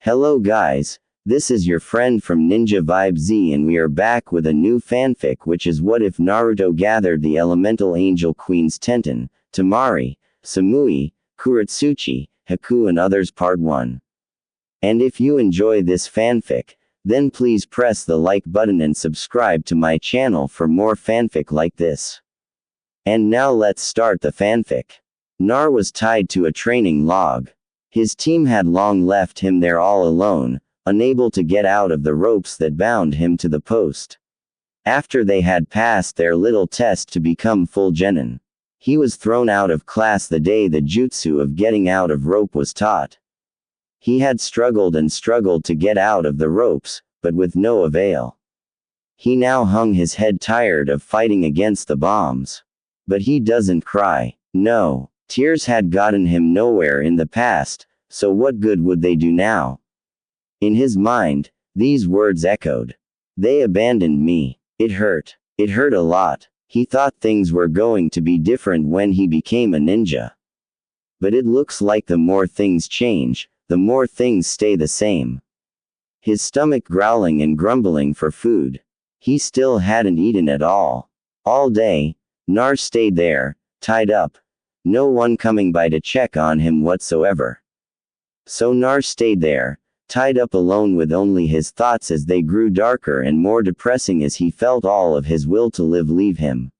Hello guys, this is your friend from ninjavibeZ and we are back with a new fanfic, which is What If Naruto Gathered the Elemental Angel Queens Tenten, Temari, Samui, Kurotsuchi, Haku and others Part 1. And if you enjoy this fanfic, then please press the like button and subscribe to my channel for more fanfic like this. And now let's start the fanfic. Nar was tied to a training log. His team had long left him there all alone, unable to get out of the ropes that bound him to the post. After they had passed their little test to become full genin, he was thrown out of class the day the jutsu of getting out of rope was taught. He had struggled and struggled to get out of the ropes, but with no avail. He now hung his head tired of fighting against the bombs. But he doesn't cry. No. Tears had gotten him nowhere in the past, so what good would they do now? In his mind, these words echoed. They abandoned me. It hurt. It hurt a lot. He thought things were going to be different when he became a ninja. But it looks like the more things change, the more things stay the same. His stomach growling and grumbling for food. He still hadn't eaten at all. All day, Nar stayed there, tied up. No one coming by to check on him whatsoever. So Nar stayed there, tied up alone with only his thoughts as they grew darker and more depressing as he felt all of his will to live leave him.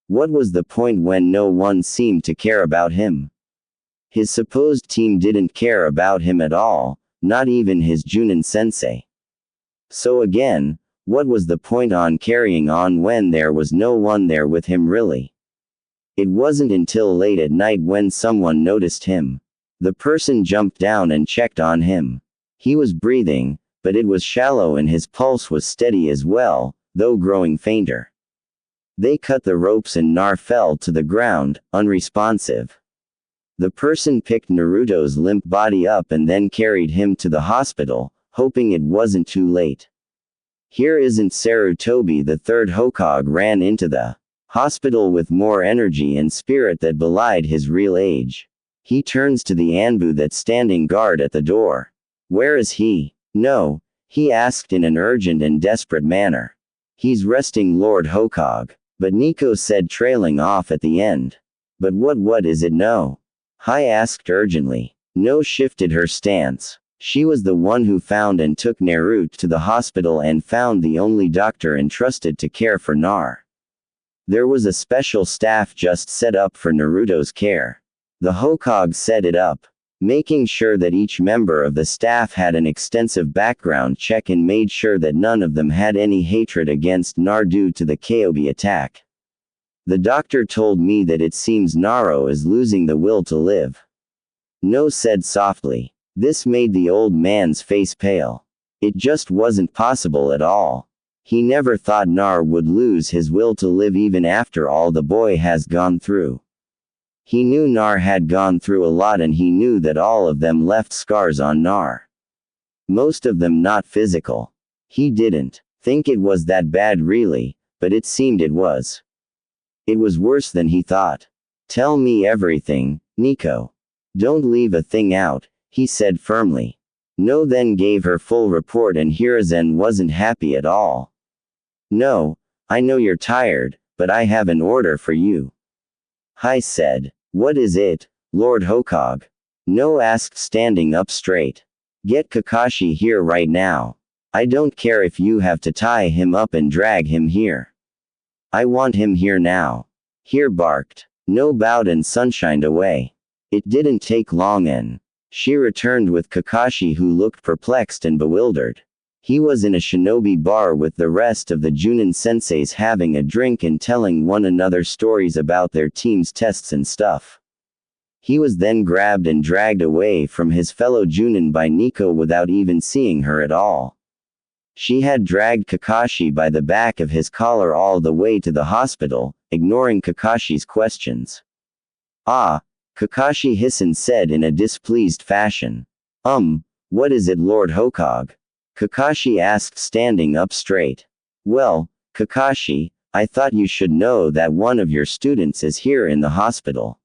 What was the point when no one seemed to care about him? His supposed team didn't care about him at all, not even his Junin sensei. So again, what was the point on carrying on when there was no one there with him really? It wasn't until late at night when someone noticed him. The person jumped down and checked on him. He was breathing, but it was shallow and his pulse was steady as well, though growing fainter. They cut the ropes and Nar fell to the ground, unresponsive. The person picked Naruto's limp body up and then carried him to the hospital, hoping it wasn't too late. Here isn't Sarutobi. The third Hokage ran into the hospital with more energy and spirit that belied his real age. He turns to the Anbu that's standing guard at the door. Where is he? No, he asked in an urgent and desperate manner. He's resting, Lord Hokage. But Nico said, trailing off at the end. But what is it? No. Hai asked urgently. No shifted her stance. She was the one who found and took Naruto to the hospital and found the only doctor entrusted to care for Nar. There was a special staff just set up for Naruto's care. The Hokage set it up, making sure that each member of the staff had an extensive background check and made sure that none of them had any hatred against Nar due to the Kyobi attack. The doctor told me that it seems Naro is losing the will to live. No said softly. This made the old man's face pale. It just wasn't possible at all. He never thought Nar would lose his will to live even after all the boy has gone through. He knew Nar had gone through a lot and he knew that all of them left scars on Nar. Most of them not physical. He didn't think it was that bad really, but it seemed it was. It was worse than he thought. Tell me everything, Nico. Don't leave a thing out, he said firmly. No then gave her full report and Hiruzen wasn't happy at all. No, I know you're tired, but I have an order for you. Hai said. What is it, Lord Hokage? No asked, standing up straight. Get Kakashi here right now. I don't care if you have to tie him up and drag him here. I want him here now. Here barked. No bowed and sunshined away. It didn't take long and she returned with Kakashi, who looked perplexed and bewildered. He was in a shinobi bar with the rest of the Junin senseis having a drink and telling one another stories about their team's tests and stuff. He was then grabbed and dragged away from his fellow Junin by Nico without even seeing her at all. She had dragged Kakashi by the back of his collar all the way to the hospital, ignoring Kakashi's questions. Ah, Kakashi Hissen said in a displeased fashion. What is it, Lord Hokage? Kakashi asked, standing up straight. Well, Kakashi, I thought you should know that one of your students is here in the hospital.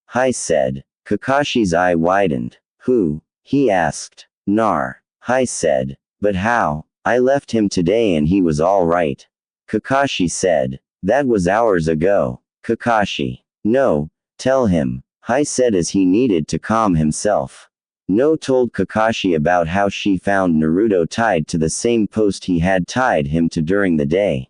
Hai said. Kakashi's eye widened. Who? He asked. Nar. Hai said. But how? I left him today and he was all right. Kakashi said. That was hours ago. Kakashi. No, tell him. Hai said as he needed to calm himself. No told Kakashi about how she found Naruto tied to the same post he had tied him to during the day.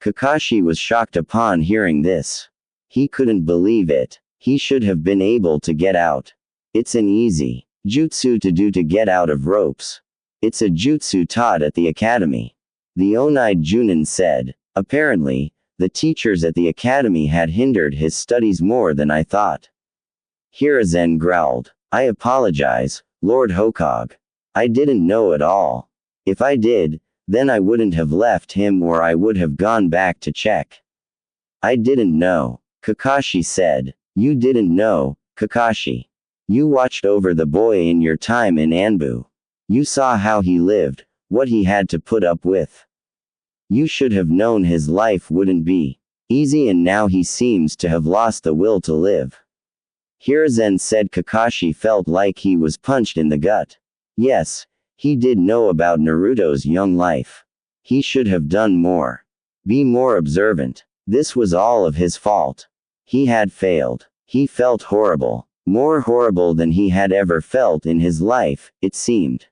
Kakashi was shocked upon hearing this. He couldn't believe it. He should have been able to get out. It's an easy jutsu to do to get out of ropes. It's a jutsu taught at the academy. The Onai Junin said. Apparently, the teachers at the academy had hindered his studies more than I thought. Hiruzen growled. I apologize, Lord Hokage. I didn't know at all. If I did, then I wouldn't have left him or I would have gone back to check. I didn't know, Kakashi said. You didn't know, Kakashi. You watched over the boy in your time in Anbu. You saw how he lived, what he had to put up with. You should have known his life wouldn't be easy and now he seems to have lost the will to live. Hiruzen said. Kakashi felt like he was punched in the gut. Yes, he did know about Naruto's young life. He should have done more. Be more observant. This was all of his fault. He had failed. He felt horrible. More horrible than he had ever felt in his life, it seemed.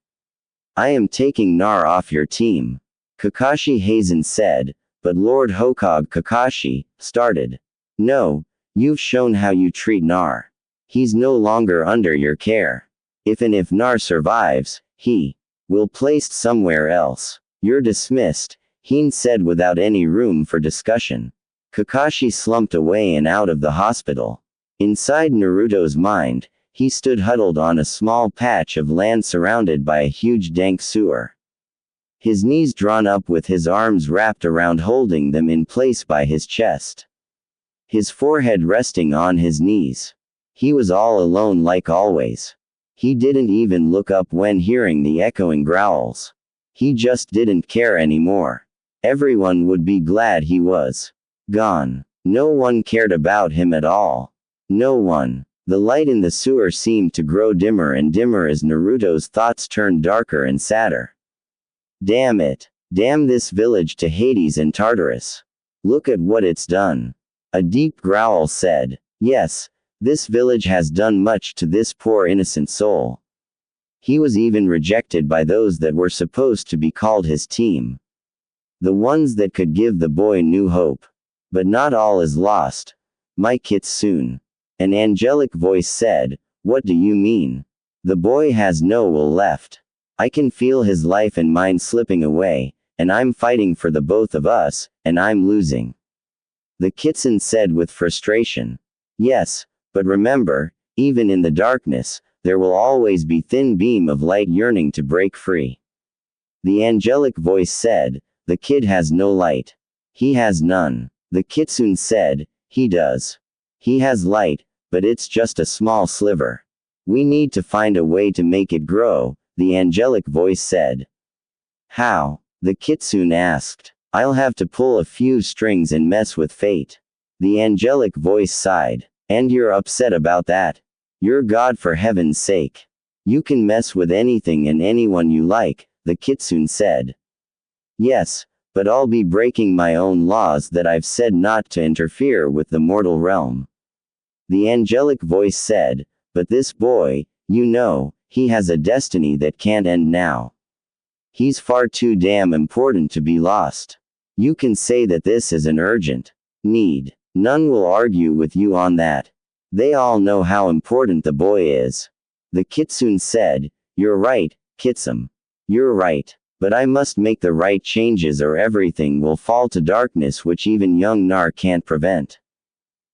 I am taking Nar off your team. Kakashi Hazen said, but Lord Hokage Kakashi started. No, you've shown how you treat Nar. He's no longer under your care. If Nar survives, he will placed somewhere else. You're dismissed, Heen said without any room for discussion. Kakashi slumped away and out of the hospital. Inside Naruto's mind, he stood huddled on a small patch of land surrounded by a huge dank sewer. His knees drawn up with his arms wrapped around holding them in place by his chest. His forehead resting on his knees. He was all alone like always. He didn't even look up when hearing the echoing growls. He just didn't care anymore. Everyone would be glad he was gone. No one cared about him at all. No one. The light in the sewer seemed to grow dimmer and dimmer as Naruto's thoughts turned darker and sadder. Damn it. Damn this village to Hades and Tartarus. Look at what it's done. A deep growl said. Yes, this village has done much to this poor innocent soul. He was even rejected by those that were supposed to be called his team. The ones that could give the boy new hope. But not all is lost. My kitsune. An angelic voice said, what do you mean? The boy has no will left. I can feel his life and mine slipping away, and I'm fighting for the both of us, and I'm losing. The kitsune said with frustration. Yes, but remember, even in the darkness, there will always be thin beam of light yearning to break free. The angelic voice said, the kid has no light. He has none. The kitsune said, he does. He has light, but it's just a small sliver. We need to find a way to make it grow, the angelic voice said. How? The kitsune asked. I'll have to pull a few strings and mess with fate. The angelic voice sighed. And you're upset about that? You're God for heaven's sake. You can mess with anything and anyone you like, the kitsune said. Yes, but I'll be breaking my own laws that I've said not to interfere with the mortal realm. The angelic voice said, but this boy, you know, he has a destiny that can't end now. He's far too damn important to be lost. You can say that this is an urgent need. None will argue with you on that. They all know how important the boy is. The kitsune said, you're right, Kitsum. You're right. But I must make the right changes or everything will fall to darkness which even young Nar can't prevent.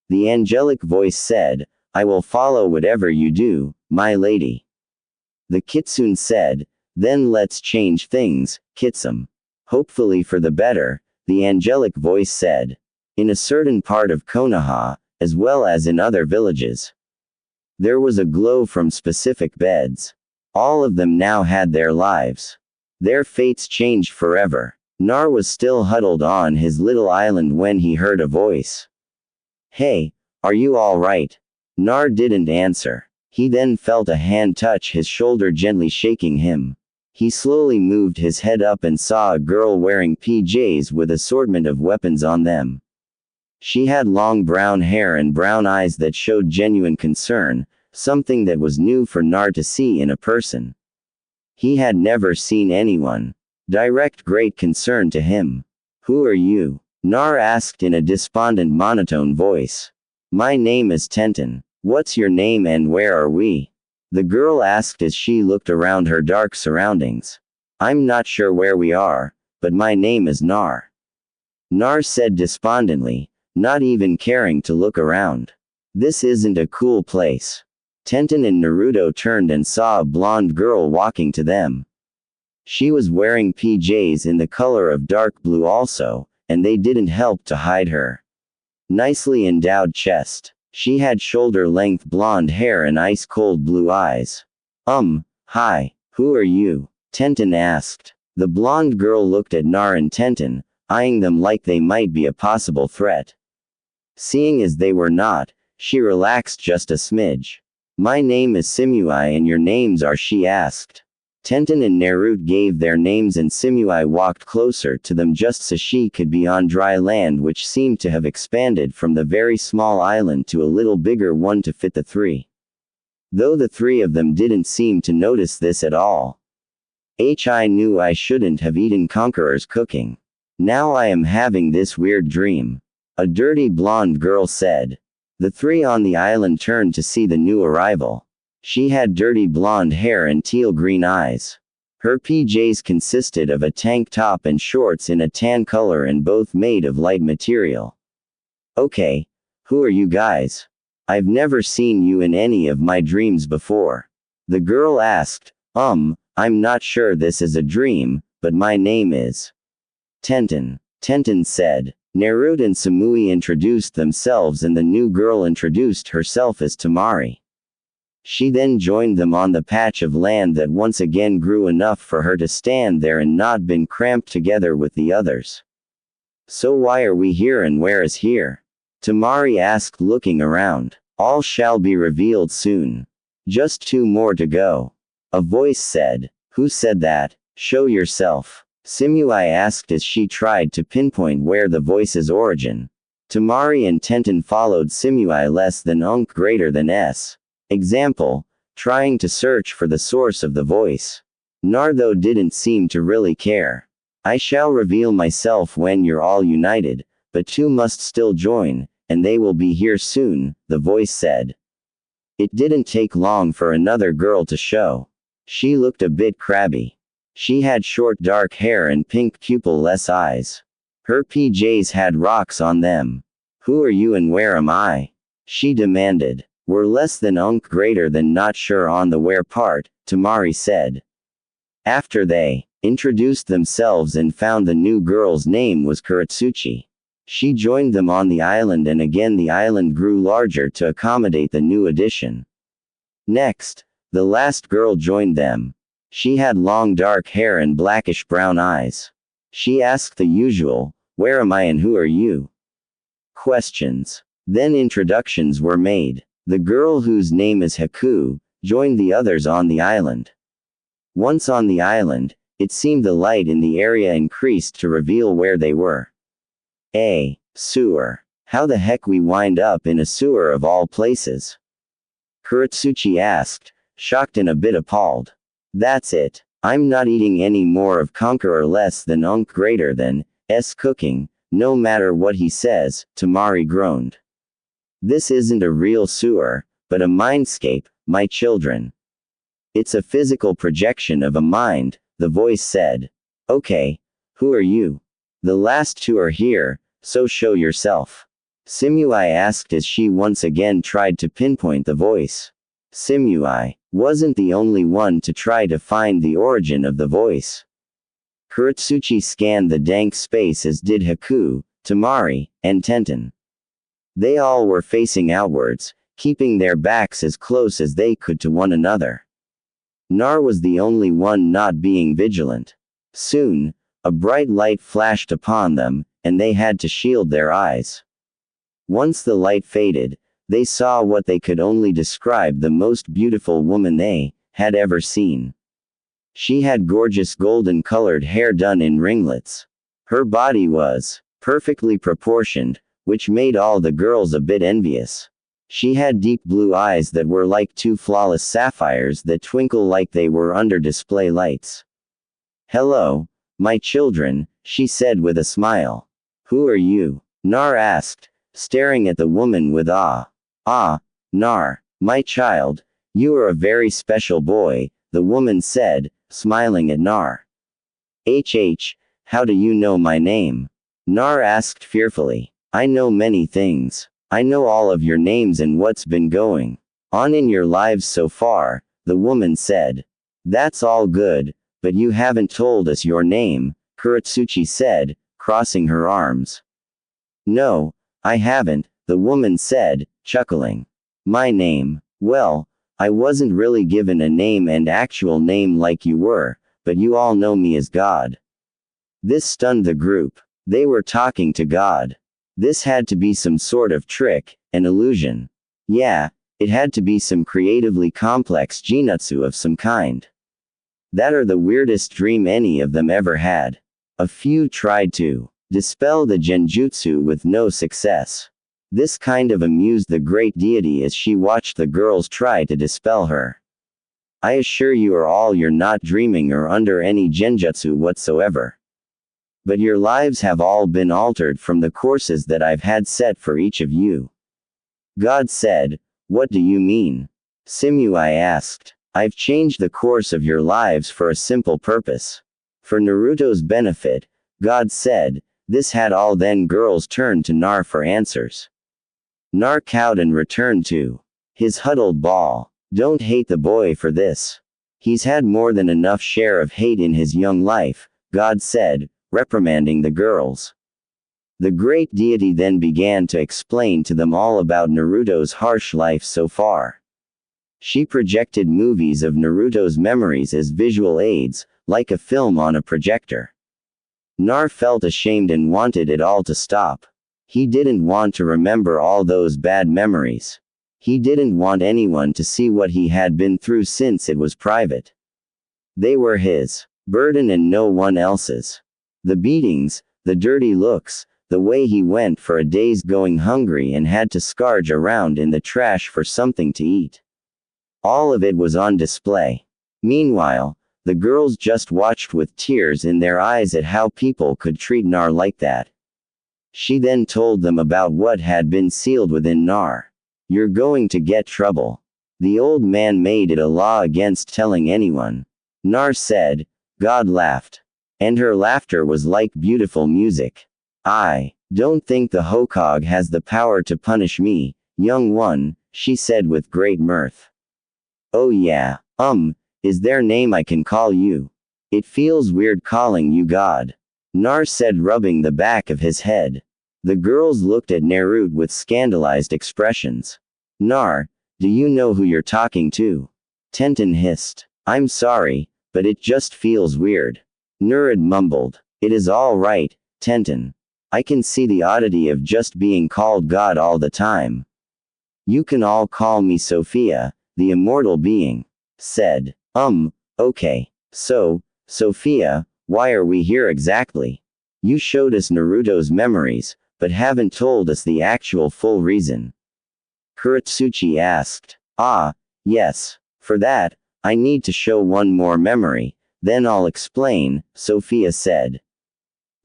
The angelic voice said, I will follow whatever you do, my lady. The kitsune said, then let's change things, Kitsum. Hopefully for the better, the angelic voice said. In a certain part of Konoha, as well as in other villages, there was a glow from specific beds. All of them now had their lives. Their fates changed forever. Nar was still huddled on his little island when he heard a voice. Hey, are you all right? Nar didn't answer. He then felt a hand touch his shoulder, gently shaking him. He slowly moved his head up and saw a girl wearing PJs with assortment of weapons on them. She had long brown hair and brown eyes that showed genuine concern, something that was new for Nar to see in a person. He had never seen anyone direct great concern to him. "Who are you?" Nar asked in a despondent monotone voice. "My name is Tenten. What's your name and where are we?" The girl asked as she looked around her dark surroundings. "I'm not sure where we are, but my name is Nar." Nar said despondently, not even caring to look around. "This isn't a cool place." Tenten and Naruto turned and saw a blonde girl walking to them. She was wearing PJs in the color of dark blue also, and they didn't help to hide her nicely endowed chest. She had shoulder-length blonde hair and ice-cold blue eyes. Hi, who are you?" Tenten asked. The blonde girl looked at Nar and Tenten, eyeing them like they might be a possible threat. Seeing as they were not, she relaxed just a smidge. "My name is Samui and your names are?" she asked. Tenten and Naruto gave their names and Samui walked closer to them just so she could be on dry land, which seemed to have expanded from the very small island to a little bigger one to fit the three. Though the three of them didn't seem to notice this at all. I knew I shouldn't have eaten Conqueror's cooking. Now I am having this weird dream. A dirty blonde girl said. The three on the island turned to see the new arrival. She had dirty blonde hair and teal-green eyes. Her PJs consisted of a tank top and shorts in a tan color and both made of light material. "Okay, who are you guys? I've never seen you in any of my dreams before." The girl asked. I'm not sure this is a dream, but my name is Tenten," Tenten said. Naruto and Samui introduced themselves and the new girl introduced herself as Temari. She then joined them on the patch of land that once again grew enough for her to stand there and not been cramped together with the others. "So why are we here and where is here?" Temari asked, looking around. "All shall be revealed soon. Just 2 more to go." A voice said. "Who said that? Show yourself." Samui asked as she tried to pinpoint where the voice's origin. Temari and Tenten followed Samui less than greater than s. Example, trying to search for the source of the voice. Naruto didn't seem to really care. "I shall reveal myself when you're all united, but 2 must still join, and they will be here soon," the voice said. It didn't take long for another girl to show. She looked a bit crabby. She had short dark hair and pink pupil-less eyes. Her PJs had rocks on them. "Who are you and where am I?" she demanded. "We're less than greater than not sure on the where part," Temari said. After they introduced themselves and found the new girl's name was Kurotsuchi. She joined them on the island and again the island grew larger to accommodate the new addition. Next, the last girl joined them. She had long dark hair and blackish brown eyes. She asked the usual, "Where am I and who are you?" questions. Then introductions were made. The girl whose name is Haku joined the others on the island. Once on the island, it seemed the light in the area increased to reveal where they were. A sewer. How the heck we wind up in a sewer of all places? Kurotsuchi asked, shocked and a bit appalled. "That's it. I'm not eating any more of Conqueror less than greater than s cooking, no matter what he says," Temari groaned. "This isn't a real sewer, but a mindscape, my children. It's a physical projection of a mind," the voice said. "Okay, who are you? The last 2 are here, so show yourself." Samui asked as she once again tried to pinpoint the voice. Samui wasn't the only one to try to find the origin of the voice. Kurotsuchi scanned the dank space as did Haku, Temari, and Tenten. They all were facing outwards, keeping their backs as close as they could to one another. Nar was the only one not being vigilant. Soon, a bright light flashed upon them, and they had to shield their eyes. Once the light faded, They saw what they could only describe the most beautiful woman they had ever seen. She had gorgeous golden-colored hair done in ringlets. Her body was perfectly proportioned, which made all the girls a bit envious. She had deep blue eyes that were like two flawless sapphires that twinkle like they were under display lights. "Hello, my children," she said with a smile. "Who are you?" Nar asked, staring at the woman with awe. "Ah, Nar, my child, you are a very special boy," the woman said, smiling at Nar. How do you know my name?" Nar asked fearfully. "I know many things. I know all of your names and what's been going on in your lives so far," the woman said. "That's all good, but you haven't told us your name," Kurotsuchi said, crossing her arms. "No, I haven't," the woman said, chuckling. "My name, well, I wasn't really given a name and actual name like you were, but you all know me as God." This stunned the group. They were talking to God. This had to be some sort of trick, an illusion. Yeah, it had to be some creatively complex genjutsu of some kind. That or the weirdest dream any of them ever had. A few tried to dispel the genjutsu with no success. This kind of amused the great deity as she watched the girls try to dispel her. "I assure you're not dreaming or under any genjutsu whatsoever. But your lives have all been altered from the courses that I've had set for each of you." God said. "What do you mean?" Samui asked. "I've changed the course of your lives for a simple purpose. For Naruto's benefit," God said. This had all. Then girls turned to Nar for answers. Nar cowed and returned to his huddled ball. "Don't hate the boy for this. He's had more than enough share of hate in his young life," God said, reprimanding the girls. The great deity then began to explain to them all about Naruto's harsh life so far. She projected movies of Naruto's memories as visual aids, like a film on a projector. Nar felt ashamed and wanted it all to stop. He didn't want to remember all those bad memories. He didn't want anyone to see what he had been through since it was private. They were his burden and no one else's. The beatings, the dirty looks, the way he went for a days going hungry and had to scourge around in the trash for something to eat. All of it was on display. Meanwhile, the girls just watched with tears in their eyes at how people could treat Nar like that. She then told them about what had been sealed within Nar. "You're going to get trouble. The old man made it a law against telling anyone," Nar said. God laughed. And her laughter was like beautiful music. "I don't think the Hokage has the power to punish me, young one," she said with great mirth. "Oh yeah, is there a name I can call you? It feels weird calling you God," Nar said, rubbing the back of his head. The girls looked at Naruto with scandalized expressions. "Nar, do you know who you're talking to?" Tenten hissed. "I'm sorry, but it just feels weird." Naruto mumbled. "It is all right, Tenten. I can see the oddity of just being called God all the time. You can all call me Sophia, the immortal being," said. Okay. So, Sophia, why are we here exactly? You showed us Naruto's memories, but haven't told us the actual full reason." Kurotsuchi asked. "Ah, yes. For that, I need to show one more memory. Then I'll explain," Sophia said.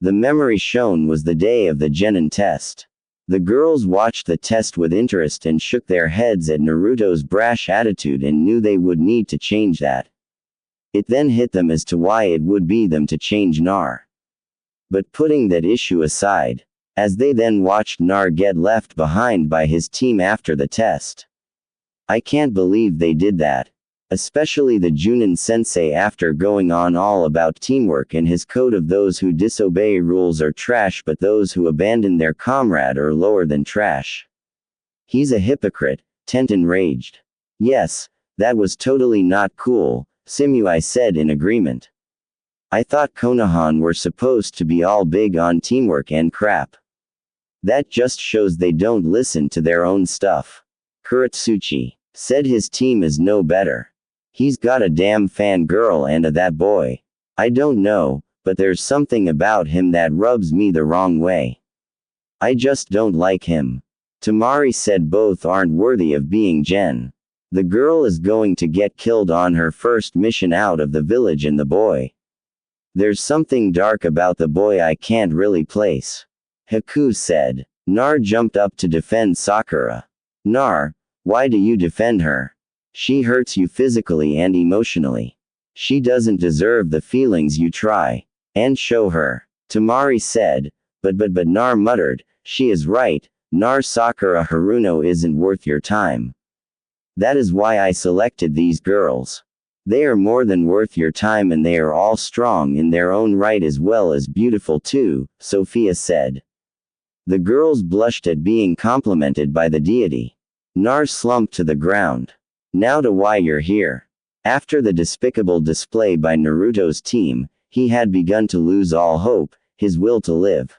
The memory shown was the day of the Genin test. The girls watched the test with interest and shook their heads at Naruto's brash attitude and knew they would need to change that. It then hit them as to why it would be them to change Nar. But putting that issue aside, as they then watched Nar get left behind by his team after the test. I can't believe they did that. Especially the Junin sensei, after going on all about teamwork and his code of those who disobey rules are trash but those who abandon their comrade are lower than trash. He's a hypocrite, Tenten raged. Yes, that was totally not cool, Samui said in agreement. I thought Konohan were supposed to be all big on teamwork and crap. That just shows they don't listen to their own stuff. Kurotsuchi said his team is no better. He's got a damn fangirl and that boy. I don't know, but there's something about him that rubs me the wrong way. I just don't like him. Temari said both aren't worthy of being Gen. The girl is going to get killed on her first mission out of the village and the boy. There's something dark about the boy I can't really place. Haku said. Nar jumped up to defend Sakura. Nar, why do you defend her? She hurts you physically and emotionally. She doesn't deserve the feelings you try and show her. Temari said, but Nar muttered, she is right, Nar Sakura Haruno isn't worth your time. That is why I selected these girls. They are more than worth your time and they are all strong in their own right as well as beautiful too, Sophia said. The girls blushed at being complimented by the deity. Nar slumped to the ground. Now to why you're here. After the despicable display by Naruto's team, he had begun to lose all hope, his will to live.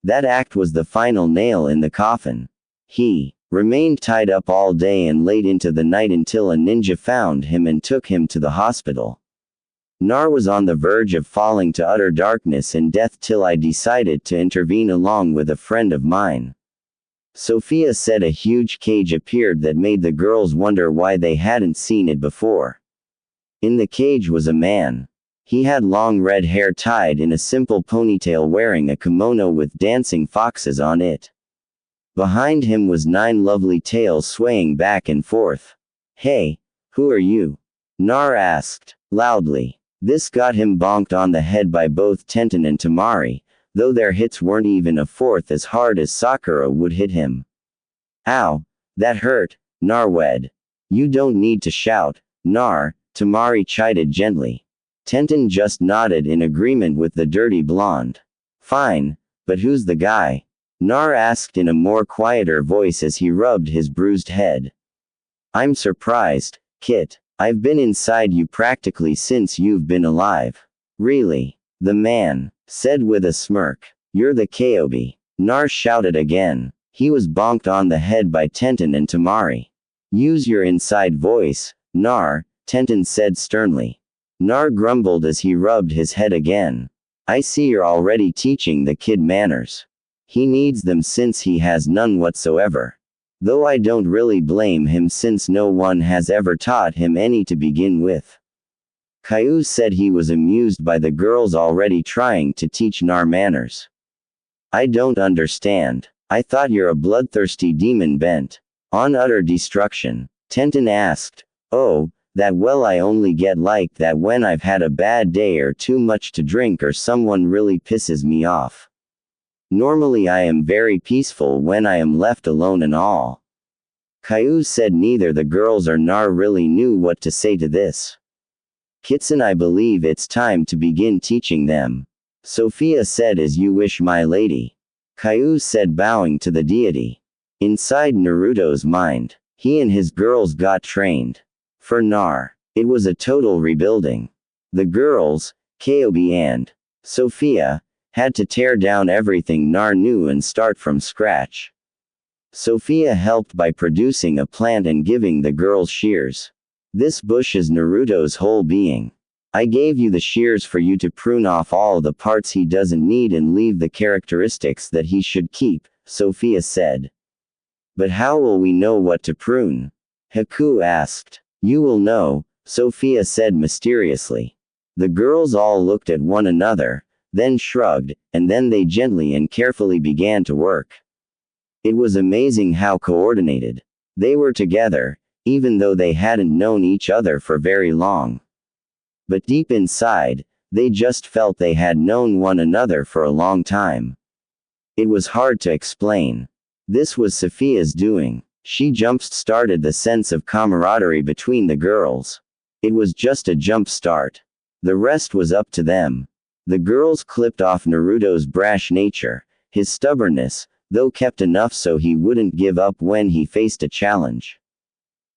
That act was the final nail in the coffin. He remained tied up all day and late into the night until a ninja found him and took him to the hospital. Nar was on the verge of falling to utter darkness and death till I decided to intervene along with a friend of mine. Sophia said a huge cage appeared that made the girls wonder why they hadn't seen it before. In the cage was a man. He had long red hair tied in a simple ponytail wearing a kimono with dancing foxes on it. Behind him was 9 lovely tails swaying back and forth. Hey, who are you? Nar asked, loudly. This got him bonked on the head by both Tenten and Temari, though their hits weren't even a fourth as hard as Sakura would hit him. Ow, that hurt, Nar wed. You don't need to shout, Nar, Temari chided gently. Tenten just nodded in agreement with the dirty blonde. Fine, but who's the guy? Nar asked in a more quieter voice as he rubbed his bruised head. I'm surprised, Kit. I've been inside you practically since you've been alive. Really? The man said with a smirk. You're the Kobe. Nar shouted again. He was bonked on the head by Tenten and Temari. Use your inside voice, Nar, Tenten said sternly. Nar grumbled as he rubbed his head again. I see you're already teaching the kid manners. He needs them since he has none whatsoever. Though I don't really blame him since no one has ever taught him any to begin with. Caillou said he was amused by the girls already trying to teach Nar manners. I don't understand. I thought you're a bloodthirsty demon bent on utter destruction. Tenten asked. Oh, that well I only get like that when I've had a bad day or too much to drink or someone really pisses me off. Normally I am very peaceful when I am left alone and all. Caillou said neither the girls or Nar really knew what to say to this. Kitsun, I believe it's time to begin teaching them. Sophia said, as you wish, my lady. Caillou said, bowing to the deity. Inside Naruto's mind, he and his girls got trained. For Nar, it was a total rebuilding. The girls, Kobe and Sophia, had to tear down everything Nar knew and start from scratch. Sophia helped by producing a plant and giving the girls shears. This bush is Naruto's whole being. I gave you the shears for you to prune off all the parts he doesn't need and leave the characteristics that he should keep, Sophia said. But how will we know what to prune? Haku asked. You will know, Sophia said mysteriously. The girls all looked at one another, then shrugged, and then they gently and carefully began to work. It was amazing how coordinated they were together, even though they hadn't known each other for very long. But deep inside, they just felt they had known one another for a long time. It was hard to explain. This was Sophia's doing. She jump-started the sense of camaraderie between the girls. It was just a jump start. The rest was up to them. The girls clipped off Naruto's brash nature, his stubbornness, though kept enough so he wouldn't give up when he faced a challenge.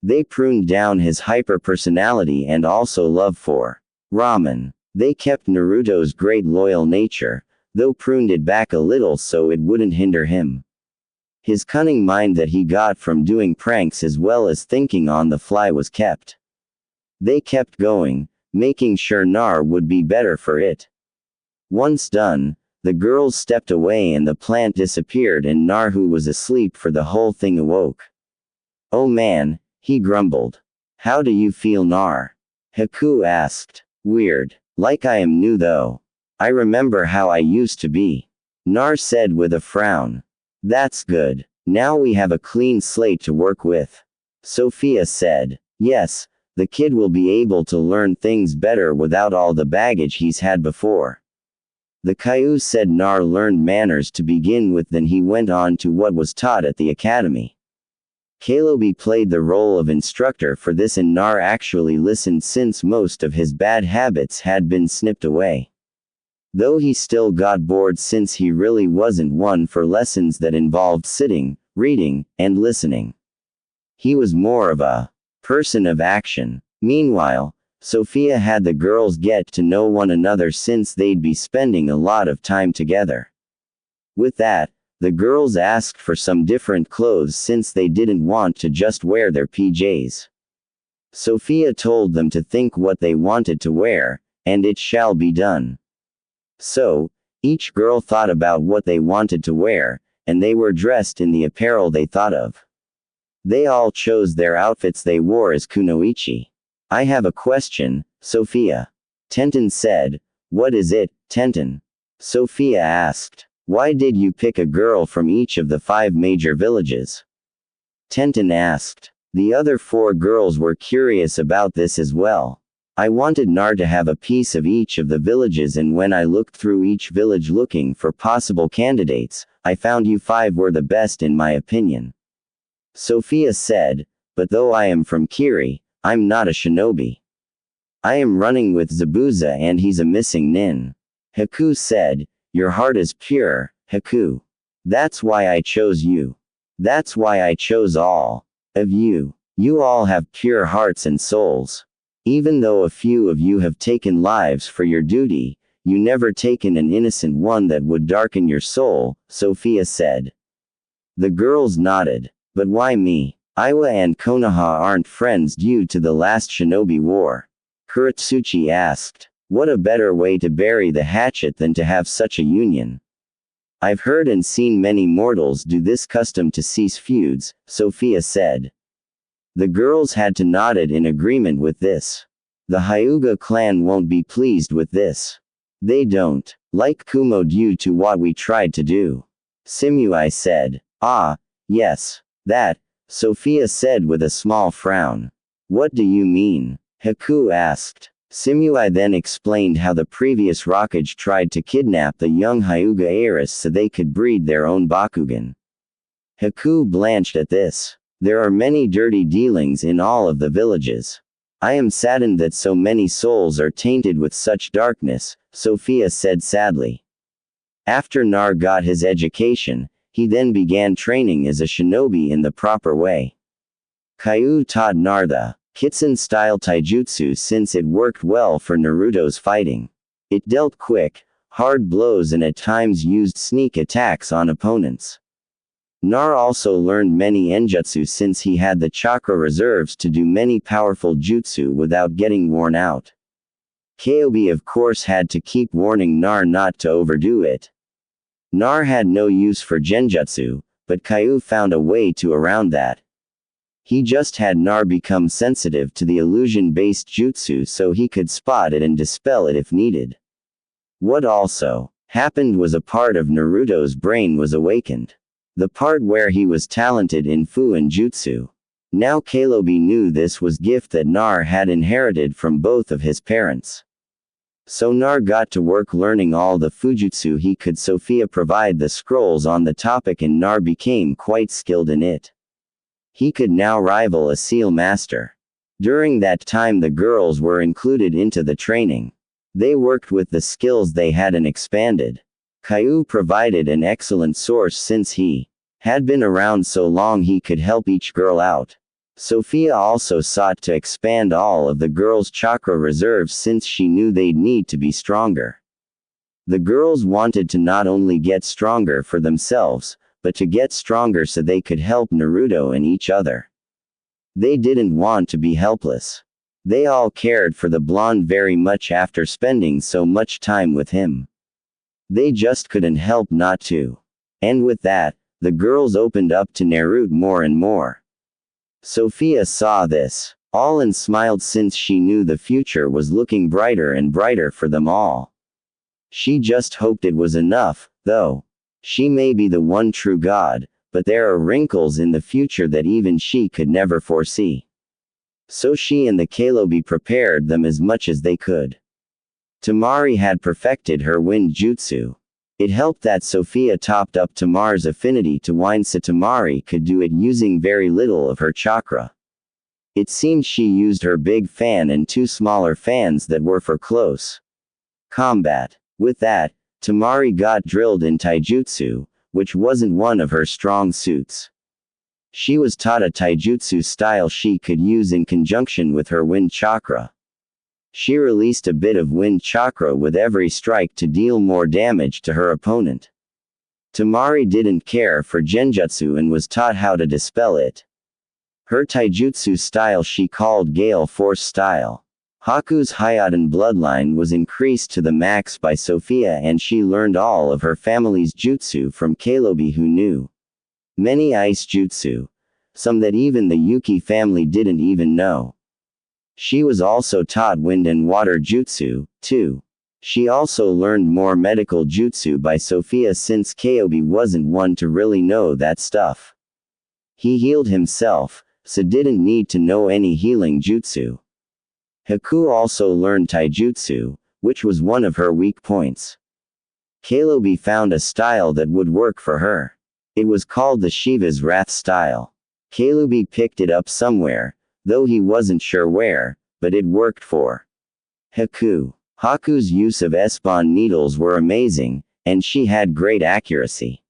They pruned down his hyper-personality and also love for ramen. They kept Naruto's great loyal nature, though pruned it back a little so it wouldn't hinder him. His cunning mind that he got from doing pranks as well as thinking on the fly was kept. They kept going, making sure Nar would be better for it. Once done, the girls stepped away and the plant disappeared and Nar, who was asleep for the whole thing, awoke. "Oh man," he grumbled. "How do you feel, Nar?" Haku asked. "Weird. Like I am new though. I remember how I used to be," Nar said with a frown. "That's good. Now we have a clean slate to work with," Sophia said. "Yes, the kid will be able to learn things better without all the baggage he's had before." The Caillou said Nar learned manners to begin with, then he went on to what was taught at the academy. Kalobi played the role of instructor for this and Nar actually listened since most of his bad habits had been snipped away. Though he still got bored since he really wasn't one for lessons that involved sitting, reading, and listening. He was more of a person of action. Meanwhile, Sophia had the girls get to know one another since they'd be spending a lot of time together. With that, the girls asked for some different clothes since they didn't want to just wear their PJs. Sophia told them to think what they wanted to wear, and it shall be done. So, each girl thought about what they wanted to wear, and they were dressed in the apparel they thought of. They all chose their outfits they wore as kunoichi. "I have a question, Sophia," Tenten said. "What is it, Tenten?" Sophia asked. "Why did you pick a girl from each of the 5 major villages?" Tenten asked. The other 4 girls were curious about this as well. "I wanted Nar to have a piece of each of the villages, and when I looked through each village looking for possible candidates, I found you 5 were the best in my opinion," Sophia said. "But though I am from Kiri, I'm not a shinobi. I am running with Zabuza and he's a missing nin," Haku said. "Your heart is pure, Haku. That's why I chose you. That's why I chose all of you. You all have pure hearts and souls. Even though a few of you have taken lives for your duty, you never taken an innocent one that would darken your soul," Sophia said. The girls nodded. "But why me? Iwa and Konoha aren't friends due to the last shinobi war," Kurotsuchi asked. "What a better way to bury the hatchet than to have such a union? I've heard and seen many mortals do this custom to cease feuds," Sophia said. The girls had to nod in agreement with this. The Hyuga clan won't be pleased with this. They don't like Kumo due to what we tried to do, Samui said. "Ah, yes. That," Sophia said with a small frown. "What do you mean?" Haku asked. Samui then explained how the previous Rakuage tried to kidnap the young Hyuga heiress so they could breed their own Bakugan. Haku blanched at this. "There are many dirty dealings in all of the villages. I am saddened that so many souls are tainted with such darkness," Sophia said sadly. After Nar got his education, he then began training as a shinobi in the proper way. Caillou taught Nar the Kitsun-style taijutsu since it worked well for Naruto's fighting. It dealt quick, hard blows and at times used sneak attacks on opponents. Nar also learned many enjutsu since he had the chakra reserves to do many powerful jutsu without getting worn out. Kyobi of course had to keep warning Nar not to overdo it. Nar had no use for genjutsu, but Caillou found a way to around that. He just had Nar become sensitive to the illusion-based jutsu so he could spot it and dispel it if needed. What also happened was a part of Naruto's brain was awakened. The part where he was talented in Fu and Jutsu. Now Kalobi knew this was gift that Nar had inherited from both of his parents. So Nar got to work learning all the Fujutsu he could. Sophia provided the scrolls on the topic and Nar became quite skilled in it. He could now rival a seal master. During that time the girls were included into the training. They worked with the skills they had and expanded. Caillou provided an excellent source since he had been around so long he could help each girl out. Sophia also sought to expand all of the girls' chakra reserves since she knew they'd need to be stronger. The girls wanted to not only get stronger for themselves, but to get stronger so they could help Naruto and each other. They didn't want to be helpless. They all cared for the blonde very much after spending so much time with him. They just couldn't help not to. And with that, the girls opened up to Naruto more and more. Sophia saw this, all and smiled since she knew the future was looking brighter and brighter for them all. She just hoped it was enough, though. She may be the one true god, but there are wrinkles in the future that even she could never foresee. So she and the Kalobi prepared them as much as they could. Temari had perfected her wind jutsu. It helped that Sophia topped up Tamari's affinity to wind so Temari could do it using very little of her chakra. It seemed she used her big fan and 2 smaller fans that were for close combat. With that, Temari got drilled in taijutsu, which wasn't one of her strong suits. She was taught a taijutsu style she could use in conjunction with her wind chakra. She released a bit of wind chakra with every strike to deal more damage to her opponent. Temari didn't care for genjutsu and was taught how to dispel it. Her taijutsu style she called Gale Force style. Haku's Hyaden bloodline was increased to the max by Sophia and she learned all of her family's jutsu from Kalobi who knew many ice jutsu, some that even the Yuki family didn't even know. She was also taught wind and water jutsu, too. She also learned more medical jutsu by Sophia since Kalobi wasn't one to really know that stuff. He healed himself, so didn't need to know any healing jutsu. Haku also learned taijutsu, which was one of her weak points. Kalobi found a style that would work for her. It was called the Shiva's Wrath style. Kalobi picked it up somewhere, though he wasn't sure where, but it worked for Haku. Haku's use of S-bond needles were amazing, and she had great accuracy.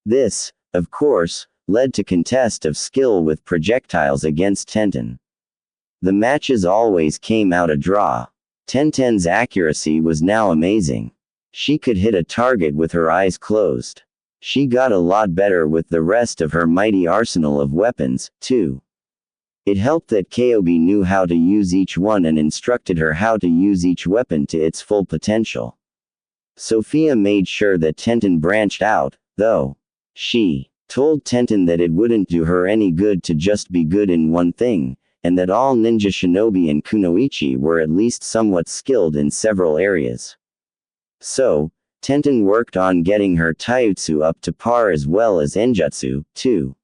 This, of course, led to contest of skill with projectiles against Tenten. The matches always came out a draw. Tenten's accuracy was now amazing. She could hit a target with her eyes closed. She got a lot better with the rest of her mighty arsenal of weapons, too. It helped that Kalobi knew how to use each one and instructed her how to use each weapon to its full potential. Sophia made sure that Tenten branched out, though. She told Tenten that it wouldn't do her any good to just be good in one thing, and that all ninja shinobi and kunoichi were at least somewhat skilled in several areas. So, Tenten worked on getting her taijutsu up to par as well as enjutsu, too.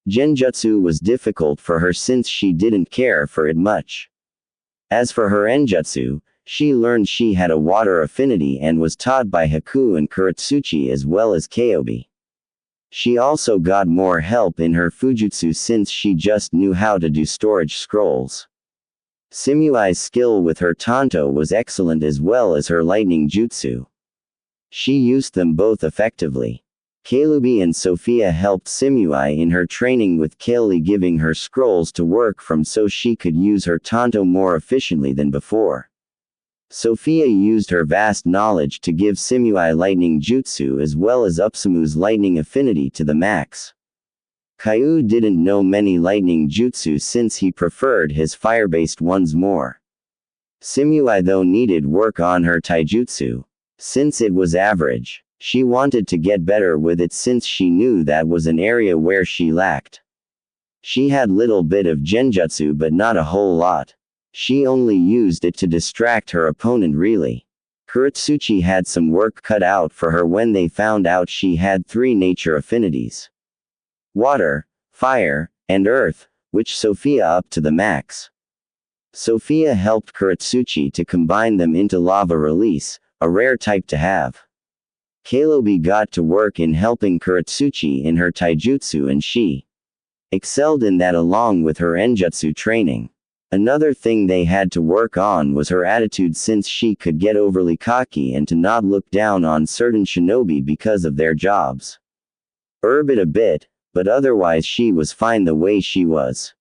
Genjutsu was difficult for her since she didn't care for it much. As for her enjutsu, she learned she had a water affinity and was taught by Haku and Kurotsuchi as well as Kalobi. She also got more help in her Fujutsu since she just knew how to do storage scrolls. Samui's skill with her Tanto was excellent as well as her lightning jutsu. She used them both effectively. Kalobi and Sophia helped Samui in her training with Kale giving her scrolls to work from so she could use her Tanto more efficiently than before. Sophia used her vast knowledge to give Samui lightning jutsu as well as Upsamu's lightning affinity to the max. Caillou didn't know many lightning jutsu since he preferred his fire-based ones more. Samui though needed work on her taijutsu. Since it was average, she wanted to get better with it since she knew that was an area where she lacked. She had little bit of genjutsu but not a whole lot. She only used it to distract her opponent really. Kurotsuchi had some work cut out for her when they found out she had 3 nature affinities: water, fire, and earth, which Sophia up to the max. Sophia helped Kurotsuchi to combine them into lava release, a rare type to have. Kalobi got to work in helping Kurotsuchi in her taijutsu and she excelled in that along with her enjutsu training. Another thing they had to work on was her attitude since she could get overly cocky and to not look down on certain shinobi because of their jobs. It a bit, but otherwise she was fine the way she was.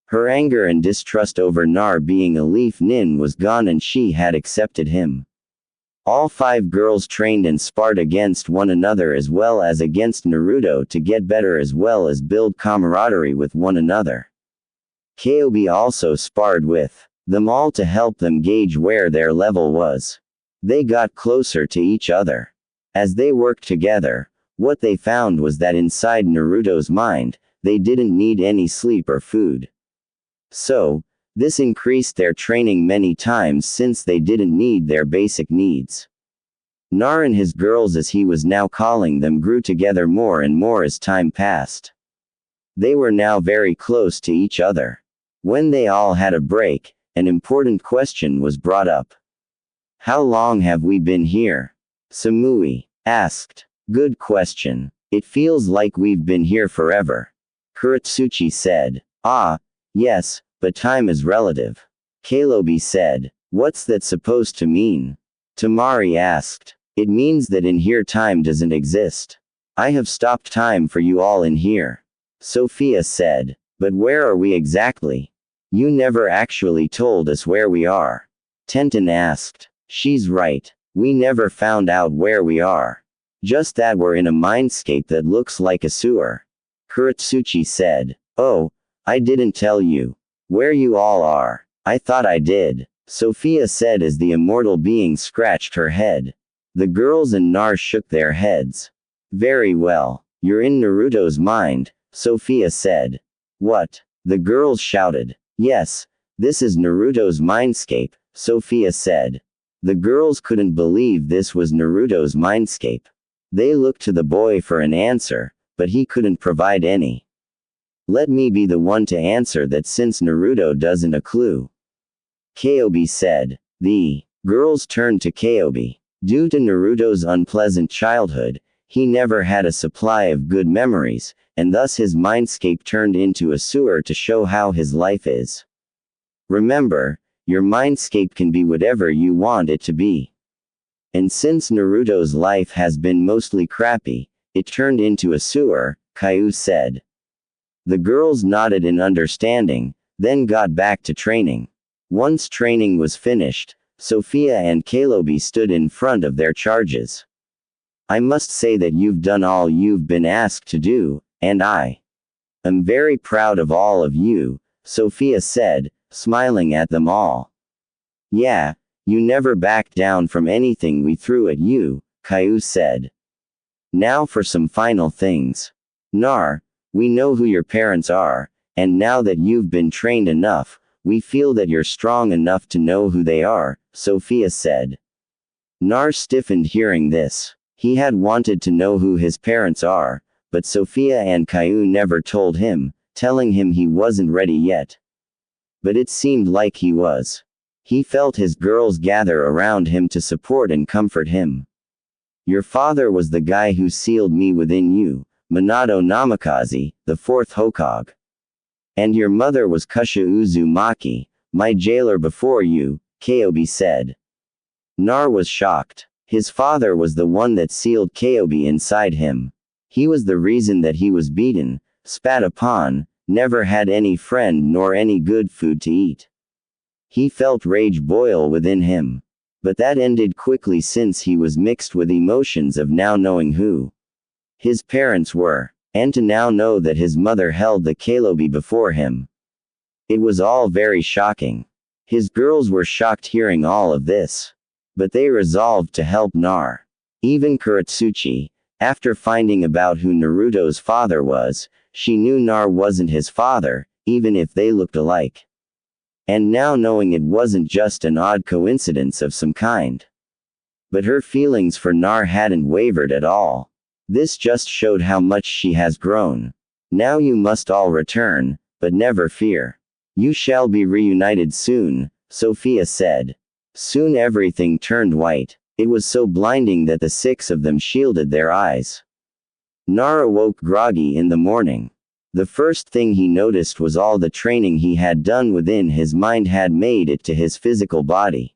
Her anger and distrust over Nar being a leaf nin was gone and she had accepted him. All 5 girls trained and sparred against one another as well as against Naruto to get better as well as build camaraderie with one another. Kyuubi also sparred with them all to help them gauge where their level was. They got closer to each other. As they worked together, what they found was that inside Naruto's mind, they didn't need any sleep or food. So, this increased their training many times since they didn't need their basic needs. Nar and his girls, as he was now calling them, grew together more and more as time passed. They were now very close to each other. When they all had a break, an important question was brought up. "How long have we been here?" Samui asked. "Good question. It feels like we've been here forever." Kurotsuchi said. "Ah, yes, but time is relative." Kyuubi said. "What's that supposed to mean?" Temari asked. "It means that in here time doesn't exist. I have stopped time for you all in here." Sophia said. "But where are we exactly? You never actually told us where we are." Tenten asked. "She's right. We never found out where we are. Just that we're in a mindscape that looks like a sewer." Kurotsuchi said. "Oh, I didn't tell you where you all are. I thought I did," Sophia said as the immortal being scratched her head. The girls and Nar shook their heads. "Very well. You're in Naruto's mind," Sophia said. "What?" the girls shouted. "Yes, this is Naruto's mindscape," Sophia said. The girls couldn't believe this was Naruto's mindscape. They looked to the boy for an answer, but he couldn't provide any. "Let me be the one to answer that since Naruto doesn't a clue," Kyuubi said. The girls turned to Kyuubi. Due to Naruto's unpleasant childhood, he never had a supply of good memories, and thus his mindscape turned into a sewer to show how his life is. Remember, your mindscape can be whatever you want it to be. And since Naruto's life has been mostly crappy, it turned into a sewer, Caillou said. The girls nodded in understanding, then got back to training. Once training was finished, Sophia and Kyuubi stood in front of their charges. "I must say that you've done all you've been asked to do, and I am very proud of all of you," Sophia said, smiling at them all. "Yeah, you never backed down from anything we threw at you," Caillou said. "Now for some final things. Nar, we know who your parents are, and now that you've been trained enough, we feel that you're strong enough to know who they are," Sophia said. Nar stiffened hearing this. He had wanted to know who his parents are, but Sophia and Caillou never told him, telling him he wasn't ready yet. But it seemed like he was. He felt his girls gather around him to support and comfort him. "Your father was the guy who sealed me within you, Minato Namikaze, the fourth Hokage. And your mother was Kusha Uzumaki, my jailer before you," Kyuubi said. Nar was shocked. His father was the one that sealed Kyuubi inside him. He was the reason that he was beaten, spat upon, never had any friend nor any good food to eat. He felt rage boil within him. But that ended quickly since he was mixed with emotions of now knowing who his parents were, and to now know that his mother held the Kyuubi before him. It was all very shocking. His girls were shocked hearing all of this. But they resolved to help Nar. Even Kurotsuchi, after finding about who Naruto's father was, she knew Nar wasn't his father, even if they looked alike. And now knowing it wasn't just an odd coincidence of some kind. But her feelings for Nar hadn't wavered at all. This just showed how much she has grown. "Now you must all return, but never fear. You shall be reunited soon," Sophia said. Soon everything turned white. It was so blinding that the 6 of them shielded their eyes. Nar awoke groggy in the morning. The first thing he noticed was all the training he had done within his mind had made it to his physical body.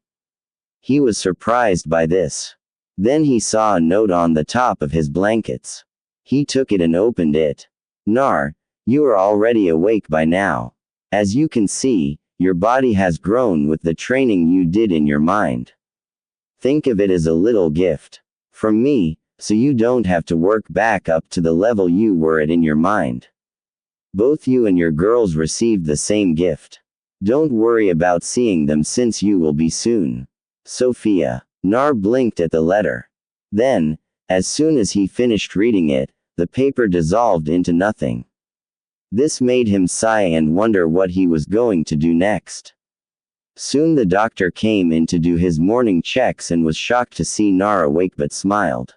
He was surprised by this. Then he saw a note on the top of his blankets. He took it and opened it. "Nar, you are already awake by now. As you can see, your body has grown with the training you did in your mind. Think of it as a little gift. From me, so you don't have to work back up to the level you were at in your mind. Both you and your girls received the same gift. Don't worry about seeing them since you will be soon. Sophia. Nar blinked at the letter. Then, as soon as he finished reading it, the paper dissolved into nothing. This made him sigh and wonder what he was going to do next. Soon the doctor came in to do his morning checks and was shocked to see Nar awake but smiled.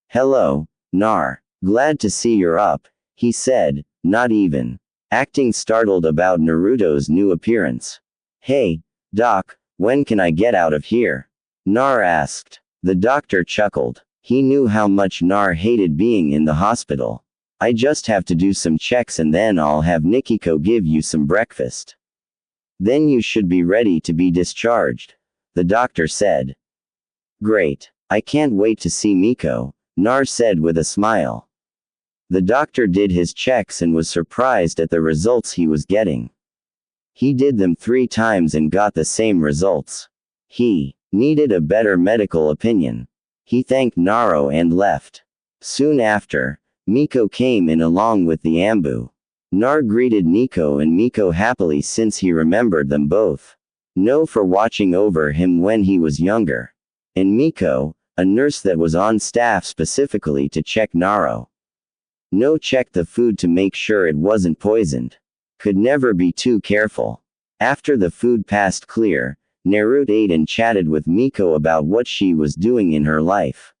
Hello, Nar. Glad to see you're up, he said, not even acting startled about Naruto's new appearance. Hey, Doc, when can I get out of here? Nar asked. The doctor chuckled. He knew how much Nar hated being in the hospital. I just have to do some checks and then I'll have Nikiko give you some breakfast. Then you should be ready to be discharged, the doctor said. Great. I can't wait to see Miko, Nar said with a smile. The doctor did his checks and was surprised at the results he was getting. He did them 3 times and got the same results. He needed a better medical opinion. He thanked Naro and left. Soon after, Miko came in along with the Ambu. Nar greeted Nico and Miko happily since he remembered them both. No for watching over him when he was younger. And Miko, a nurse that was on staff specifically to check Naro. No checked the food to make sure it wasn't poisoned. Could never be too careful. After the food passed clear, Naruto ate and chatted with Miko about what she was doing in her life.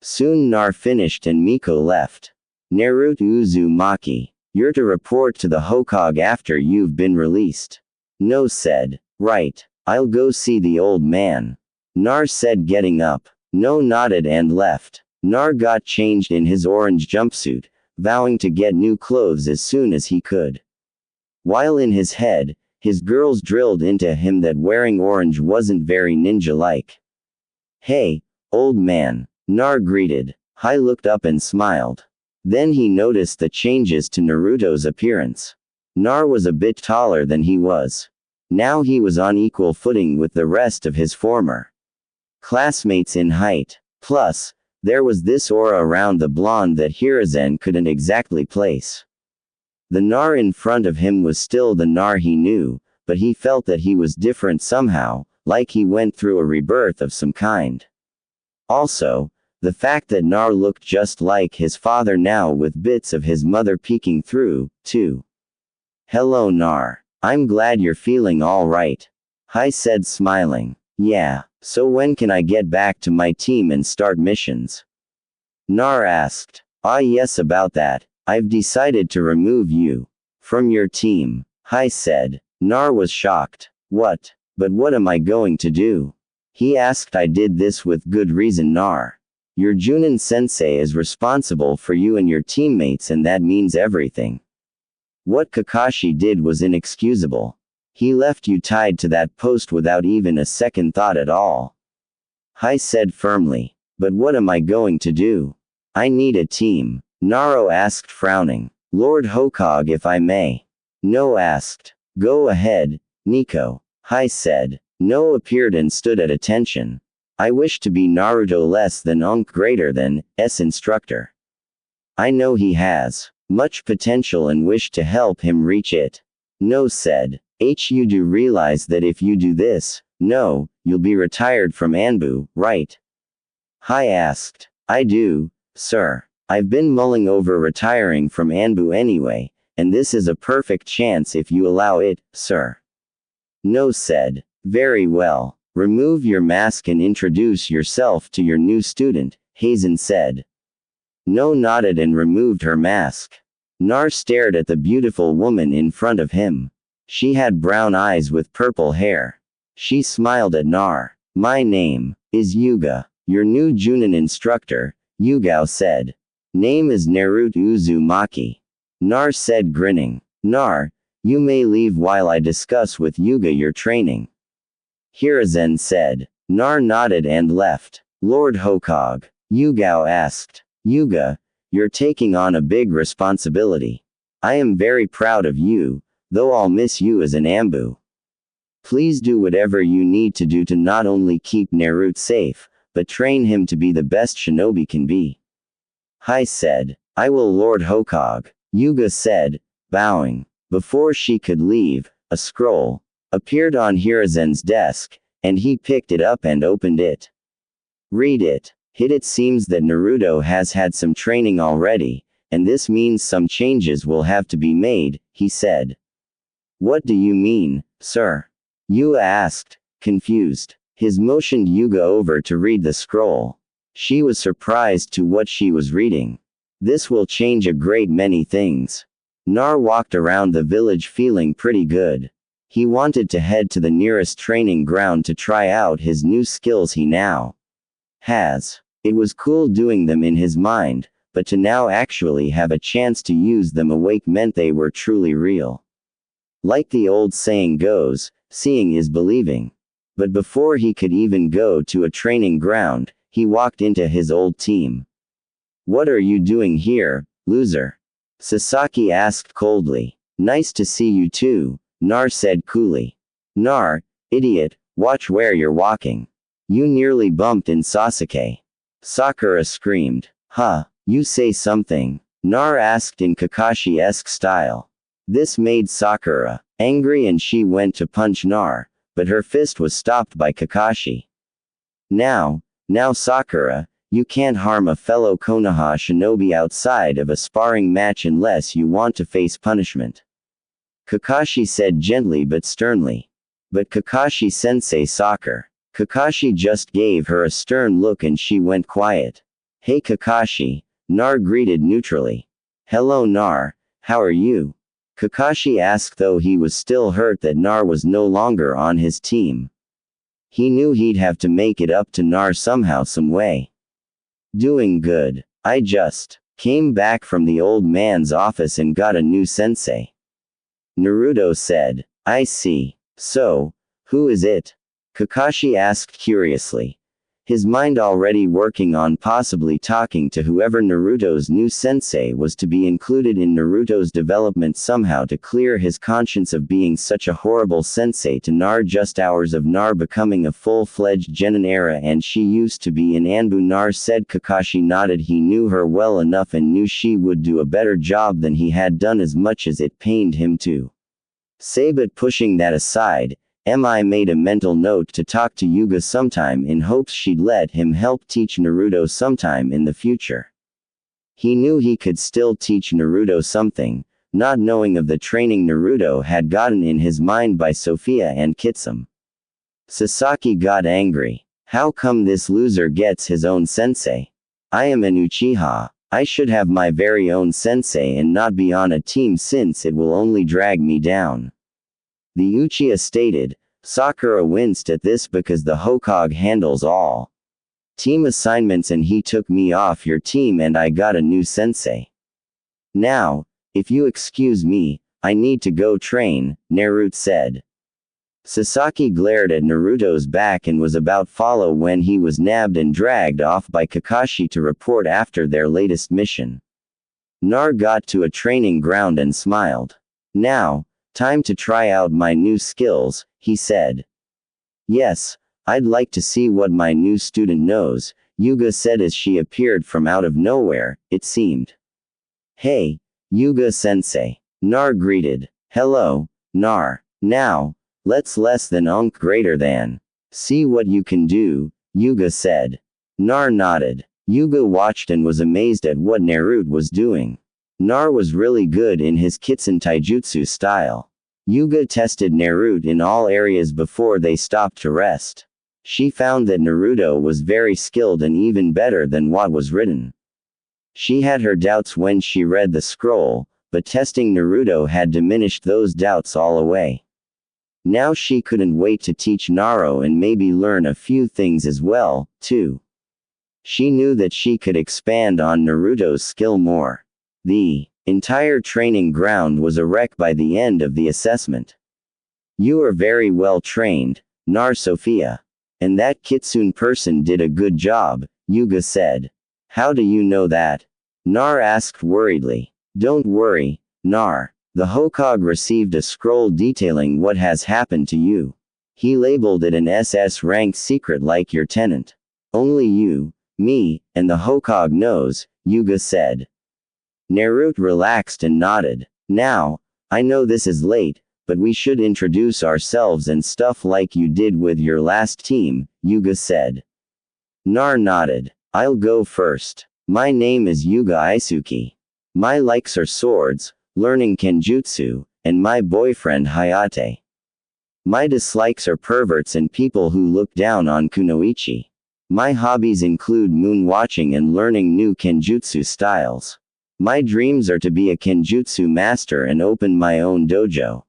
Soon Nar finished and Miko left. Naruto Uzumaki. You're to report to the Hokage after you've been released. No said. Right. I'll go see the old man. Nar said getting up. No nodded and left. Nar got changed in his orange jumpsuit, vowing to get new clothes as soon as he could. While in his head, his girls drilled into him that wearing orange wasn't very ninja-like. Hey, old man. Nar greeted. Hai looked up and smiled. Then he noticed the changes to Naruto's appearance. Nar was a bit taller than he was. Now he was on equal footing with the rest of his former classmates in height. Plus, there was this aura around the blonde that Hiruzen couldn't exactly place. The Nar in front of him was still the Nar he knew, but he felt that he was different somehow, like he went through a rebirth of some kind. Also, the fact that Nar looked just like his father now with bits of his mother peeking through, too. Hello Nar. I'm glad you're feeling all right. Hai said smiling. Yeah, so when can I get back to my team and start missions? Nar asked. Ah yes about that, I've decided to remove you from your team. Hai said. Nar was shocked. What? But what am I going to do? He asked. I did this with good reason Nar. Your Junin-sensei is responsible for you and your teammates and that means everything. What Kakashi did was inexcusable. He left you tied to that post without even a second thought at all. Hai said firmly. But what am I going to do? I need a team. Naro asked frowning. Lord Hokage if I may. No asked. Go ahead, Nico. Hai said. No appeared and stood at attention. I wish to be Naruto less than greater than S instructor. I know he has much potential and wish to help him reach it. No said. You do realize that if you do this, no, you'll be retired from Anbu, right? Hai asked. I do, sir. I've been mulling over retiring from Anbu anyway, and this is a perfect chance if you allow it, sir. No said. Very well. Remove your mask and introduce yourself to your new student, Hazen said. No nodded and removed her mask. Nar stared at the beautiful woman in front of him. She had brown eyes with purple hair. She smiled at Nar. My name is Yuga, your new Junin instructor, Yugao said. Name is Naruto Uzumaki. Nar said grinning. Nar, you may leave while I discuss with Yuga your training. Hiruzen said. Nar nodded and left. Lord Hokage. Yugao asked. Yuga, you're taking on a big responsibility. I am very proud of you, though I'll miss you as an Ambu. Please do whatever you need to do to not only keep Naruto safe, but train him to be the best shinobi can be. Hai said. I will, Lord Hokage, Yuga said, bowing. Before she could leave, a scroll appeared on Hirazen's desk, and he picked it up and opened it. Read it. It seems that Naruto has had some training already, and this means some changes will have to be made, he said. What do you mean, sir? Yuga asked, confused. His motioned Yuga over to read the scroll. She was surprised to what she was reading. This will change a great many things. Nar walked around the village feeling pretty good. He wanted to head to the nearest training ground to try out his new skills he now has. It was cool doing them in his mind, but to now actually have a chance to use them awake meant they were truly real. Like the old saying goes, seeing is believing. But before he could even go to a training ground, he walked into his old team. What are you doing here, loser? Sasaki asked coldly. Nice to see you too, Nar said coolly. Nar, idiot, watch where you're walking. You nearly bumped in Sasuke. Sakura screamed. Huh, you say something? Nar asked in Kakashi-esque style. This made Sakura angry and she went to punch Nar, but her fist was stopped by Kakashi. Now Sakura, you can't harm a fellow Konoha shinobi outside of a sparring match unless you want to face punishment. Kakashi said gently but sternly. But Kakashi-sensei Sakura. Kakashi just gave her a stern look and she went quiet. Hey Kakashi, Nar greeted neutrally. Hello Nar, how are you? Kakashi asked, though he was still hurt that Nar was no longer on his team. He knew he'd have to make it up to Nar somehow some way. Doing good. I just came back from the old man's office and got a new sensei. Naruto said. I see. So, who is it? Kakashi asked curiously. His mind already working on possibly talking to whoever Naruto's new sensei was to be included in Naruto's development somehow to clear his conscience of being such a horrible sensei to Nar. Just hours of Nar becoming a full-fledged genin era and she used to be in Anbu. Nar said. Kakashi nodded. He knew her well enough and knew she would do a better job than he had done, as much as it pained him to say. But pushing that aside, I made a mental note to talk to Yuga sometime in hopes she'd let him help teach Naruto sometime in the future. He knew he could still teach Naruto something, not knowing of the training Naruto had gotten in his mind by Sophia and Kitsum. Sasaki got angry. How come this loser gets his own sensei? I am an Uchiha. I should have my very own sensei and not be on a team, since it will only drag me down. The Uchiha stated. Sakura winced at this because the Hokage handles all team assignments and he took me off your team and I got a new sensei. Now, if you excuse me, I need to go train, Naruto said. Sasaki glared at Naruto's back and was about follow when he was nabbed and dragged off by Kakashi to report after their latest mission. Nar got to a training ground and smiled. Now, time to try out my new skills, he said. Yes, I'd like to see what my new student knows, Yuga said as she appeared from out of nowhere, it seemed. Hey, Yuga-sensei. Nar greeted. Hello, Nar. Now, let's less than greater than. See what you can do, Yuga said. Nar nodded. Yuga watched and was amazed at what Naruto was doing. Nar was really good in his Kitsun Taijutsu style. Yuga tested Naruto in all areas before they stopped to rest. She found that Naruto was very skilled and even better than what was written. She had her doubts when she read the scroll, but testing Naruto had diminished those doubts all away. Now she couldn't wait to teach Naruto and maybe learn a few things as well, too. She knew that she could expand on Naruto's skill more. The entire training ground was a wreck by the end of the assessment. You are very well trained, Nar Sophia. And that Kitsune person did a good job, Yuga said. How do you know that? Nar asked worriedly. Don't worry, Nar. The Hokage received a scroll detailing what has happened to you. He labeled it an SS rank secret like your tenant. Only you, me, and the Hokage knows, Yuga said. Naruto relaxed and nodded. Now, I know this is late, but we should introduce ourselves and stuff like you did with your last team, Yuga said. Nar nodded. I'll go first. My name is Yuga Isuki. My likes are swords, learning kenjutsu, and my boyfriend Hayate. My dislikes are perverts and people who look down on kunoichi. My hobbies include moon watching and learning new kenjutsu styles. My dreams are to be a kenjutsu master and open my own dojo.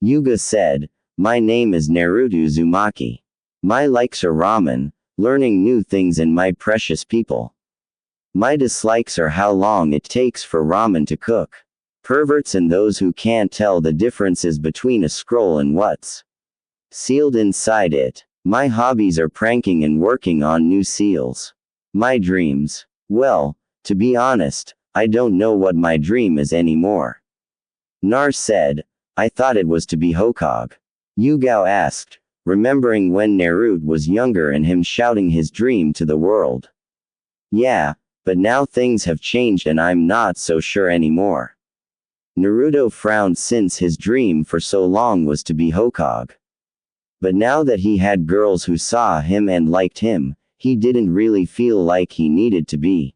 Yuga said, my name is Naruto Uzumaki. My likes are ramen, learning new things and my precious people. My dislikes are how long it takes for ramen to cook. Perverts and those who can't tell the differences between a scroll and what's sealed inside it. My hobbies are pranking and working on new seals. My dreams. Well, to be honest, I don't know what my dream is anymore. Nar said, I thought it was to be Hokage. Yugao asked, remembering when Naruto was younger and him shouting his dream to the world. Yeah, but now things have changed and I'm not so sure anymore. Naruto frowned since his dream for so long was to be Hokage. But now that he had girls who saw him and liked him, he didn't really feel like he needed to be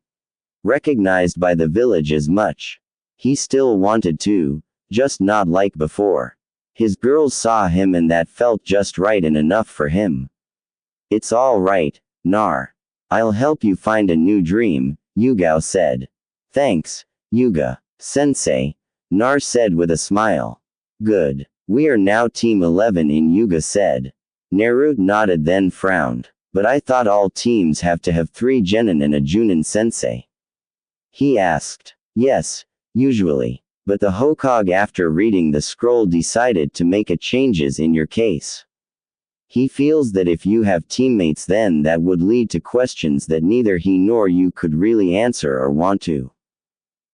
recognized by the village as much. He still wanted to, just not like before. His girls saw him and that felt just right and enough for him. It's all right, Nar. I'll help you find a new dream, Yugao said. Thanks, Yuga, sensei, Nar said with a smile. Good. We are now Team 11 in, Yuga said. Naruto nodded then frowned. But I thought all teams have to have 3 genin and a junin sensei. He asked. Yes, usually. But the Hokage after reading the scroll decided to make a changes in your case. He feels that if you have teammates then that would lead to questions that neither he nor you could really answer or want to.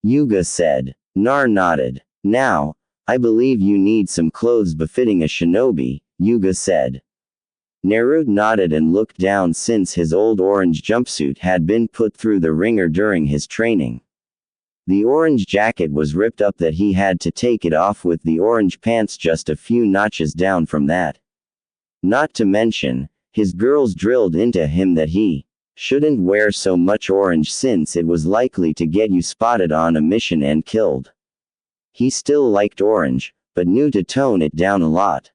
Yuga said. Nar nodded. Now, I believe you need some clothes befitting a shinobi, Yuga said. Naruto nodded and looked down since his old orange jumpsuit had been put through the ringer during his training. The orange jacket was ripped up that he had to take it off with the orange pants just a few notches down from that. Not to mention, his girls drilled into him that he shouldn't wear so much orange since it was likely to get you spotted on a mission and killed. He still liked orange, but knew to tone it down a lot.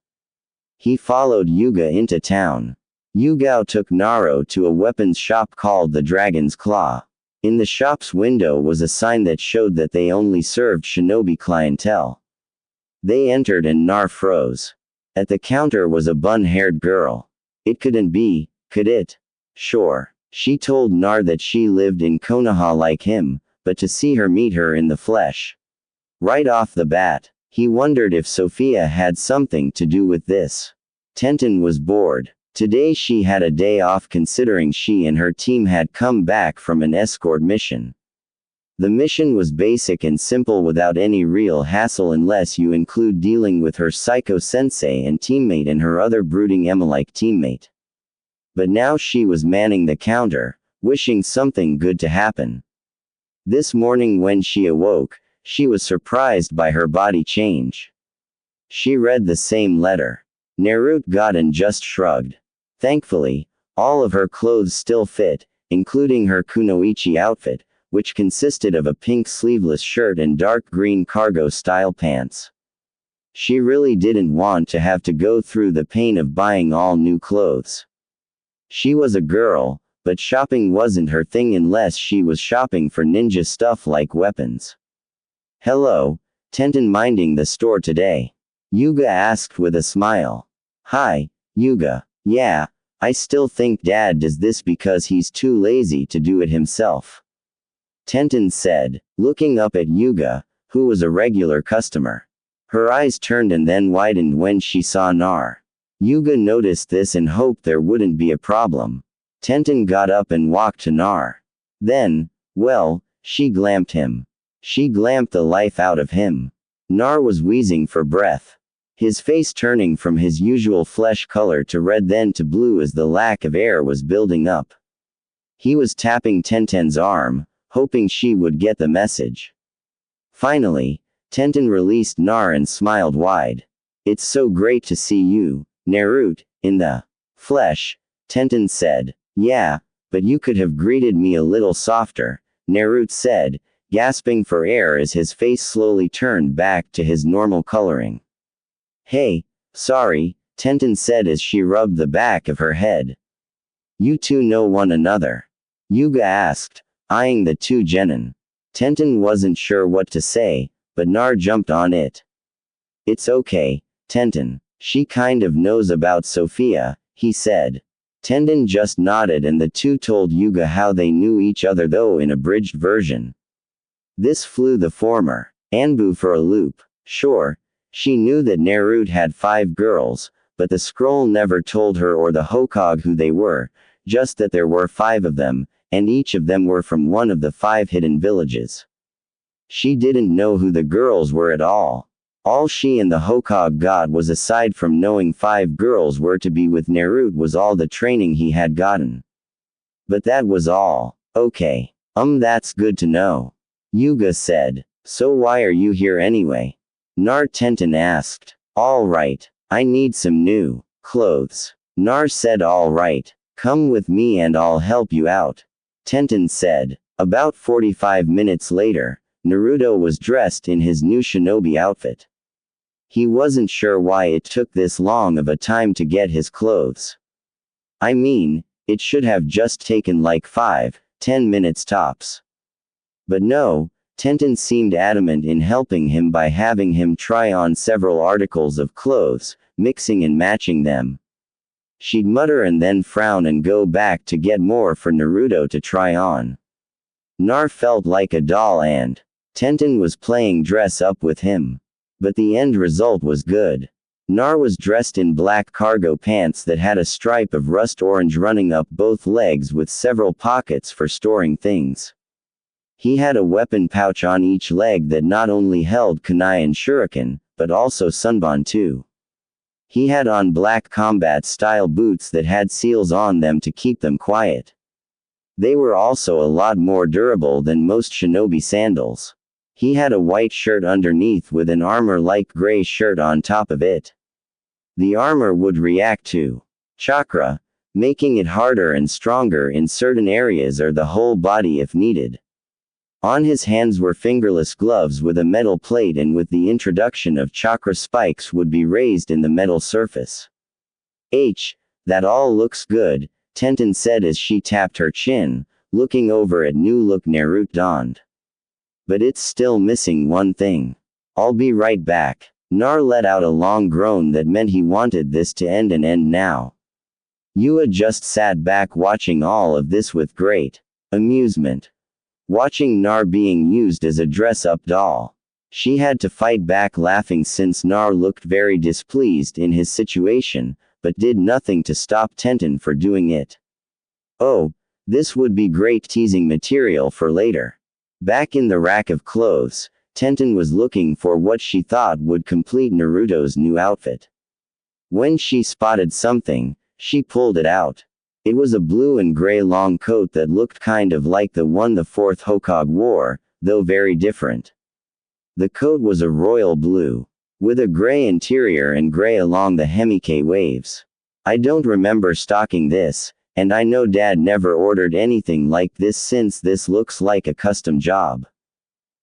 He followed Yuga into town. Yugao took Naro to a weapons shop called the Dragon's Claw. In the shop's window was a sign that showed that they only served shinobi clientele. They entered and Nar froze. At the counter was a bun-haired girl. It couldn't be, could it? Sure. She told Nar that she lived in Konoha like him, but to see her meet her in the flesh. Right off the bat, he wondered if Sophia had something to do with this. Tenten was bored. Today she had a day off considering she and her team had come back from an escort mission. The mission was basic and simple without any real hassle unless you include dealing with her psycho sensei and teammate and her other brooding Emma-like teammate. But now she was manning the counter, wishing something good to happen. This morning when she awoke, she was surprised by her body change. She read the same letter. Naruto got and just shrugged. Thankfully, all of her clothes still fit, including her kunoichi outfit, which consisted of a pink sleeveless shirt and dark green cargo-style pants. She really didn't want to have to go through the pain of buying all new clothes. She was a girl, but shopping wasn't her thing unless she was shopping for ninja stuff like weapons. Hello, Tenten minding the store today? Yuga asked with a smile. Hi, Yuga. Yeah, I still think Dad does this because he's too lazy to do it himself. Tenten said, looking up at Yuga, who was a regular customer. Her eyes turned and then widened when she saw Nar. Yuga noticed this and hoped there wouldn't be a problem. Tenten got up and walked to Nar. Then, well, she glamped him. She glamped the life out of him. Nar was wheezing for breath. his face turning from his usual flesh color to red then to blue as the lack of air was building up. He was tapping Tenten's arm, hoping she would get the message. Finally, Tenten released Nar and smiled wide. "It's so great to see you, Naruto, in the flesh," Tenten said. "Yeah, but you could have greeted me a little softer," Naruto said, gasping for air as his face slowly turned back to his normal coloring. "Hey, sorry," Tenten said as she rubbed the back of her head. "You two know one another?" Yuga asked, eyeing the two genin. Tenten wasn't sure what to say, but Nar jumped on it. "It's okay, Tenten. She kind of knows about Sophia," he said. Tenten just nodded and the two told Yuga how they knew each other, though in abridged version. This flew the former Anbu for a loop. Sure, she knew that Naruto had 5 girls, but the scroll never told her or the Hokage who they were, just that there were 5 of them, and each of them were from one of the 5 hidden villages. She didn't know who the girls were at all. All she and the Hokage got was, aside from knowing 5 girls were to be with Naruto, was all the training he had gotten. But that was all. "Okay. That's good to know," Yuga said. "So why are you here anyway?" Nar Tenten asked. "All right. I need some new clothes." Nar said, "All right. Come with me and I'll help you out," Tenten said. About 45 minutes later, Naruto was dressed in his new shinobi outfit. He wasn't sure why it took this long of a time to get his clothes. I mean, it should have just taken like 5-10 minutes tops. But no, Tenten seemed adamant in helping him by having him try on several articles of clothes, mixing and matching them. She'd mutter and then frown and go back to get more for Naruto to try on. Nar felt like a doll and Tenten was playing dress up with him. But the end result was good. Nar was dressed in black cargo pants that had a stripe of rust orange running up both legs with several pockets for storing things. He had a weapon pouch on each leg that not only held kunai and shuriken, but also sunban too. He had on black combat-style boots that had seals on them to keep them quiet. They were also a lot more durable than most shinobi sandals. He had a white shirt underneath with an armor-like gray shirt on top of it. The armor would react to chakra, making it harder and stronger in certain areas or the whole body if needed. On his hands were fingerless gloves with a metal plate, and with the introduction of chakra spikes would be raised in the metal surface. That all looks good," Tenten said as she tapped her chin, looking over at new look Naruto donned. "But it's still missing one thing. I'll be right back." Nar let out a long groan that meant he wanted this to end and end now. Yua just sat back watching all of this with great amusement. Watching Nar being used as a dress-up doll. She had to fight back laughing since Nar looked very displeased in his situation, but did nothing to stop Tenten for doing it. Oh, this would be great teasing material for later. Back in the rack of clothes, Tenten was looking for what she thought would complete Naruto's new outfit. When she spotted something, she pulled it out. It was a blue and gray long coat that looked kind of like the one the 4th Hokage wore, though very different. The coat was a royal blue, with a gray interior and gray along the hemike waves. I don't remember stocking this, and I know Dad never ordered anything like this since this looks like a custom job.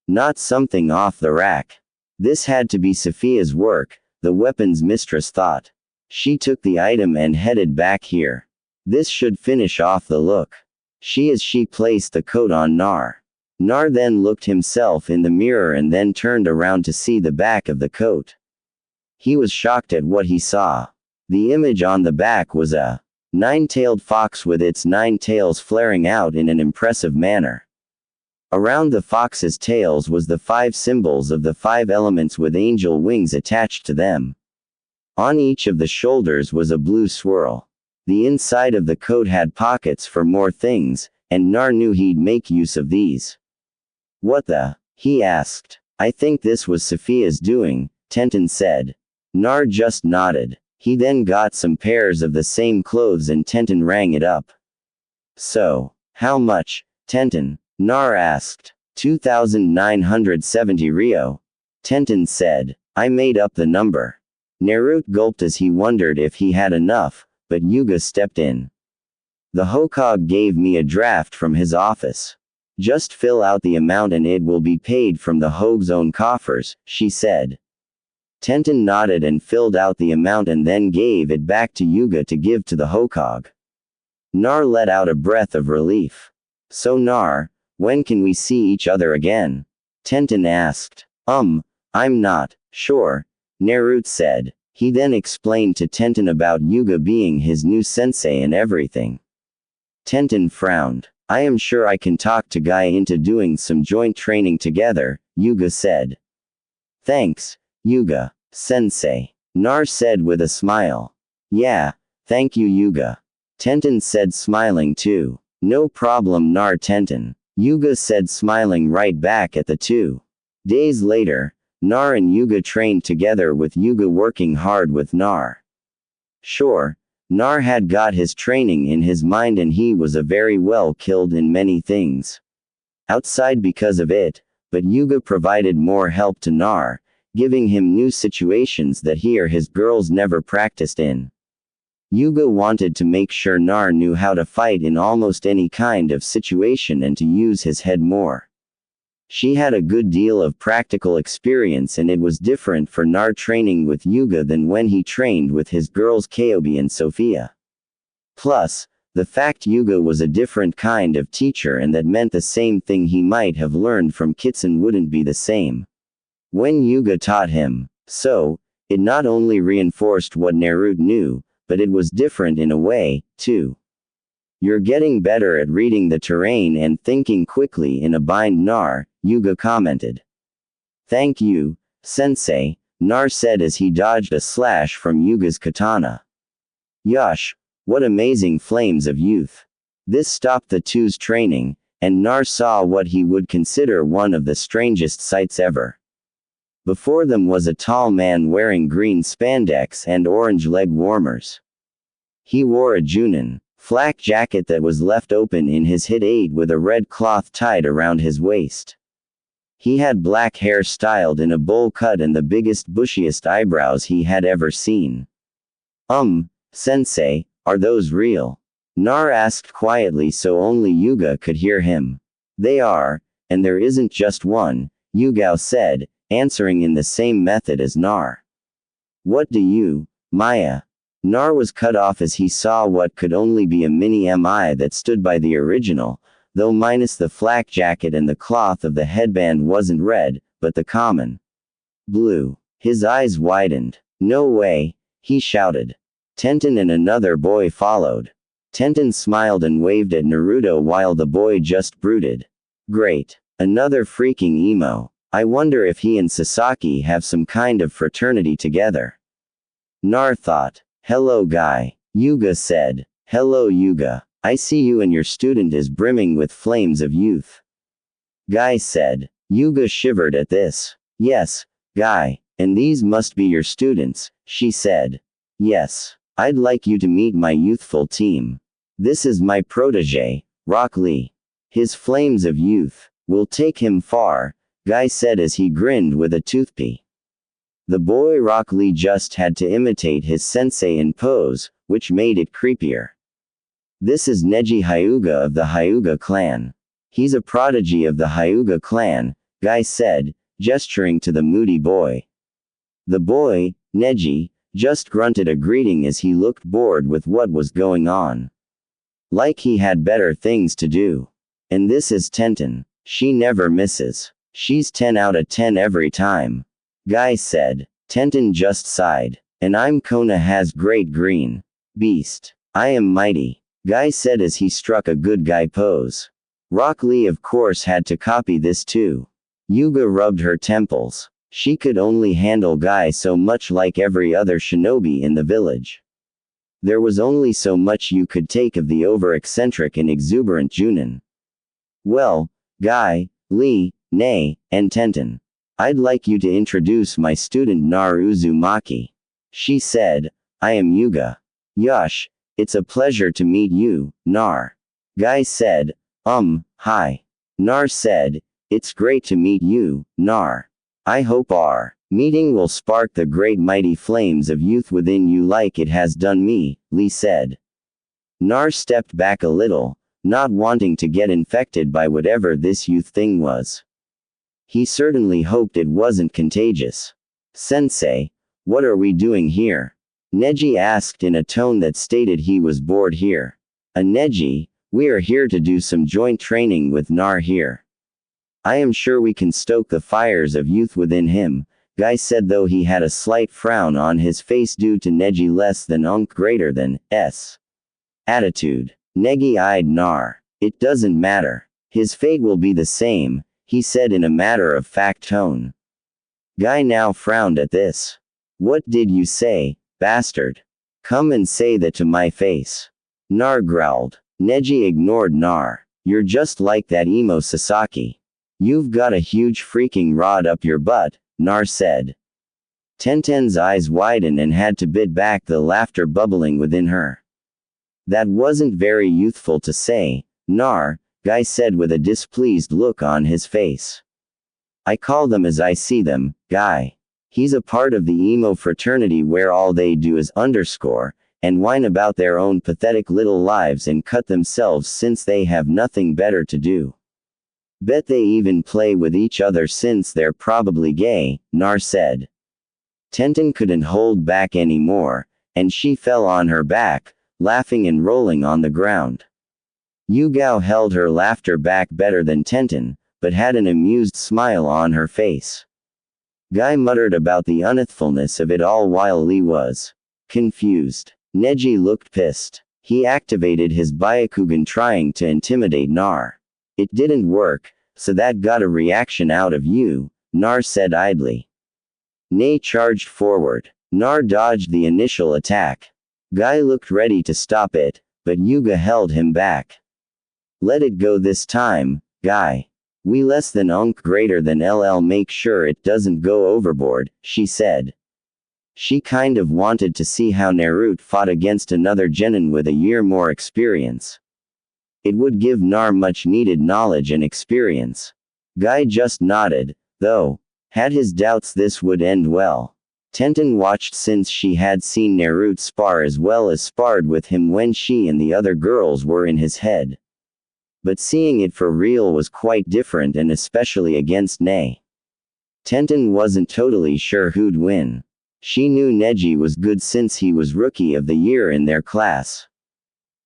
Not something off the rack. This had to be Sophia's work, the weapons mistress thought. She took the item and headed back here. This should finish off the look. She placed the coat on Nar. Nar then looked himself in the mirror and then turned around to see the back of the coat. He was shocked at what he saw. The image on the back was a 9-tailed fox with its 9 tails flaring out in an impressive manner. Around the fox's tails was the 5 symbols of the 5 elements with angel wings attached to them. On each of the shoulders was a blue swirl. The inside of the coat had pockets for more things, and Nar knew he'd make use of these. "What the?" he asked. "I think this was Sophia's doing," Tenten said. Nar just nodded. He then got some pairs of the same clothes and Tenten rang it up. So, how much, Tenten? Nar asked. 2,970 Rio. Tenten said. I made up the number. Naruto gulped as he wondered if he had enough, but Yuga stepped in. The Hokage gave me a draft from his office. Just fill out the amount and it will be paid from the Hoga's own coffers, she said. Tenten nodded and filled out the amount and then gave it back to Yuga to give to the Hokage. Nar let out a breath of relief. So Nar, when can we see each other again? Tenten asked. I'm not sure, Naruto said. He then explained to Tenten about Yuga being his new sensei and everything. Tenten frowned. I am sure I can talk to Guy into doing some joint training together, Yuga said. Thanks, Yuga, sensei, Nar said with a smile. Yeah, thank you Yuga. Tenten said smiling too. No problem Nar Tenten, Yuga said smiling right back at the two. Days later, Nar and Yuga trained together with Yuga working hard with Nar. Sure, Nar had got his training in his mind and he was a very well killed in many things outside because of it, but Yuga provided more help to Nar, giving him new situations that he or his girls never practiced in. Yuga wanted to make sure Nar knew how to fight in almost any kind of situation and to use his head more. She had a good deal of practical experience and it was different for Nar training with Yuga than when he trained with his girls Kyobi and Sophia. Plus, the fact Yuga was a different kind of teacher and that meant the same thing he might have learned from Kitsun wouldn't be the same when Yuga taught him. So, it not only reinforced what Naruto knew, but it was different in a way, too. You're getting better at reading the terrain and thinking quickly in a bind Nar, Yuga commented. Thank you, sensei, Nar said as he dodged a slash from Yuga's katana. Yosh, what amazing flames of youth. This stopped the two's training, and Nar saw what he would consider one of the strangest sights ever. Before them was a tall man wearing green spandex and orange leg warmers. He wore a Junin, flak jacket that was left open in his hit aid with a red cloth tied around his waist. He had black hair styled in a bowl cut and the biggest bushiest eyebrows he had ever seen. Sensei, are those real? Nar asked quietly so only Yuga could hear him. They are, and there isn't just one, Yugao said, answering in the same method as Nar. What do you, Maya? Nar was cut off as he saw what could only be a mini-mi that stood by the original, though minus the flak jacket and the cloth of the headband wasn't red, but the common blue. His eyes widened. No way, he shouted. Tenten and another boy followed. Tenten smiled and waved at Naruto while the boy just brooded. Great. Another freaking emo. I wonder if he and Sasaki have some kind of fraternity together. Nar thought. Hello Guy. Yuga said. Hello Yuga. I see you and your student is brimming with flames of youth. Guy said. Yuga shivered at this. Yes, Guy, and these must be your students, she said. Yes. I'd like you to meet my youthful team. This is my protege, Rock Lee. His flames of youth will take him far, Guy said as he grinned with a toothpick. The boy Rock Lee just had to imitate his sensei in pose, which made it creepier. This is Neji Hyuga of the Hyuga clan. He's a prodigy of the Hyuga clan, Guy said, gesturing to the moody boy. The boy, Neji, just grunted a greeting as he looked bored with what was going on. Like he had better things to do. And this is Tenten. She never misses. She's 10 out of 10 every time. Guy said. Tenten just sighed. And I'm Kona has great green beast. I am mighty, Guy said as he struck a good guy pose. Rock Lee of course had to copy this too. Yuga rubbed her temples. She could only handle Guy so much like every other shinobi in the village. There was only so much you could take of the over-eccentric and exuberant Junin. Well, Guy, Lee, Nei, and Tenten. I'd like you to introduce my student Nar Uzumaki. She said, I am Yuga. Yush, it's a pleasure to meet you, Nar. Guy said, hi. Nar said, it's great to meet you, Nar. I hope our meeting will spark the great mighty flames of youth within you like it has done me, Lee said. Nar stepped back a little, not wanting to get infected by whatever this youth thing was. He certainly hoped it wasn't contagious. Sensei, what are we doing here? Neji asked in a tone that stated he was bored here. Neji, we are here to do some joint training with Nar here. I am sure we can stoke the fires of youth within him, Guy said, though he had a slight frown on his face due to Neji less than greater than s attitude. Neji eyed Nar. It doesn't matter. His fate will be the same, he said in a matter-of-fact tone. Guy now frowned at this. What did you say, bastard? Come and say that to my face. Nar growled. Neji ignored Nar. You're just like that emo Sasaki. You've got a huge freaking rod up your butt, Nar said. Tenten's eyes widened and had to bid back the laughter bubbling within her. That wasn't very youthful to say, Nar, Guy said with a displeased look on his face. I call them as I see them, Guy. He's a part of the emo fraternity where all they do is and whine about their own pathetic little lives and cut themselves since they have nothing better to do. Bet they even play with each other since they're probably gay, Nar said. Tenten couldn't hold back anymore, and she fell on her back, laughing and rolling on the ground. Yugao held her laughter back better than Tenten, but had an amused smile on her face. Guy muttered about the unearthfulness of it all while Lee was confused. Neji looked pissed. He activated his Byakugan trying to intimidate Nar. It didn't work, so that got a reaction out of you, Nar said idly. Nei charged forward. Nar dodged the initial attack. Guy looked ready to stop it, but Yuga held him back. Let it go this time, Guy. We less than greater than LL make sure it doesn't go overboard, she said. She kind of wanted to see how Naruto fought against another genin with a year more experience. It would give Nar much needed knowledge and experience. Guy just nodded, though. Had his doubts this would end well. Tenten watched since she had seen Naruto spar as well as sparred with him when she and the other girls were in his head. But seeing it for real was quite different, and especially against Nei. Tenten wasn't totally sure who'd win. She knew Neji was good since he was Rookie of the Year in their class.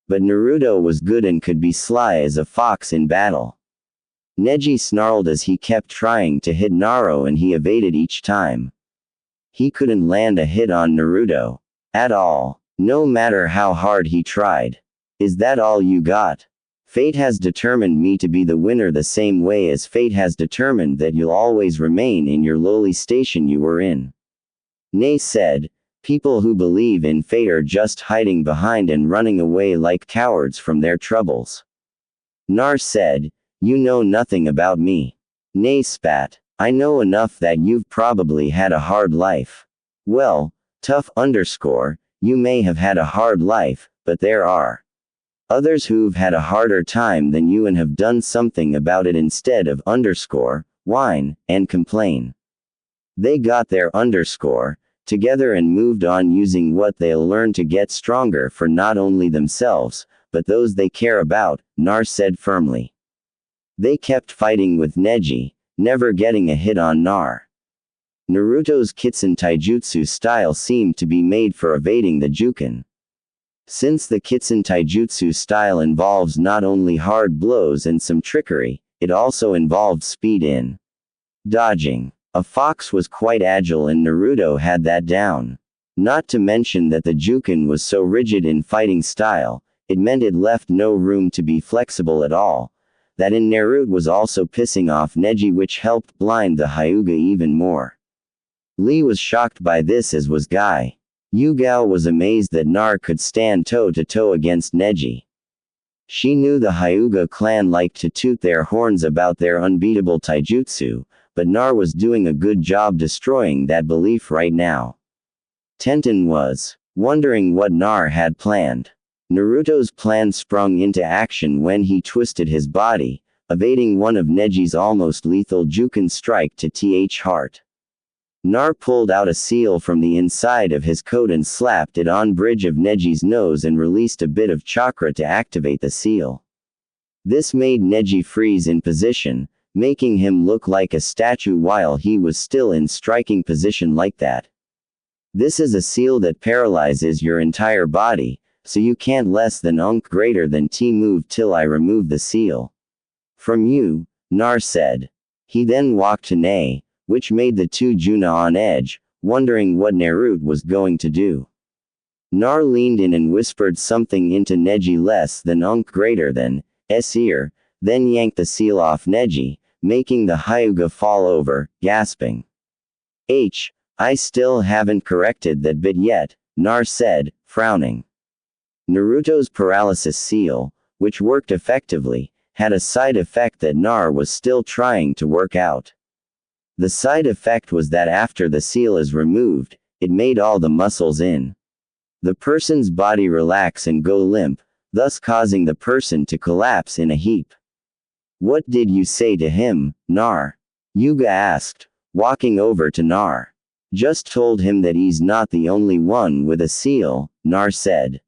But Naruto was good and could be sly as a fox in battle. Neji snarled as he kept trying to hit Naruto and he evaded each time. He couldn't land a hit on Naruto. At all. No matter how hard he tried. Is that all you got? Fate has determined me to be the winner the same way as fate has determined that you'll always remain in your lowly station you were in. Nei said, people who believe in fate are just hiding behind and running away like cowards from their troubles. Nar said, you know nothing about me. Nei spat. I know enough that you've probably had a hard life. Well, tough you may have had a hard life, but there are others who've had a harder time than you and have done something about it instead of whine and complain. They got their together and moved on using what they'll learn to get stronger for not only themselves, but those they care about, Nar said firmly. They kept fighting with Neji, never getting a hit on Nar. Naruto's Kitsen Taijutsu style seemed to be made for evading the Juken. Since the Kitsen Taijutsu style involves not only hard blows and some trickery, it also involved speed in dodging. A fox was quite agile and Naruto had that down. Not to mention that the Juken was so rigid in fighting style, it meant it left no room to be flexible at all. That in Naruto was also pissing off Neji, which helped blind the Hyuga even more. Lee was shocked by this, as was Guy. Yugao was amazed that Nar could stand toe-to-toe against Neji. She knew the Hyuga clan liked to toot their horns about their unbeatable taijutsu, but Nar was doing a good job destroying that belief right now. Tenten was wondering what Nar had planned. Naruto's plan sprung into action when he twisted his body, evading one of Neji's almost lethal Juken strike to Th heart. Nar pulled out a seal from the inside of his coat and slapped it on bridge of Neji's nose and released a bit of chakra to activate the seal. This made Neji freeze in position, making him look like a statue while he was still in striking position like that. This is a seal that paralyzes your entire body, so you can't less than greater than T move till I remove the seal. From you, Nar said. He then walked to Ne, which made the two Juna on edge, wondering what Naruto was going to do. Nar leaned in and whispered something into Neji less than greater than ear, then yanked the seal off Neji, making the Hyuga fall over, gasping. I still haven't corrected that bit yet, Nar said, frowning. Naruto's paralysis seal, which worked effectively, had a side effect that Nar was still trying to work out. The side effect was that after the seal is removed, it made all the muscles in the person's body relax and go limp, thus causing the person to collapse in a heap. What did you say to him, Nar? Yuga asked, walking over to Nar. Just told him that he's not the only one with a seal, Nar said.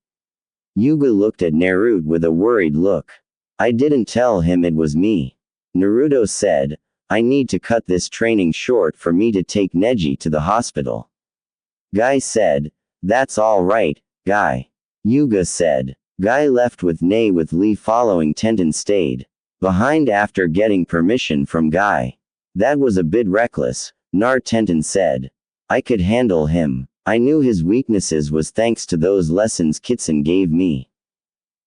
Yuga looked at Naruto with a worried look. I didn't tell him it was me. Naruto said, I need to cut this training short for me to take Neji to the hospital. Guy said, that's all right, Guy. Yuga said. Guy left with Ne with Lee following. Tenten stayed behind after getting permission from Guy. That was a bit reckless, Nar. Tenten said. I could handle him. I knew his weaknesses was thanks to those lessons Kitsun gave me.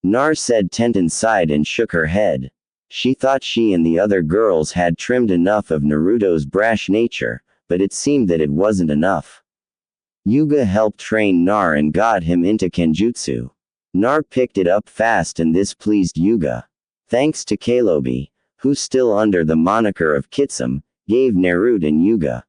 Nar said. Tenten sighed and shook her head. She thought she and the other girls had trimmed enough of Naruto's brash nature, but it seemed that it wasn't enough. Yuga helped train Nar and got him into Kenjutsu. Nar picked it up fast and this pleased Yuga. Thanks to Kalobi, who's still under the moniker of Kitsum, gave Naruto and Yuga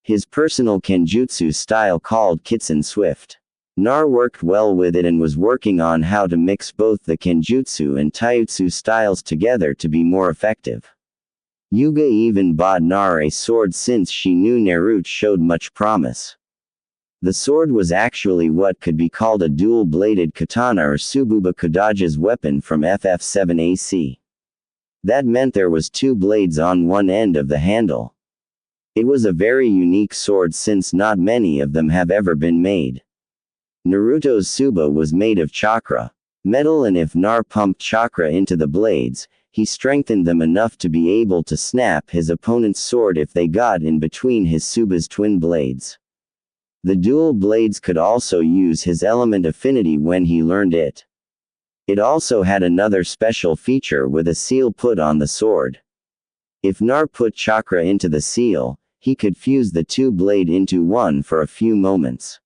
his personal Kenjutsu style called Kitsun Swift. Nar worked well with it and was working on how to mix both the Kenjutsu and Taijutsu styles together to be more effective. Yuga even bought Nar a sword since she knew Naruto showed much promise. The sword was actually what could be called a dual-bladed katana or Sububa Kodage's weapon from FF7AC. That meant there was two blades on one end of the handle. It was a very unique sword since not many of them have ever been made. Naruto's Suba was made of chakra metal, and if Nar pumped chakra into the blades, he strengthened them enough to be able to snap his opponent's sword if they got in between his Suba's twin blades. The dual blades could also use his element affinity when he learned it. It also had another special feature with a seal put on the sword. If Nar put chakra into the seal, he could fuse the two blade into one for a few moments.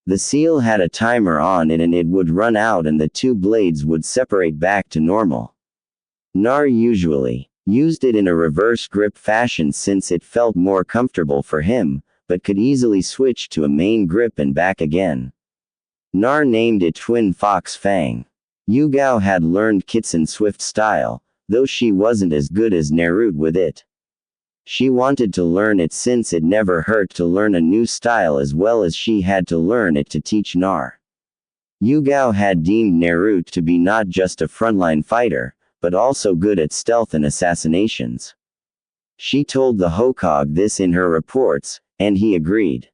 The seal had a timer on it and it would run out and the two blades would separate back to normal. Nar usually used it in a reverse grip fashion since it felt more comfortable for him, but could easily switch to a main grip and back again. Nar named it Twin Fox Fang. Yugao had learned Kitsun Swift style, though she wasn't as good as Naruto with it. She wanted to learn it since it never hurt to learn a new style as well as she had to learn it to teach Nar. Yugao had deemed Naruto to be not just a frontline fighter, but also good at stealth and assassinations. She told the Hokage this in her reports, and he agreed.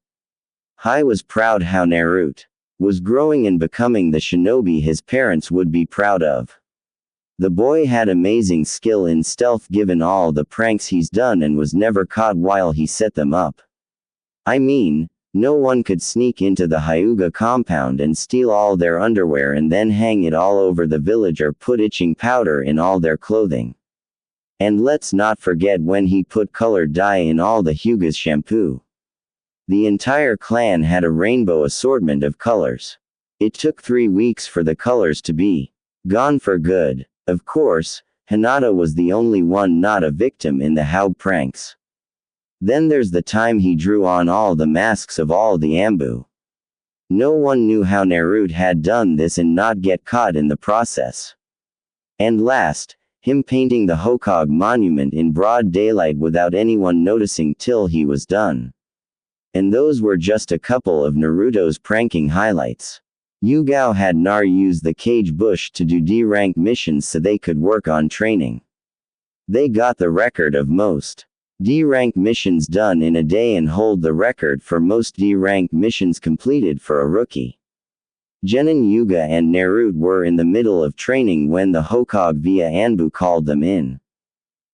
Hai was proud how Naruto was growing and becoming the shinobi his parents would be proud of. The boy had amazing skill in stealth given all the pranks he's done and was never caught while he set them up. I mean, no one could sneak into the Hyuga compound and steal all their underwear and then hang it all over the village or put itching powder in all their clothing. And let's not forget when he put colored dye in all the Hyuga's shampoo. The entire clan had a rainbow assortment of colors. It took 3 weeks for the colors to be gone for good. Of course, Hinata was the only one not a victim in the Hauge pranks. Then there's the time he drew on all the masks of all the Ambu. No one knew how Naruto had done this and not get caught in the process. And last, him painting the Hokage monument in broad daylight without anyone noticing till he was done. And those were just a couple of Naruto's pranking highlights. Yugao had Nar use the cage bush to do D-rank missions so they could work on training. They got the record of most D-rank missions done in a day and hold the record for most D-rank missions completed for a rookie. Genin Yuga and Naruto were in the middle of training when the Hokage via Anbu called them in.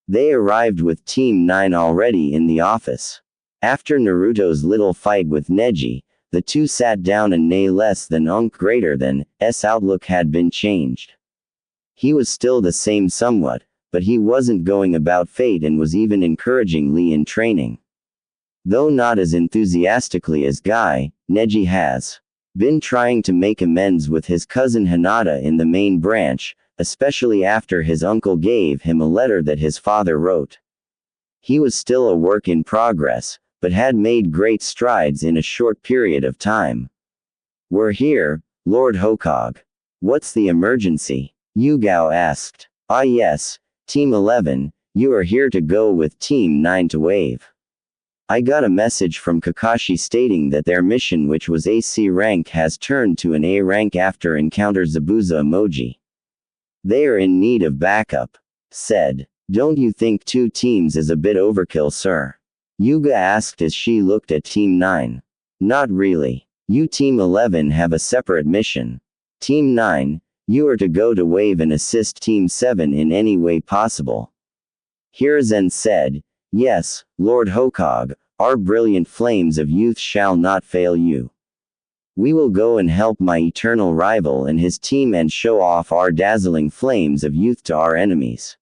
They arrived with Team 9 already in the office. After Naruto's little fight with Neji, the two sat down and nay less than greater than S outlook had been changed. He was still the same somewhat, but he wasn't going about fate and was even encouraging Lee in training. Though not as enthusiastically as Guy, Neji has been trying to make amends with his cousin Hinata in the main branch, especially after his uncle gave him a letter that his father wrote. He was still a work in progress, but had made great strides in a short period of time. "We're here, Lord Hokage. What's the emergency?" Yugao asked. "Ah yes, Team 11, you are here to go with Team 9 to Wave. I got a message from Kakashi stating that their mission, which was AC rank, has turned to an A rank after encounter Zabuza emoji. They are in need of backup," said. "Don't you think 2 teams is a bit overkill, sir?" Yuga asked as she looked at Team 9. "Not really. You Team 11 have a separate mission. Team 9, you are to go to Wave and assist Team 7 in any way possible." Hiruzen said, "Yes, Lord Hokage, our brilliant flames of youth shall not fail you. We will go and help my eternal rival and his team and show off our dazzling flames of youth to our enemies."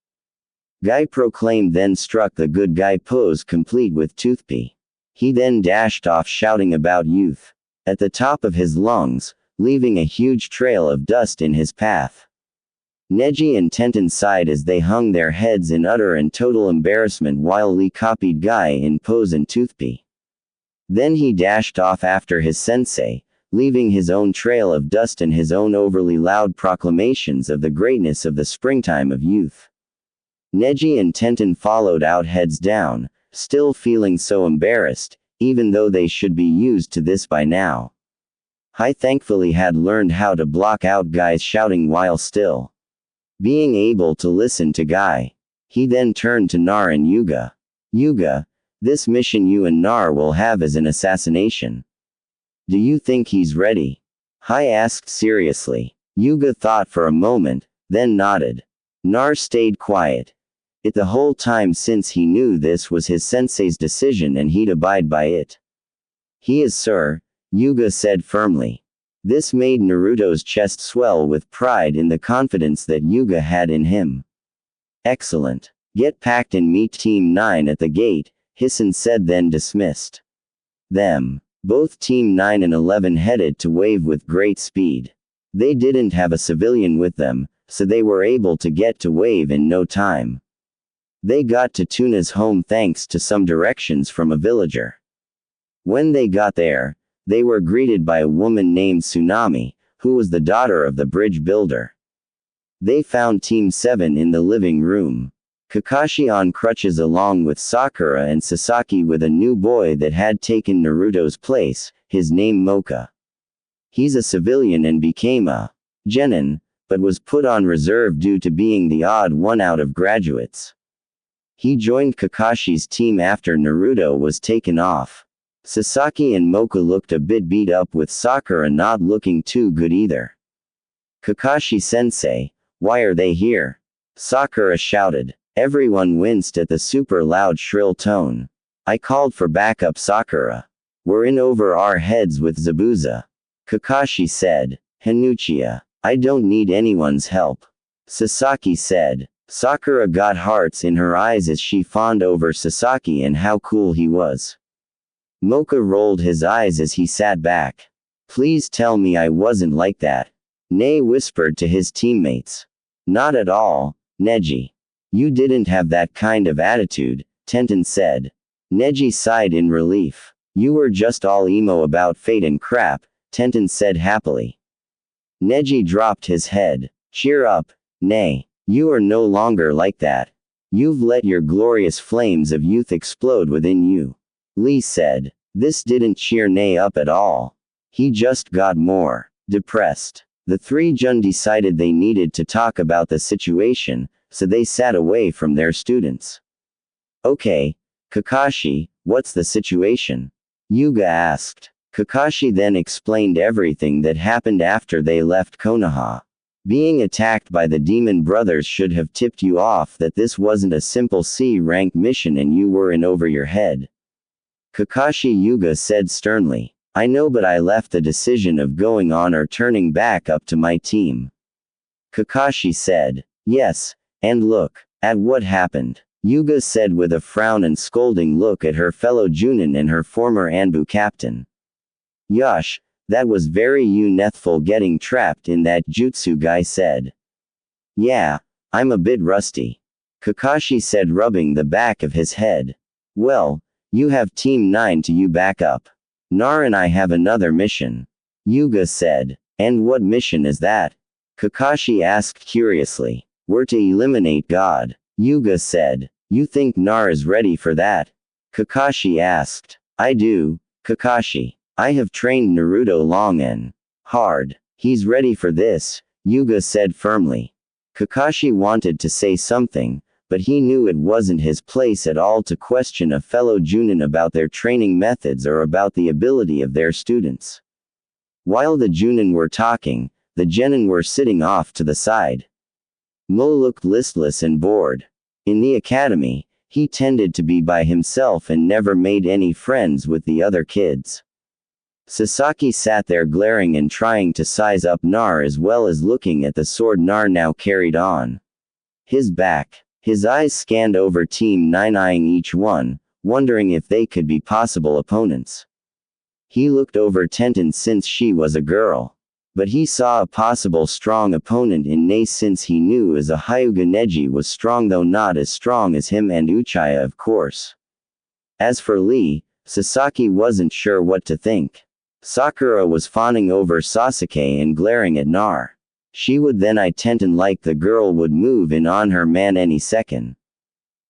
Guy proclaimed, then struck the good guy pose complete with toothpick. He then dashed off shouting about youth at the top of his lungs, leaving a huge trail of dust in his path. Neji and Tenten sighed as they hung their heads in utter and total embarrassment while Lee copied Guy in pose and toothpick. Then he dashed off after his sensei, leaving his own trail of dust and his own overly loud proclamations of the greatness of the springtime of youth. Neji and Tenten followed out heads down, still feeling so embarrassed, even though they should be used to this by now. Hai thankfully had learned how to block out Guy's shouting while still being able to listen to Guy. He then turned to Nar and Yuga. "Yuga, this mission you and Nar will have is an assassination. Do you think he's ready?" Hai asked seriously. Yuga thought for a moment, then nodded. Nar stayed quiet. It the whole time since he knew this was his sensei's decision and he'd abide by it. "He is, sir," Yuga said firmly. This made Naruto's chest swell with pride in the confidence that Yuga had in him. "Excellent. Get packed and meet Team 9 at the gate," Hisan said, then dismissed them. Both Team 9 and 11 headed to Wave with great speed. They didn't have a civilian with them, so they were able to get to Wave in no time. They got to Tuna's home thanks to some directions from a villager. When they got there, they were greeted by a woman named Tsunami, who was the daughter of the bridge builder. They found Team 7 in the living room. Kakashi on crutches along with Sakura and Sasaki with a new boy that had taken Naruto's place, his name Mocha. He's a civilian and became a genin, but was put on reserve due to being the odd one out of graduates. He joined Kakashi's team after Naruto was taken off. Sasaki and Mocha looked a bit beat up with Sakura not looking too good either. "Kakashi-sensei, why are they here?" Sakura shouted. Everyone winced at the super loud shrill tone. "I called for backup, Sakura. We're in over our heads with Zabuza," Kakashi said. "Hanuchiya, I don't need anyone's help," Sasaki said. Sakura got hearts in her eyes as she fawned over Sasaki and how cool he was. Mocha rolled his eyes as he sat back. "Please tell me I wasn't like that," Nei whispered to his teammates. "Not at all, Neji. You didn't have that kind of attitude," Tenten said. Neji sighed in relief. "You were just all emo about fate and crap," Tenten said happily. Neji dropped his head. Cheer up, Nei. You are no longer like that. You've let your glorious flames of youth explode within you. Lee said. This didn't cheer Nei up at all. He just got more depressed. The three Jun decided they needed to talk about the situation, so they sat away from their students. Okay, Kakashi, what's the situation? Yuga asked. Kakashi then explained everything that happened after they left Konoha. Being attacked by the demon brothers should have tipped you off that this wasn't a simple C-rank mission and you were in over your head. Kakashi Yuga said sternly. I know, but I left the decision of going on or turning back up to my team. Kakashi said. Yes, and look at what happened. Yuga said with a frown and scolding look at her fellow Junin and her former Anbu captain. Yosh, that was very youthful getting trapped in that jutsu, guy said. Yeah, I'm a bit rusty. Kakashi said, rubbing the back of his head. Well, you have Team 9 to you back up. Nar and I have another mission. Yuga said. And what mission is that? Kakashi asked curiously. We're to eliminate God. Yuga said. You think Nar is ready for that? Kakashi asked. I do, Kakashi. I have trained Naruto long and hard. He's ready for this, Yuga said firmly. Kakashi wanted to say something, but he knew it wasn't his place at all to question a fellow Junin about their training methods or about the ability of their students. While the Junin were talking, the Genin were sitting off to the side. Mo looked listless and bored. In the academy, he tended to be by himself and never made any friends with the other kids. Sasaki sat there glaring and trying to size up Nar as well as looking at the sword Nar now carried on his back. His eyes scanned over Team 9, eyeing each one, wondering if they could be possible opponents. He looked over Tenten since she was a girl. But he saw a possible strong opponent in Nei since he knew as a Hyuga Neji was strong, though not as strong as him, and Uchiha of course. As for Lee, Sasaki wasn't sure what to think. Sakura was fawning over Sasuke and glaring at Nar. She would then eye Tenten like the girl would move in on her man any second.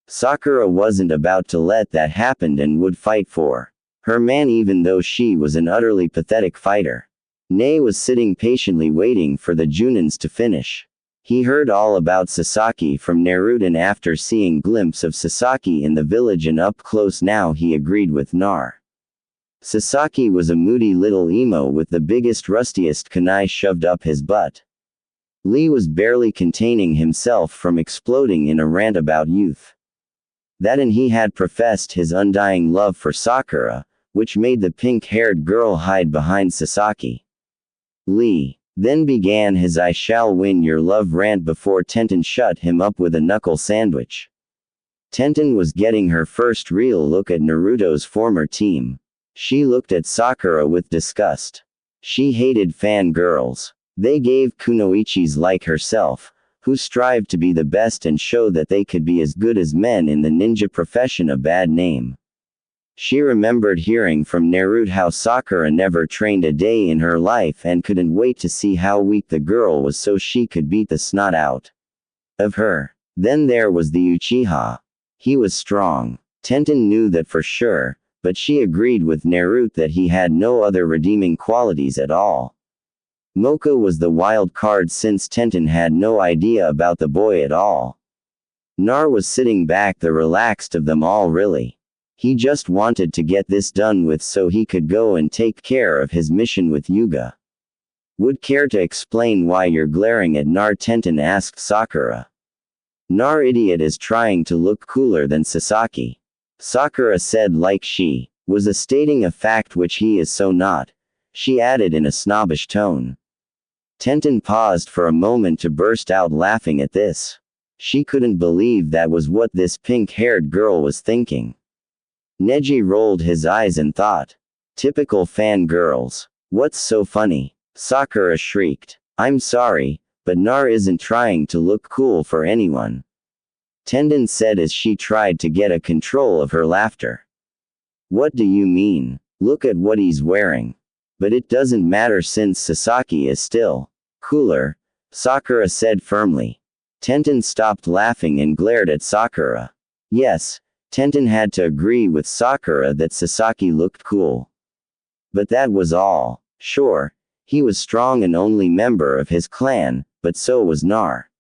Sakura wasn't about to let that happen and would fight for her man even though she was an utterly pathetic fighter. Nei was sitting patiently waiting for the Junins to finish. He heard all about Sasaki from Naruto, and after seeing glimpse of Sasaki in the village and up close now he agreed with Nar. Sasaki was a moody little emo with the biggest rustiest kunai shoved up his butt. Lee was barely containing himself from exploding in a rant about youth. That, and he had professed his undying love for Sakura, which made the pink-haired girl hide behind Sasaki. Lee then began his I shall win your love rant before Tenten shut him up with a knuckle sandwich. Tenten was getting her first real look at Naruto's former team. She looked at Sakura with disgust. She hated fangirls. They gave kunoichis like herself, who strived to be the best and show that they could be as good as men in the ninja profession, a bad name. She remembered hearing from Naruto how Sakura never trained a day in her life and couldn't wait to see how weak the girl was so she could beat the snot out of her. Then there was the Uchiha. He was strong. Tenten knew that for sure, but she agreed with Naruto that he had no other redeeming qualities at all. Mocha was the wild card since Tenten had no idea about the boy at all. Nar was sitting back, the relaxed of them all really. He just wanted to get this done with so he could go and take care of his mission with Yuga. Would care to explain why you're glaring at Nar? Tenten asked Sakura. Nar idiot is trying to look cooler than Sasaki. Sakura said like she was stating a fact which he is so not. She added in a snobbish tone. Tenten paused for a moment to burst out laughing at this. She couldn't believe that was what this pink-haired girl was thinking. Neji rolled his eyes and thought. Typical fangirls. What's so funny? Sakura shrieked. I'm sorry, but Nar isn't trying to look cool for anyone. Tenten said as she tried to get a control of her laughter. What do you mean? Look at what he's wearing. But it doesn't matter since Sasaki is still cooler, Sakura said firmly. Tenten stopped laughing and glared at Sakura. Yes, Tenten had to agree with Sakura that Sasaki looked cool. But that was all. Sure, he was strong and only member of his clan, but so was Nar.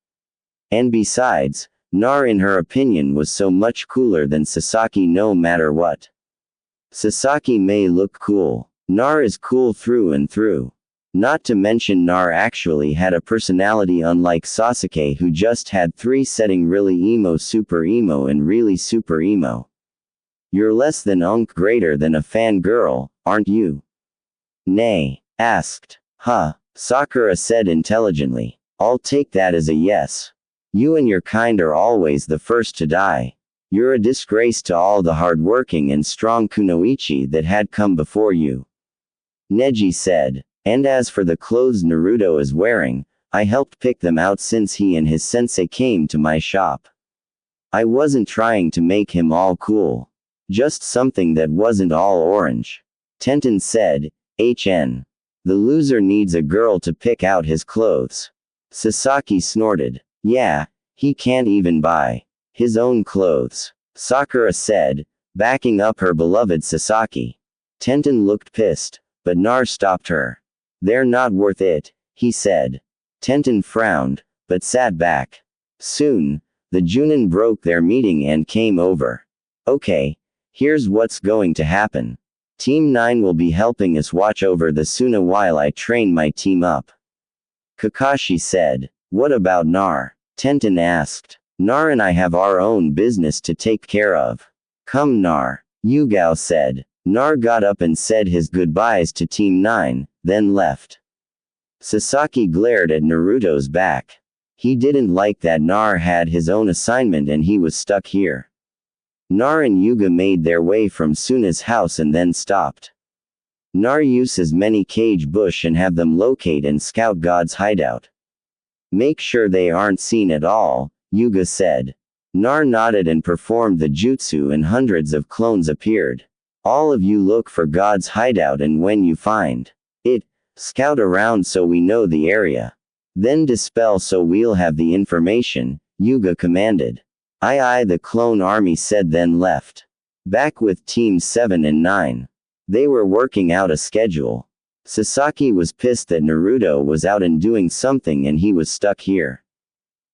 And besides, Nar in her opinion was so much cooler than Sasaki no matter what. Sasaki may look cool. Nar is cool through and through. Not to mention Nar actually had a personality unlike Sasuke, who just had 3 setting: really emo, super emo and really super emo. You're less than greater than a fangirl, aren't you? Nay, asked. Huh, Sakura said intelligently. I'll take that as a yes. You and your kind are always the first to die. You're a disgrace to all the hardworking and strong kunoichi that had come before you. Neji said. And as for the clothes Naruto is wearing, I helped pick them out since he and his sensei came to my shop. I wasn't trying to make him all cool. Just something that wasn't all orange. Tenten said, HN. The loser needs a girl to pick out his clothes. Sasaki snorted. Yeah, he can't even buy his own clothes. Sakura said, backing up her beloved Sasaki. Tenten looked pissed, but Nar stopped her. They're not worth it, he said. Tenten frowned, but sat back. Soon, the Junin broke their meeting and came over. Okay, here's what's going to happen. Team 9 will be helping us watch over the Suna while I train my team up. Kakashi said. What about Nar? Tenten asked. Nar and I have our own business to take care of. Come Nar, Yugao said. Nar got up and said his goodbyes to Team 9, then left. Sasaki glared at Naruto's back. He didn't like that Nar had his own assignment and he was stuck here. Nar and Yuga made their way from Suna's house and then stopped. Nar uses many cage bush and have them locate and scout God's hideout. Make sure they aren't seen at all, Yuga said. Nar nodded and performed the jutsu and hundreds of clones appeared. All of you look for God's hideout and when you find it, scout around so we know the area. Then dispel so we'll have the information, Yuga commanded. Aye, the clone army said, then left. Back with teams 7 and 9. They were working out a schedule. Sasaki was pissed that Naruto was out and doing something and he was stuck here.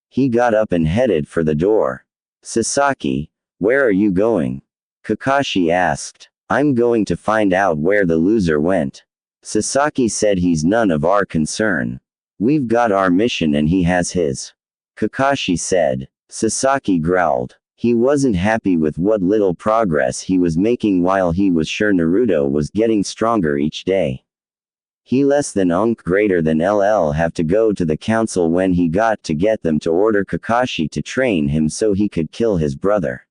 He got up and headed for the door. Sasaki, where are you going? Kakashi asked. I'm going to find out where the loser went. Sasaki said he's none of our concern. We've got our mission and he has his. Kakashi said. Sasaki growled. He wasn't happy with what little progress he was making while he was sure Naruto was getting stronger each day. He less than greater than LL have to go to the council when he got to get them to order Kakashi to train him so he could kill his brother.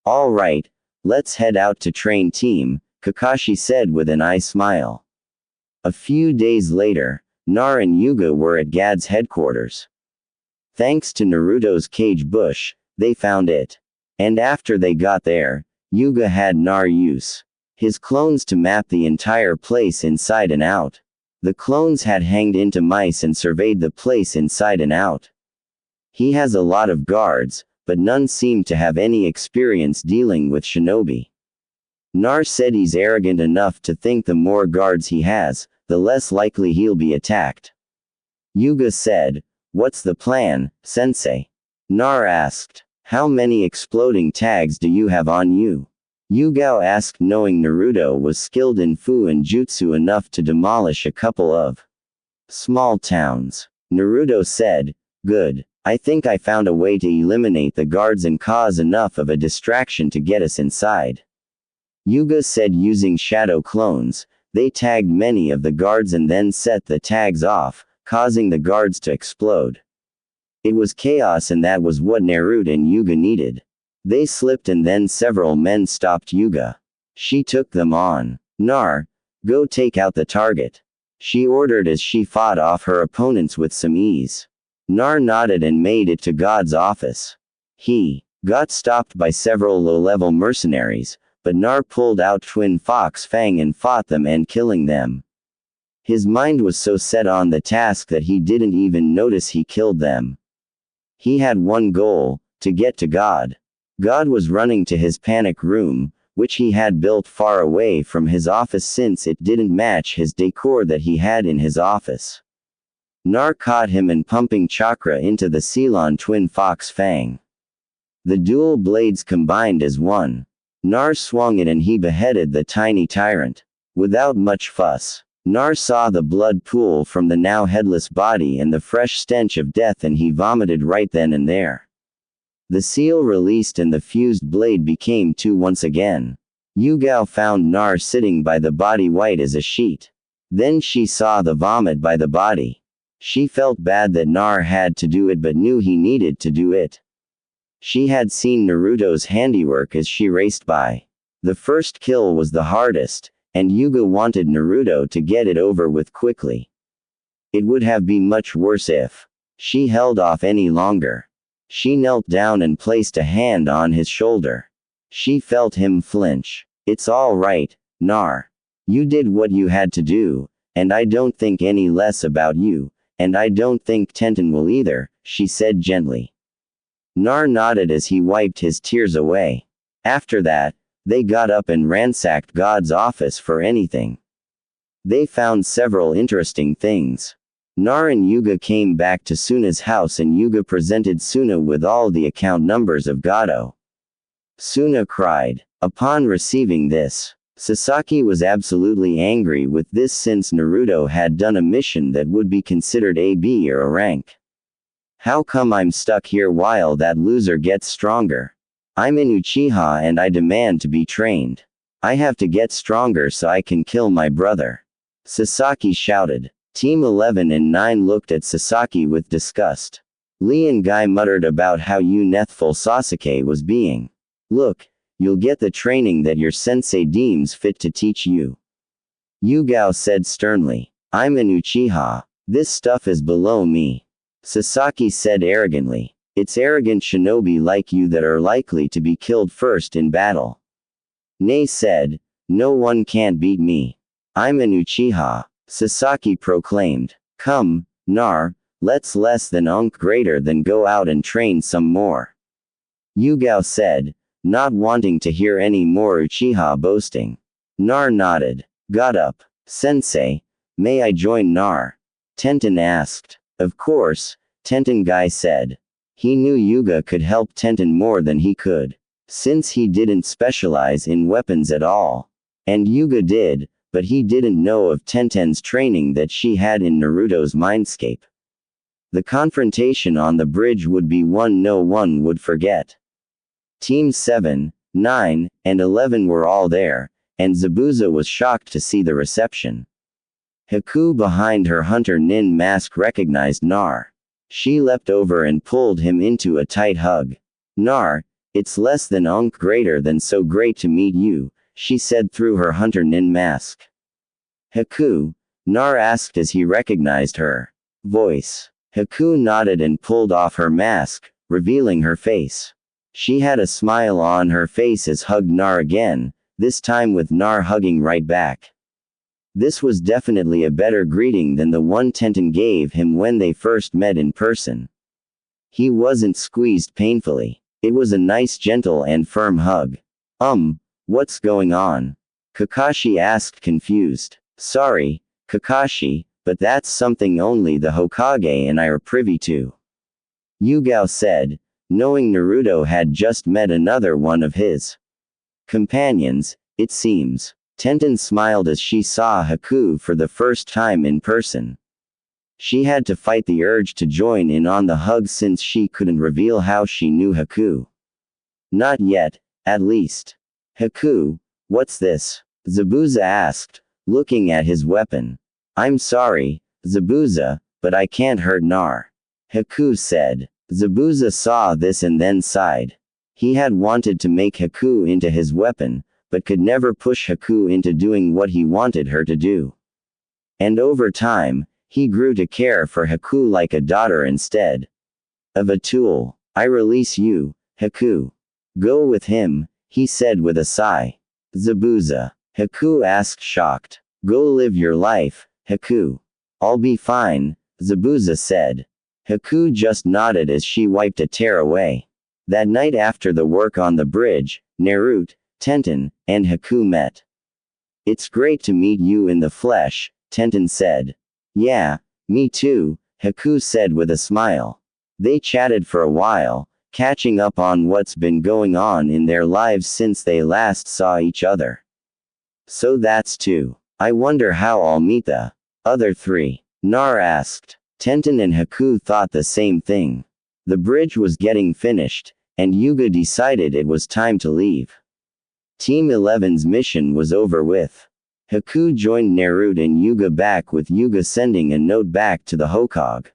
All right, let's head out to train team, Kakashi said with an eye smile. A few days later, Nar and Yuga were at Gad's headquarters. Thanks to Naruto's cage bush, they found it. And after they got there, Yuga had Nar use his clones to map the entire place inside and out. The clones had hanged into mice and surveyed the place inside and out. He has a lot of guards, but none seem to have any experience dealing with shinobi. Nar said he's arrogant enough to think the more guards he has, the less likely he'll be attacked. Yuga said, "What's the plan, sensei?" Nar asked, "How many exploding tags do you have on you?" Yugao asked, knowing Naruto was skilled in fu and jutsu enough to demolish a couple of small towns. Naruto said, "Good. I think I found a way to eliminate the guards and cause enough of a distraction to get us inside." Yuga said using shadow clones, they tagged many of the guards and then set the tags off, causing the guards to explode. It was chaos and that was what Naruto and Yuga needed. They slipped and then several men stopped Yuga. She took them on. "Nar, go take out the target," she ordered as she fought off her opponents with some ease. Nar nodded and made it to God's office. He got stopped by several low-level mercenaries, but Nar pulled out Twin Fox Fang and fought them and killing them. His mind was so set on the task that he didn't even notice he killed them. He had one goal, to get to God. God was running to his panic room, which he had built far away from his office since it didn't match his decor that he had in his office. Nar caught him and pumping chakra into the Ceylon twin fox fang. The dual blades combined as one. Nar swung it and he beheaded the tiny tyrant. Without much fuss. Nar saw the blood pool from the now headless body and the fresh stench of death, and he vomited right then and there. The seal released and the fused blade became two once again. Yugao found Nar sitting by the body white as a sheet. Then she saw the vomit by the body. She felt bad that Nar had to do it but knew he needed to do it. She had seen Naruto's handiwork as she raced by. The first kill was the hardest, and Yuga wanted Naruto to get it over with quickly. It would have been much worse if she held off any longer. She knelt down and placed a hand on his shoulder. She felt him flinch. "It's all right, Nar. You did what you had to do, and I don't think any less about you, and I don't think Tenten will either," she said gently. Nar nodded as he wiped his tears away. After that, they got up and ransacked God's office for anything. They found several interesting things. Nar and Yuga came back to Suna's house and Yuga presented Suna with all the account numbers of Gado. Suna cried. Upon receiving this, Sasaki was absolutely angry with this since Naruto had done a mission that would be considered a B or a rank. "How come I'm stuck here while that loser gets stronger? I'm an Uchiha and I demand to be trained. I have to get stronger so I can kill my brother," Sasaki shouted. Team 11 and 9 looked at Sasaki with disgust. Lee and Guy muttered about how youthful Sasuke was being. "Look, you'll get the training that your sensei deems fit to teach you," Yugao said sternly. "I'm an Uchiha. This stuff is below me," Sasaki said arrogantly. "It's arrogant shinobi like you that are likely to be killed first in battle." Nei said, "No one can't beat me. I'm an Uchiha," Sasaki proclaimed. "Come, Nar, let's less than greater than go out and train some more," Yugao said, not wanting to hear any more Uchiha boasting. Nar nodded. "Got up. Sensei, may I join Nar?" Tenten asked. "Of course," Tenten Guy said. He knew Yuga could help Tenten more than he could, since he didn't specialize in weapons at all. And Yuga did, but he didn't know of Tenten's training that she had in Naruto's mindscape. The confrontation on the bridge would be one no one would forget. Teams 7, 9, and 11 were all there, and Zabuza was shocked to see the reception. Haku behind her hunter nin mask recognized Nar. She leapt over and pulled him into a tight hug. "Nar, it's less than greater than so great to meet you," she said through her hunter nin mask. "Haku?" Nar asked as he recognized her voice. Haku nodded and pulled off her mask, revealing her face. She had a smile on her face as hugged Nar again, this time with Nar hugging right back. This was definitely a better greeting than the one Tenten gave him when they first met in person. He wasn't squeezed painfully. It was a nice gentle and firm hug. What's going on?" Kakashi asked confused. "Sorry, Kakashi, but that's something only the Hokage and I are privy to," Yugao said, knowing Naruto had just met another one of his companions, it seems. Tenten smiled as she saw Haku for the first time in person. She had to fight the urge to join in on the hug since she couldn't reveal how she knew Haku. Not yet, at least. "Haku, what's this?" Zabuza asked, looking at his weapon. "I'm sorry, Zabuza, but I can't hurt Nar," Haku said. Zabuza saw this and then sighed. He had wanted to make Haku into his weapon, but could never push Haku into doing what he wanted her to do. And over time, he grew to care for Haku like a daughter instead of a tool. "I release you, Haku. Go with him," he said with a sigh. "Zabuza?" Haku asked shocked. "Go live your life, Haku. I'll be fine, Zabuza said. Haku just nodded as she wiped a tear away. That night after the work on the bridge, Naruto, Tenten, and Haku met. It's great to meet you in the flesh, Tenten said. Yeah, me too, Haku said with a smile. They chatted for a while, catching up on what's been going on in their lives since they last saw each other. So that's two. I wonder how I'll meet the other three, Nar asked. Tenten and Haku thought the same thing. The bridge was getting finished, and Yuga decided it was time to leave. Team 11's mission was over with. Haku joined Naruto and Yuga back with Yuga sending a note back to the Hokage.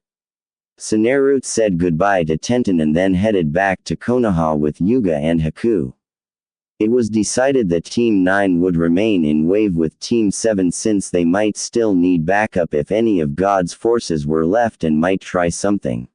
So Naruto said goodbye to Tenten and then headed back to Konoha with Yuga and Haku. It was decided that Team 9 would remain in wave with Team 7 since they might still need backup if any of God's forces were left and might try something.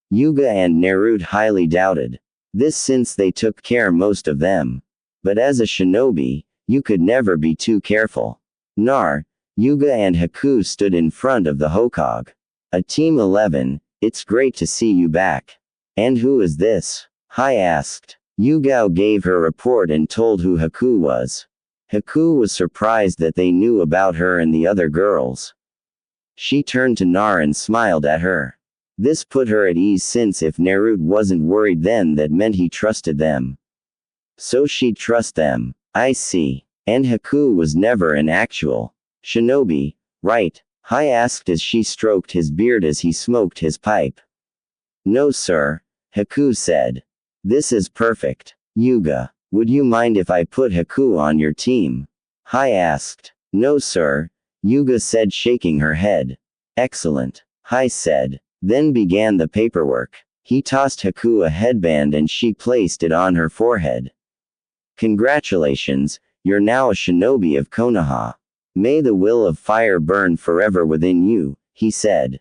Yuga and Naruto highly doubted this since they took care most of them. But as a shinobi, you could never be too careful. Nar, Yuga and Haku stood in front of the Hokage. A Team 11, it's great to see you back. And who is this? Hai asked. Yugao gave her report and told who Haku was. Haku was surprised that they knew about her and the other girls. She turned to Nar and smiled at her. This put her at ease since if Naruto wasn't worried then that meant he trusted them. So she'd trust them. I see. And Haku was never an actual shinobi, right? Hai asked as she stroked his beard as he smoked his pipe. No sir, Haku said. This is perfect. Yuga, would you mind if I put Haku on your team? Hai asked. No sir, Yuga said shaking her head. Excellent, Hai said. Then began the paperwork. He tossed Haku a headband and she placed it on her forehead. Congratulations, you're now a shinobi of Konoha. May the will of fire burn forever within you, he said.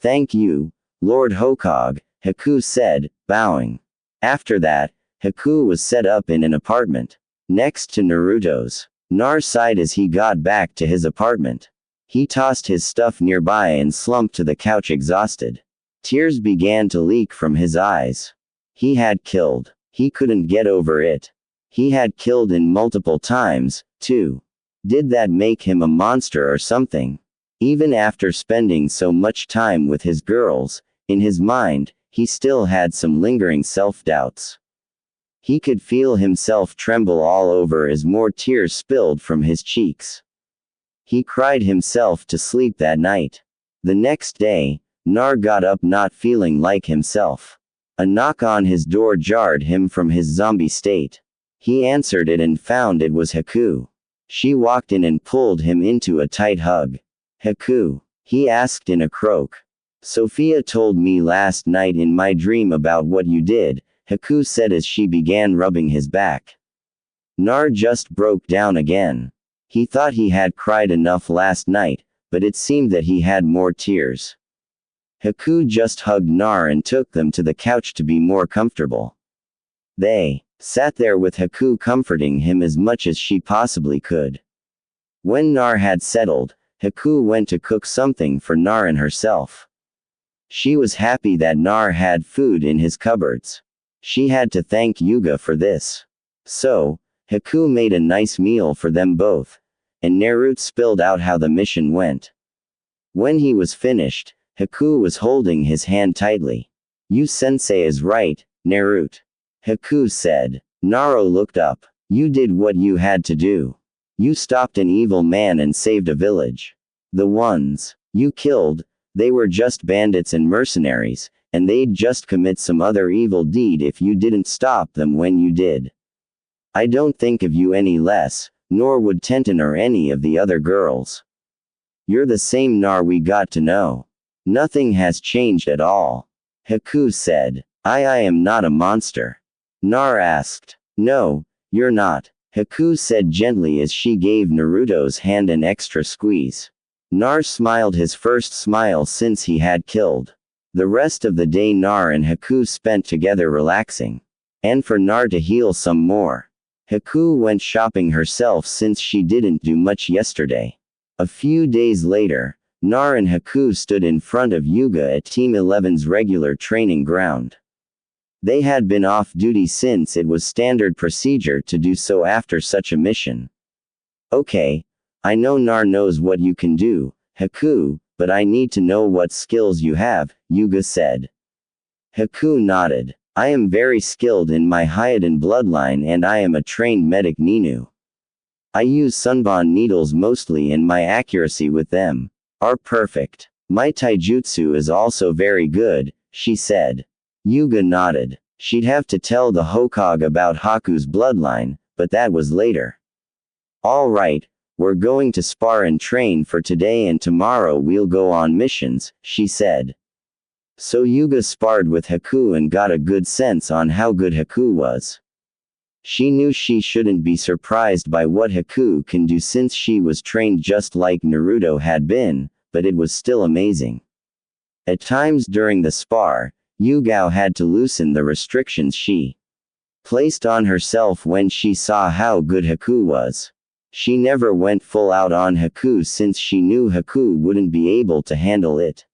Thank you, Lord Hokage, Haku said, bowing. After that, Haku was set up in an apartment next to Naruto's. Nar sighed as he got back to his apartment. He tossed his stuff nearby and slumped to the couch exhausted. Tears began to leak from his eyes. He had killed. He couldn't get over it. He had killed in multiple times, too. Did that make him a monster or something? Even after spending so much time with his girls, in his mind, he still had some lingering self-doubts. He could feel himself tremble all over as more tears spilled from his cheeks. He cried himself to sleep that night. The next day, Nar got up not feeling like himself. A knock on his door jarred him from his zombie state. He answered it and found it was Haku. She walked in and pulled him into a tight hug. Haku, he asked in a croak. Sophia told me last night in my dream about what you did, Haku said as she began rubbing his back. Nar just broke down again. He thought he had cried enough last night, but it seemed that he had more tears. Haku just hugged Nar and took them to the couch to be more comfortable. They sat there with Haku comforting him as much as she possibly could. When Nar had settled, Haku went to cook something for Nar and herself. She was happy that Nar had food in his cupboards. She had to thank Yuga for this. So, Haku made a nice meal for them both, and Naruto spilled out how the mission went. When he was finished, Haku was holding his hand tightly. You sensei is right, Naruto. Haku said. Naruto looked up. You did what you had to do. You stopped an evil man and saved a village. The ones you killed, they were just bandits and mercenaries, and they'd just commit some other evil deed if you didn't stop them when you did. I don't think of you any less, nor would Tenten or any of the other girls. You're the same Nar we got to know. Nothing has changed at all. Haku said. I am not a monster. Nar asked. No, you're not, Haku said gently as she gave Naruto's hand an extra squeeze. Nar smiled his first smile since he had killed. The rest of the day Nar and Haku spent together relaxing. And for Nar to heal some more. Haku went shopping herself since she didn't do much yesterday. A few days later, Nar and Haku stood in front of Yuga at Team 11's regular training ground. They had been off duty since it was standard procedure to do so after such a mission. Okay, I know Nar knows what you can do, Haku, but I need to know what skills you have, Yuga said. Haku nodded. I am very skilled in my Hyuuden bloodline and I am a trained medic Ninu. I use Sunbon needles mostly and my accuracy with them are perfect. My taijutsu is also very good, she said. Yuga nodded. She'd have to tell the Hokage about Haku's bloodline, but that was later. All right, we're going to spar and train for today and tomorrow we'll go on missions, she said. So Yuga sparred with Haku and got a good sense on how good Haku was. She knew she shouldn't be surprised by what Haku can do since she was trained just like Naruto had been, but it was still amazing. At times during the spar, Yuga had to loosen the restrictions she placed on herself when she saw how good Haku was. She never went full out on Haku since she knew Haku wouldn't be able to handle it.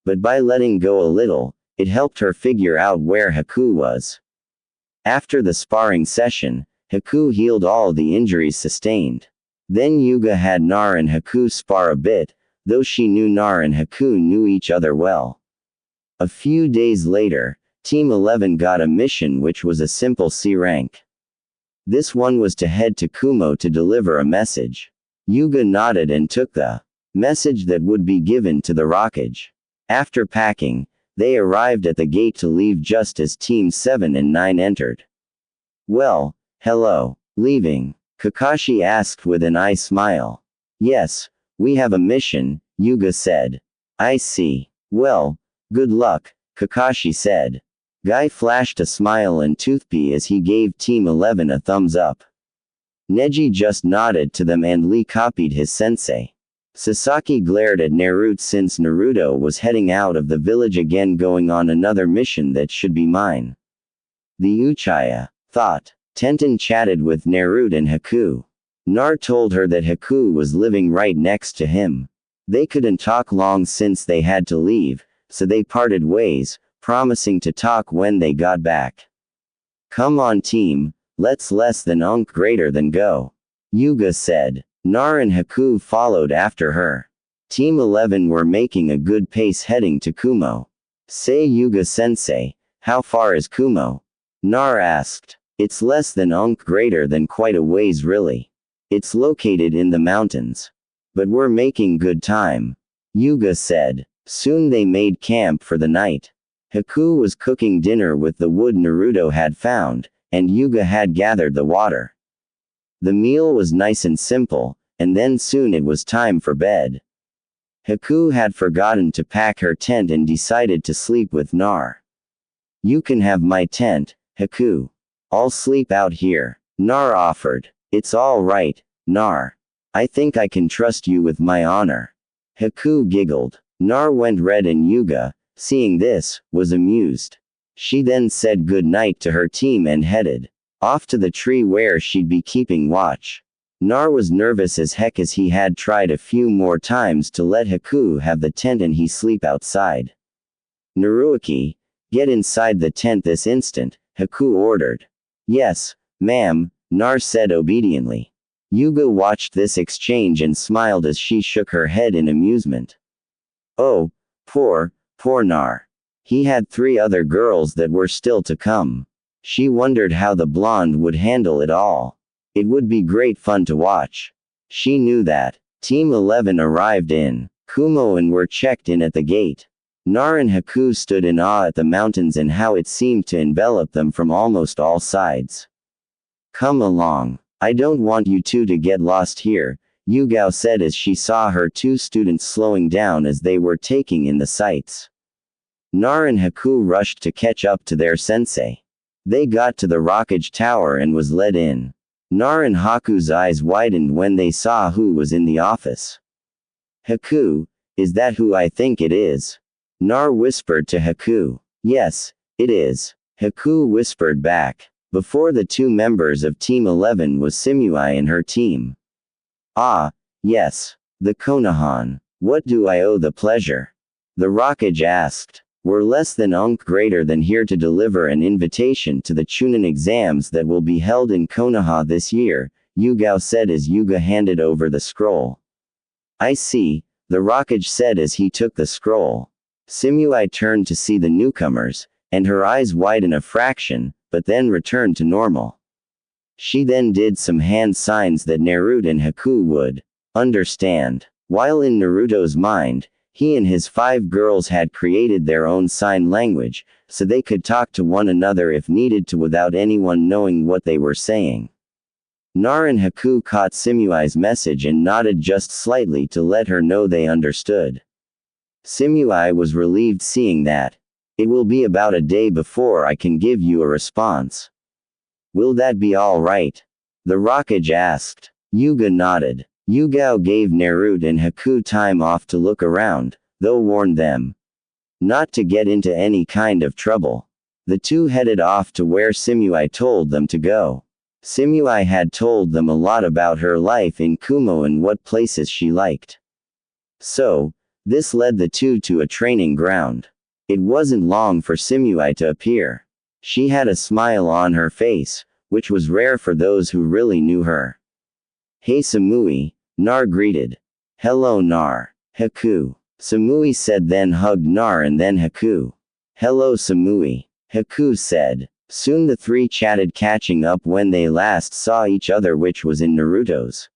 But by letting go a little, it helped her figure out where Haku was. After the sparring session, Haku healed all the injuries sustained. Then Yuga had Nar and Haku spar a bit, though she knew Nar and Haku knew each other well. A few days later, Team 11 got a mission which was a simple C rank. This one was to head to Kumo to deliver a message. Yuga nodded and took the message that would be given to the Rockage. After packing, they arrived at the gate to leave just as Teams 7 and 9 entered. Well, hello. Leaving? Kakashi asked with an eye smile. Yes, we have a mission, Yuga said. I see. Well, good luck, Kakashi said. Guy flashed a smile and toothpick as he gave Team 11 a thumbs up. Neji just nodded to them and Lee copied his sensei. Sasaki glared at Naruto since Naruto was heading out of the village again going on another mission that should be mine. The Uchiha thought. Tenten chatted with Naruto and Haku. Nar told her that Haku was living right next to him. They couldn't talk long since they had to leave, so they parted ways, promising to talk when they got back. Come on team, let's less than greater than go. Yuga said. Nar and Haku followed after her. Team 11 were making a good pace heading to Kumo. Say Yuga-sensei, how far is Kumo? Nar asked. It's less than greater than quite a ways really. It's located in the mountains. But we're making good time. Yuga said. Soon they made camp for the night. Haku was cooking dinner with the wood Naruto had found, and Yuga had gathered the water. The meal was nice and simple, and then soon it was time for bed. Haku had forgotten to pack her tent and decided to sleep with Nar. You can have my tent, Haku. I'll sleep out here, Nar offered. It's all right, Nar. I think I can trust you with my honor. Haku giggled. Nar went red and Yuga, seeing this, was amused. She then said good night to her team and headed off to the tree where she'd be keeping watch. Nar was nervous as heck as he had tried a few more times to let Haku have the tent and he sleep outside. Naruto, get inside the tent this instant, Haku ordered. Yes, ma'am, Nar said obediently. Yuga watched this exchange and smiled as she shook her head in amusement. Oh, poor Nar. He had 3 other girls that were still to come. She wondered how the blonde would handle it all. It would be great fun to watch. She knew that. Team 11 arrived in Kumo and were checked in at the gate. Nar and Haku stood in awe at the mountains and how it seemed to envelop them from almost all sides. Come along. I don't want you two to get lost here, Yuga said as she saw her 2 students slowing down as they were taking in the sights. Nar and Haku rushed to catch up to their sensei. They got to the Rockage Tower and was led in. Nar and Haku's eyes widened when they saw who was in the office. Haku, is that who I think it is? Nar whispered to Haku. Yes, it is. Haku whispered back. Before the 2 members of Team 11 was Samui and her team. Ah, yes. The Konohan. What do I owe the pleasure? The Rockage asked. We're less than greater than here to deliver an invitation to the Chunin exams that will be held in Konoha this year, Yugao said as Yuga handed over the scroll. I see, the Rockage said as he took the scroll. Samui turned to see the newcomers, and her eyes widened a fraction, but then returned to normal. She then did some hand signs that Naruto and Haku would understand. While in Naruto's mind, he and his 5 girls had created their own sign language, so they could talk to one another if needed to without anyone knowing what they were saying. Nar and Haku caught Samui's message and nodded just slightly to let her know they understood. Samui was relieved seeing that. It will be about a day before I can give you a response. Will that be all right? The Rockage asked. Yuga nodded. Yugao gave Naruto and Haku time off to look around, though warned them not to get into any kind of trouble. The two headed off to where Samui told them to go. Samui had told them a lot about her life in Kumo and what places she liked. So, this led the two to a training ground. It wasn't long for Samui to appear. She had a smile on her face, which was rare for those who really knew her. Hey Samui, Nar greeted. Hello Nar. Haku. Samui said then hugged Nar and then Haku. Hello Samui. Haku said. Soon the three chatted catching up when they last saw each other, which was in Naruto's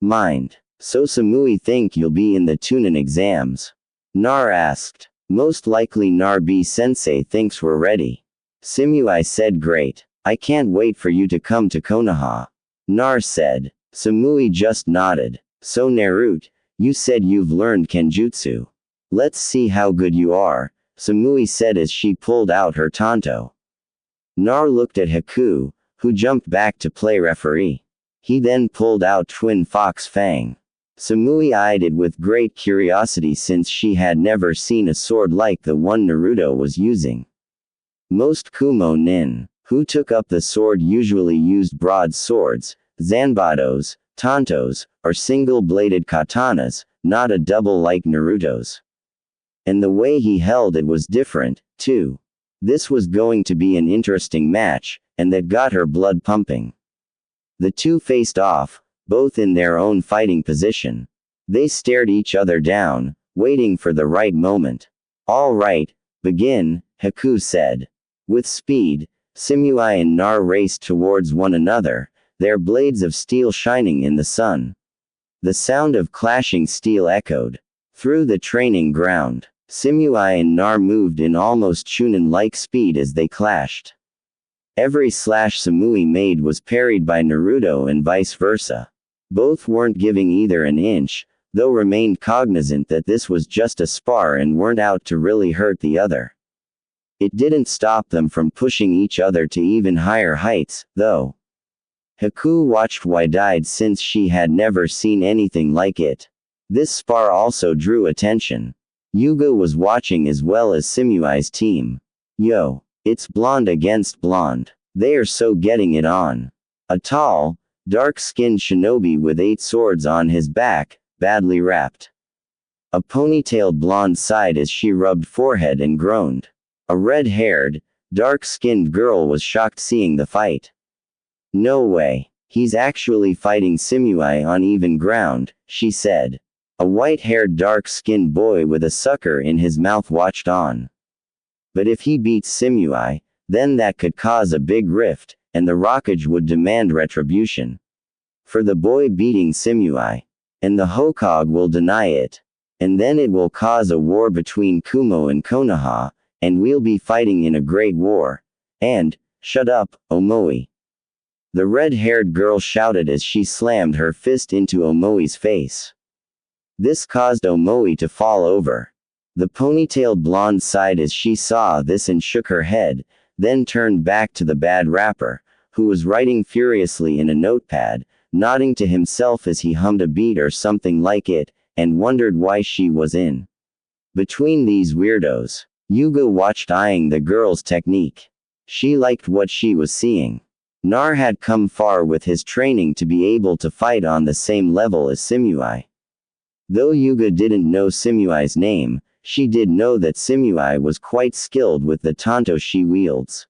mind. So Samui think you'll be in the Chunin exams? Nar asked. Most likely Nar-B-sensei thinks we're ready. Samui said great. I can't wait for you to come to Konoha. Nar said. Samui just nodded. So Naruto, you said you've learned Kenjutsu. Let's see how good you are, Samui said as she pulled out her tanto. Nar looked at Haku, who jumped back to play referee. He then pulled out Twin Fox Fang. Samui eyed it with great curiosity since she had never seen a sword like the one Naruto was using. Most Kumo nin, who took up the sword, usually used broadswords, zanbados, tantos, or single-bladed katanas, not a double like Naruto's. And the way he held it was different, too. This was going to be an interesting match, and that got her blood pumping. The two faced off, both in their own fighting position. They stared each other down, waiting for the right moment. All right, begin, Haku said. With speed, Samui and Nar raced towards one another, their blades of steel shining in the sun. The sound of clashing steel echoed through the training ground. Samui and Nar moved in almost Chunin-like speed as they clashed. Every slash Samui made was parried by Naruto and vice versa. Both weren't giving either an inch, though remained cognizant that this was just a spar and weren't out to really hurt the other. It didn't stop them from pushing each other to even higher heights, though. Haku watched wide-eyed since she had never seen anything like it. This spar also drew attention. Yuga was watching as well as Samui's team. Yo, it's blonde against blonde. They are so getting it on. A tall, dark-skinned shinobi with 8 swords on his back, badly wrapped. A ponytailed blonde sighed as she rubbed forehead and groaned. A red-haired, dark-skinned girl was shocked seeing the fight. No way. He's actually fighting Samui on even ground, she said. A white-haired dark-skinned boy with a sucker in his mouth watched on. But if he beats Samui, then that could cause a big rift, and the Rockage would demand retribution for the boy beating Samui. And the Hokage will deny it. And then it will cause a war between Kumo and Konoha, and we'll be fighting in a great war. And, shut up, Omoi. The red-haired girl shouted as she slammed her fist into Omoi's face. This caused Omoi to fall over. The ponytailed blonde sighed as she saw this and shook her head, then turned back to the bad rapper, who was writing furiously in a notepad, nodding to himself as he hummed a beat or something like it, and wondered why she was in between these weirdos. Yuga watched, eyeing the girl's technique. She liked what she was seeing. Nar had come far with his training to be able to fight on the same level as Samui. Though Yuga didn't know Samui's name, she did know that Samui was quite skilled with the tanto she wields.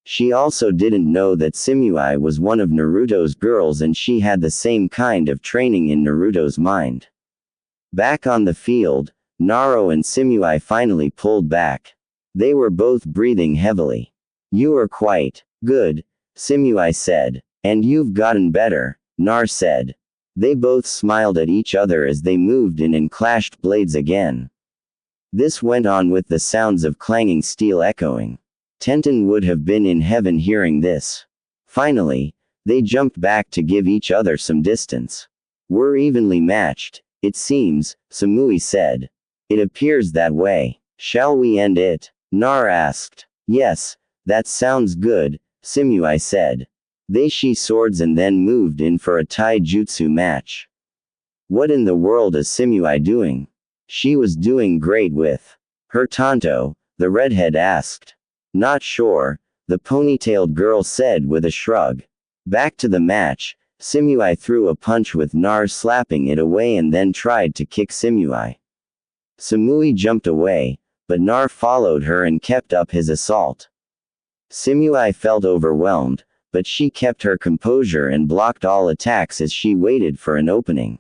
She also didn't know that Samui was one of Naruto's girls and she had the same kind of training in Naruto's mind. Back on the field, Naruto and Samui finally pulled back. They were both breathing heavily. "You are quite good," Samui said. "And you've gotten better," Nar said. They both smiled at each other as they moved in and clashed blades again. This went on with the sounds of clanging steel echoing. Tenten would have been in heaven hearing this. Finally, they jumped back to give each other some distance. "We're evenly matched, it seems," Samui said. "It appears that way. Shall we end it?" Nar asked. "Yes, that sounds good," Samui said. They sheathed swords and then moved in for a taijutsu match. "What in the world is Samui doing?" "She was doing great with her tanto," the redhead asked. "Not sure," the ponytailed girl said with a shrug. Back to the match, Samui threw a punch with Nar slapping it away and then tried to kick Samui. Samui jumped away, but Nar followed her and kept up his assault. Samui felt overwhelmed, but she kept her composure and blocked all attacks as she waited for an opening.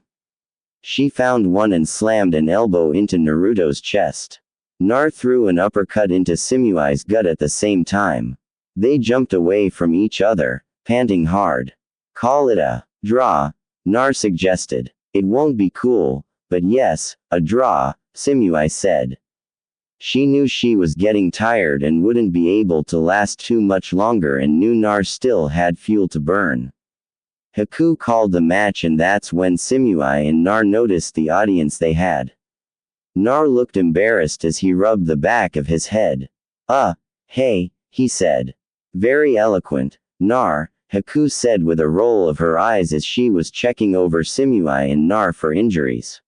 She found one and slammed an elbow into Naruto's chest. Nar threw an uppercut into Samui's gut at the same time. They jumped away from each other, panting hard. "Call it a draw," Nar suggested. "It won't be cool, but yes, a draw," Samui said. She knew she was getting tired and wouldn't be able to last too much longer and knew Nar still had fuel to burn. Haku called the match and that's when Samui and Nar noticed the audience they had. Nar looked embarrassed as he rubbed the back of his head. Hey," he said. "Very eloquent, Nar," Haku said with a roll of her eyes as she was checking over Samui and Nar for injuries.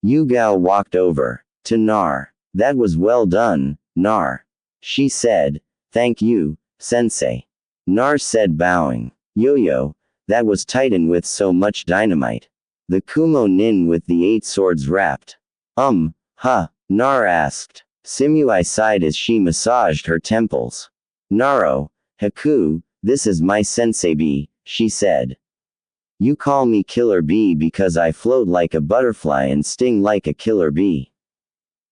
Yugao walked over to Nar. "That was well done, Nar," she said. "Thank you, sensei," Nar said bowing. "Yo-yo, that was Titan with so much dynamite. The Kumo nin with the 8 swords wrapped." Nar asked. Samui sighed as she massaged her temples. "Naro, Haku, this is my sensei B," she said. "You call me Killer Bee because I float like a butterfly and sting like a killer bee."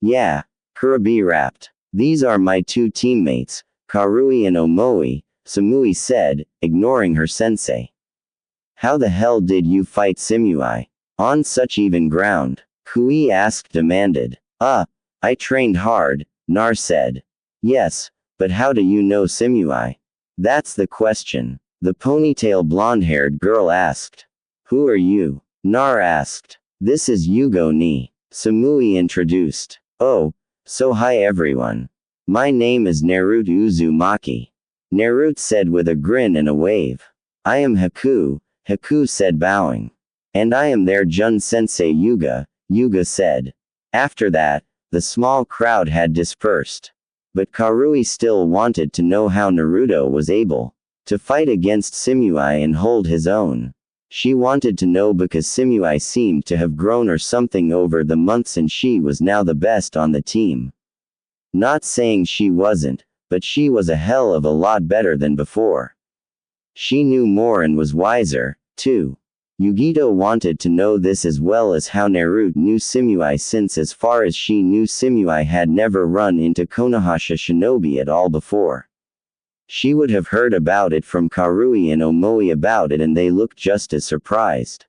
"Yeah," Kurabi rapped. "These are my 2 teammates, Karui and Omoi," Samui said, ignoring her sensei. "How the hell did you fight Samui on such even ground?" Kui demanded. I trained hard," Nar said. "Yes, but how do you know Samui?" "That's the question," the ponytail blonde-haired girl asked. "Who are you?" Nar asked. "This is Yugo ni," Samui introduced. "Oh, so hi everyone. My name is Naruto Uzumaki," Naruto said with a grin and a wave. "I am Haku," Haku said bowing. "And I am their Jun-sensei Yuga," Yuga said. After that, the small crowd had dispersed. But Karui still wanted to know how Naruto was able to fight against Samui and hold his own. She wanted to know because Samui seemed to have grown or something over the months and she was now the best on the team. Not saying she wasn't, but she was a hell of a lot better than before. She knew more and was wiser, too. Yugito wanted to know this as well as how Naruto knew Samui since as far as she knew Samui had never run into Konohasha Shinobi at all before. She would have heard about it from Karui and Omoi about it and they looked just as surprised.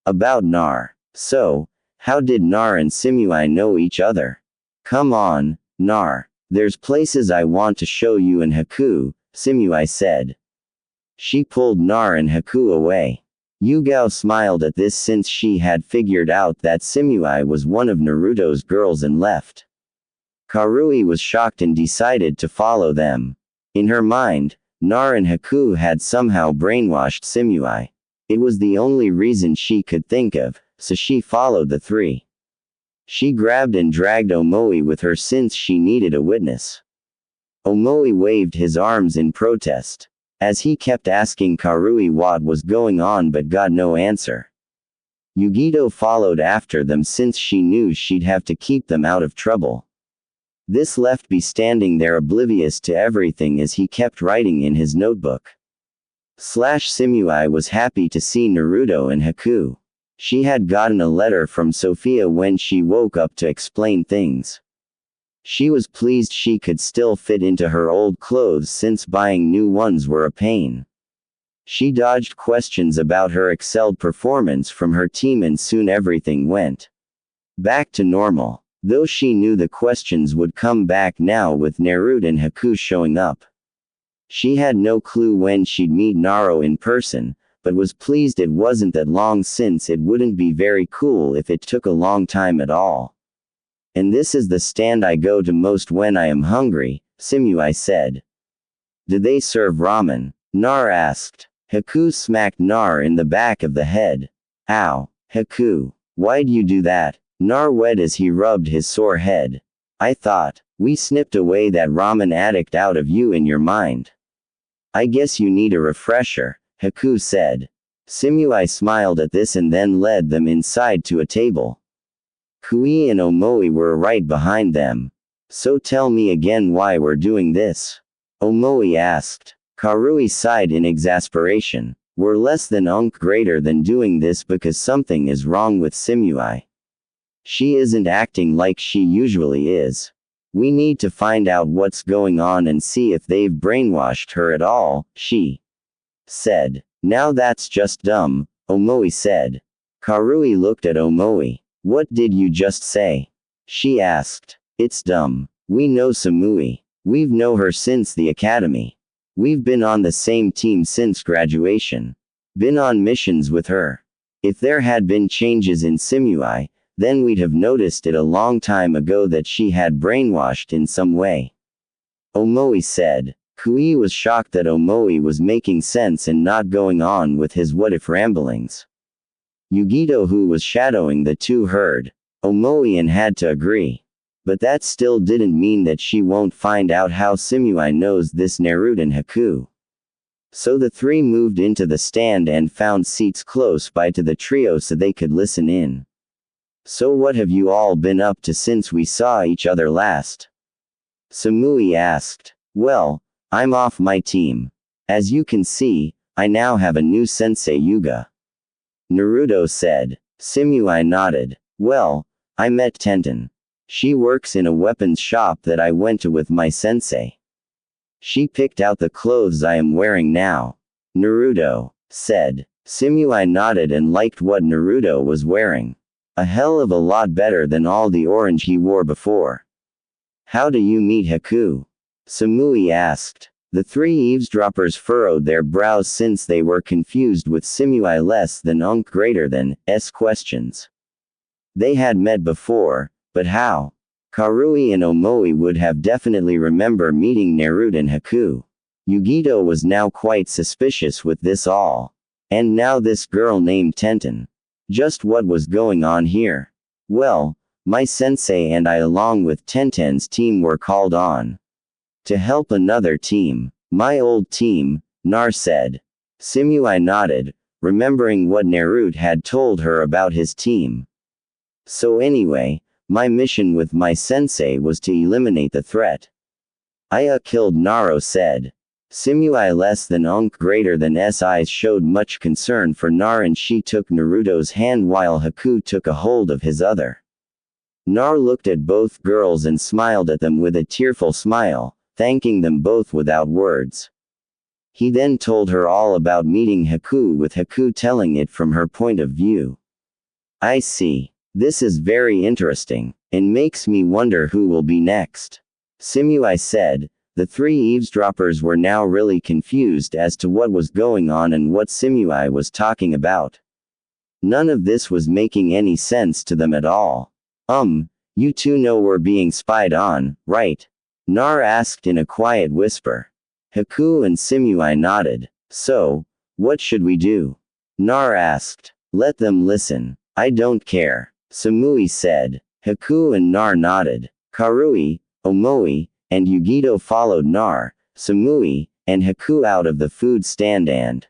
About Nar. So, how did Nar and Samui know each other? "Come on, Nar. There's places I want to show you and Haku," Samui said. She pulled Nar and Haku away. Yugao smiled at this since she had figured out that Samui was one of Naruto's girls and left. Karui was shocked and decided to follow them. In her mind, Nar and Haku had somehow brainwashed Samui. It was the only reason she could think of, so she followed the 3. She grabbed and dragged Omoi with her since she needed a witness. Omoi waved his arms in protest, as he kept asking Karui what was going on but got no answer. Yugito followed after them since she knew she'd have to keep them out of trouble. This left B standing there oblivious to everything as he kept writing in his notebook. Samui was happy to see Naruto and Haku. She had gotten a letter from Sophia when she woke up to explain things. She was pleased she could still fit into her old clothes since buying new ones were a pain. She dodged questions about her excelled performance from her team and soon everything went back to normal. Though she knew the questions would come back now with Naruto and Haku showing up. She had no clue when she'd meet Naruto in person, but was pleased it wasn't that long since it wouldn't be very cool if it took a long time at all. And this is the stand I go to most when I am hungry, Samui said. Do they serve ramen? Nar asked. Haku smacked Nar in the back of the head. Ow, Haku. Why'd you do that? Nar wed as he rubbed his sore head. I thought, we snipped away that ramen addict out of you in your mind. I guess you need a refresher, Haku said. Samui smiled at this and then led them inside to a table. Kui and Omoi were right behind them. So tell me again why we're doing this? Omoi asked. Karui sighed in exasperation. We're less than greater than doing this because something is wrong with Samui. She isn't acting like she usually is. We need to find out what's going on and see if they've brainwashed her at all, she said. Now that's just dumb, Omoi said. Karui looked at Omoi. What did you just say? She asked. It's dumb. We know Samui. We've known her since the academy. We've been on the same team since graduation. Been on missions with her. If there had been changes in Samui, then we'd have noticed it a long time ago that she had brainwashed in some way. Omoi said. Kui was shocked that Omoi was making sense and not going on with his what-if ramblings. Yugito, who was shadowing the two, heard Omoi and had to agree. But that still didn't mean that she won't find out how Samui knows this Naruto and Haku. So the three moved into the stand and found seats close by to the trio so they could listen in. So what have you all been up to since we saw each other last? Samui asked. Well, I'm off my team. As you can see, I now have a new sensei Yuga. Naruto said. Samui nodded. Well, I met Tenten. She works in a weapons shop that I went to with my sensei. She picked out the clothes I am wearing now. Naruto said. Samui nodded and liked what Naruto was wearing. A hell of a lot better than all the orange he wore before. How do you meet Haku? Samui asked. The three eavesdroppers furrowed their brows since they were confused with Samui less than greater than questions. They had met before, but how? Karui and Omoi would have definitely remember meeting Naruto and Haku. Yugito was now quite suspicious with this all. And now this girl named Tenten. Just what was going on here? Well, my sensei and I along with Tenten's team were called on to help another team. My old team, Nar said. Samui nodded, remembering what Naruto had told her about his team. So anyway, my mission with my sensei was to eliminate the threat. I killed Naruto said. Samui less than greater than S eyes showed much concern for Nar and she took Naruto's hand while Haku took a hold of his other. Nar looked at both girls and smiled at them with a tearful smile, thanking them both without words. He then told her all about meeting Haku with Haku telling it from her point of view. I see. This is very interesting, and makes me wonder who will be next. Samui said. The three eavesdroppers were now really confused as to what was going on and what Samui was talking about. None of this was making any sense to them at all. You two know we're being spied on, right? Nar asked in a quiet whisper. Haku and Samui nodded. So, what should we do? Nar asked. Let them listen. I don't care. Samui said. Haku and Nar nodded. Karui, Omoi, and Yugito followed Nar, Samui, and Haku out of the food stand and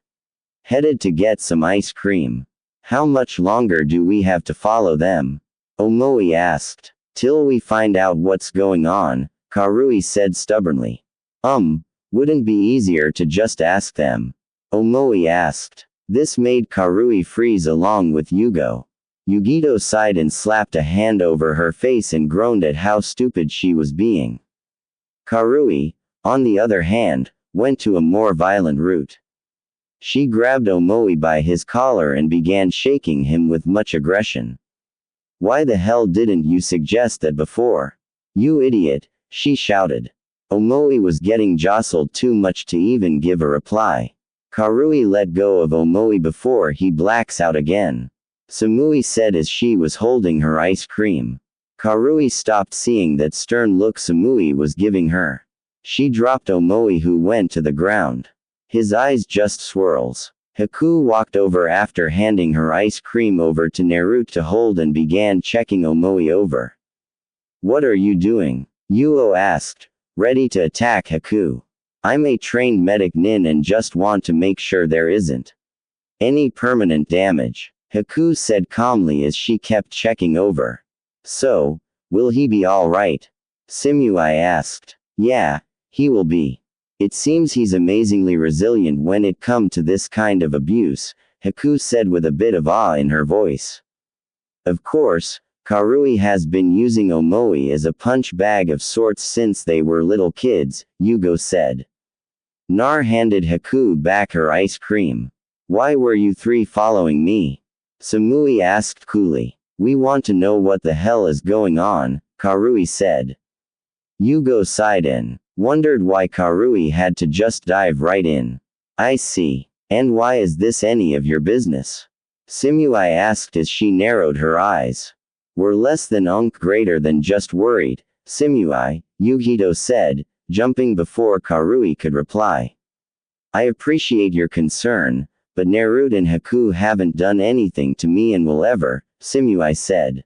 headed to get some ice cream. How much longer do we have to follow them? Omoi asked. Till we find out what's going on, Karui said stubbornly. Wouldn't be easier to just ask them? Omoi asked. This made Karui freeze along with Yugo. Yugito sighed and slapped a hand over her face and groaned at how stupid she was being. Karui, on the other hand, went to a more violent route. She grabbed Omoi by his collar and began shaking him with much aggression. Why the hell didn't you suggest that before? You idiot, she shouted. Omoi was getting jostled too much to even give a reply. Karui let go of Omoi before he blacks out again. Samui said as she was holding her ice cream. Karui stopped seeing that stern look Samui was giving her. She dropped Omoi who went to the ground. His eyes just swirls. Haku walked over after handing her ice cream over to Naruto to hold and began checking Omoi over. What are you doing? Yuo asked, ready to attack Haku. I'm a trained medic nin and just want to make sure there isn't any permanent damage, Haku said calmly as she kept checking over. So, will he be alright? Samui asked. Yeah, he will be. It seems he's amazingly resilient when it comes to this kind of abuse, Haku said with a bit of awe in her voice. Of course, Karui has been using Omoi as a punch bag of sorts since they were little kids, Yugo said. Nar handed Haku back her ice cream. Why were you three following me? Samui asked coolly. We want to know what the hell is going on, Karui said. Yugo sighed and wondered why Karui had to just dive right in. I see. And why is this any of your business? Samui asked as she narrowed her eyes. We're less than greater than just worried, Samui, Yugito said, jumping before Karui could reply. I appreciate your concern, but Naruto and Haku haven't done anything to me and will ever, Samui said.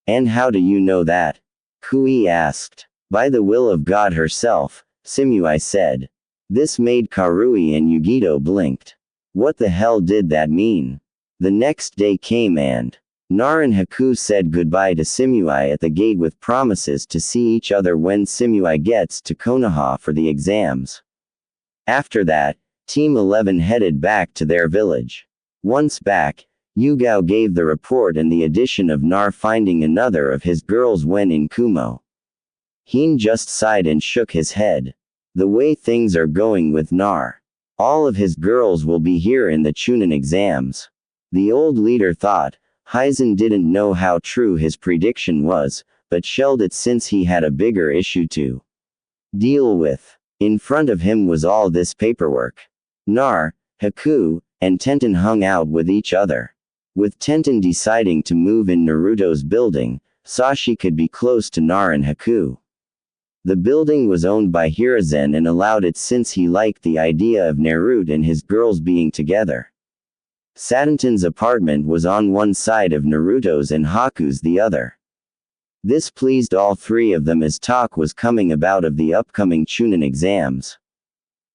And how do you know that? Kui asked. By the will of God herself, Samui said. This made Karui and Yugito blinked. What the hell did that mean? The next day came and Nar and Haku said goodbye to Samui at the gate with promises to see each other when Samui gets to Konoha for the exams. After that, Team 11 headed back to their village. Once back, Yugao gave the report and the addition of Nar finding another of his girls when in Kumo. Heen just sighed and shook his head. The way things are going with Nar. All of his girls will be here in the Chunin exams. The old leader thought. Hyzen didn't know how true his prediction was, but shelled it since he had a bigger issue to deal with. In front of him was all this paperwork. Nar, Haku, and Tenten hung out with each other. With Tenten deciding to move in Naruto's building, Sashi could be close to Nar and Haku. The building was owned by Hiruzen and allowed it since he liked the idea of Naruto and his girls being together. Satenten's apartment was on one side of Naruto's and Haku's the other. This pleased all three of them as talk was coming about of the upcoming Chunin exams.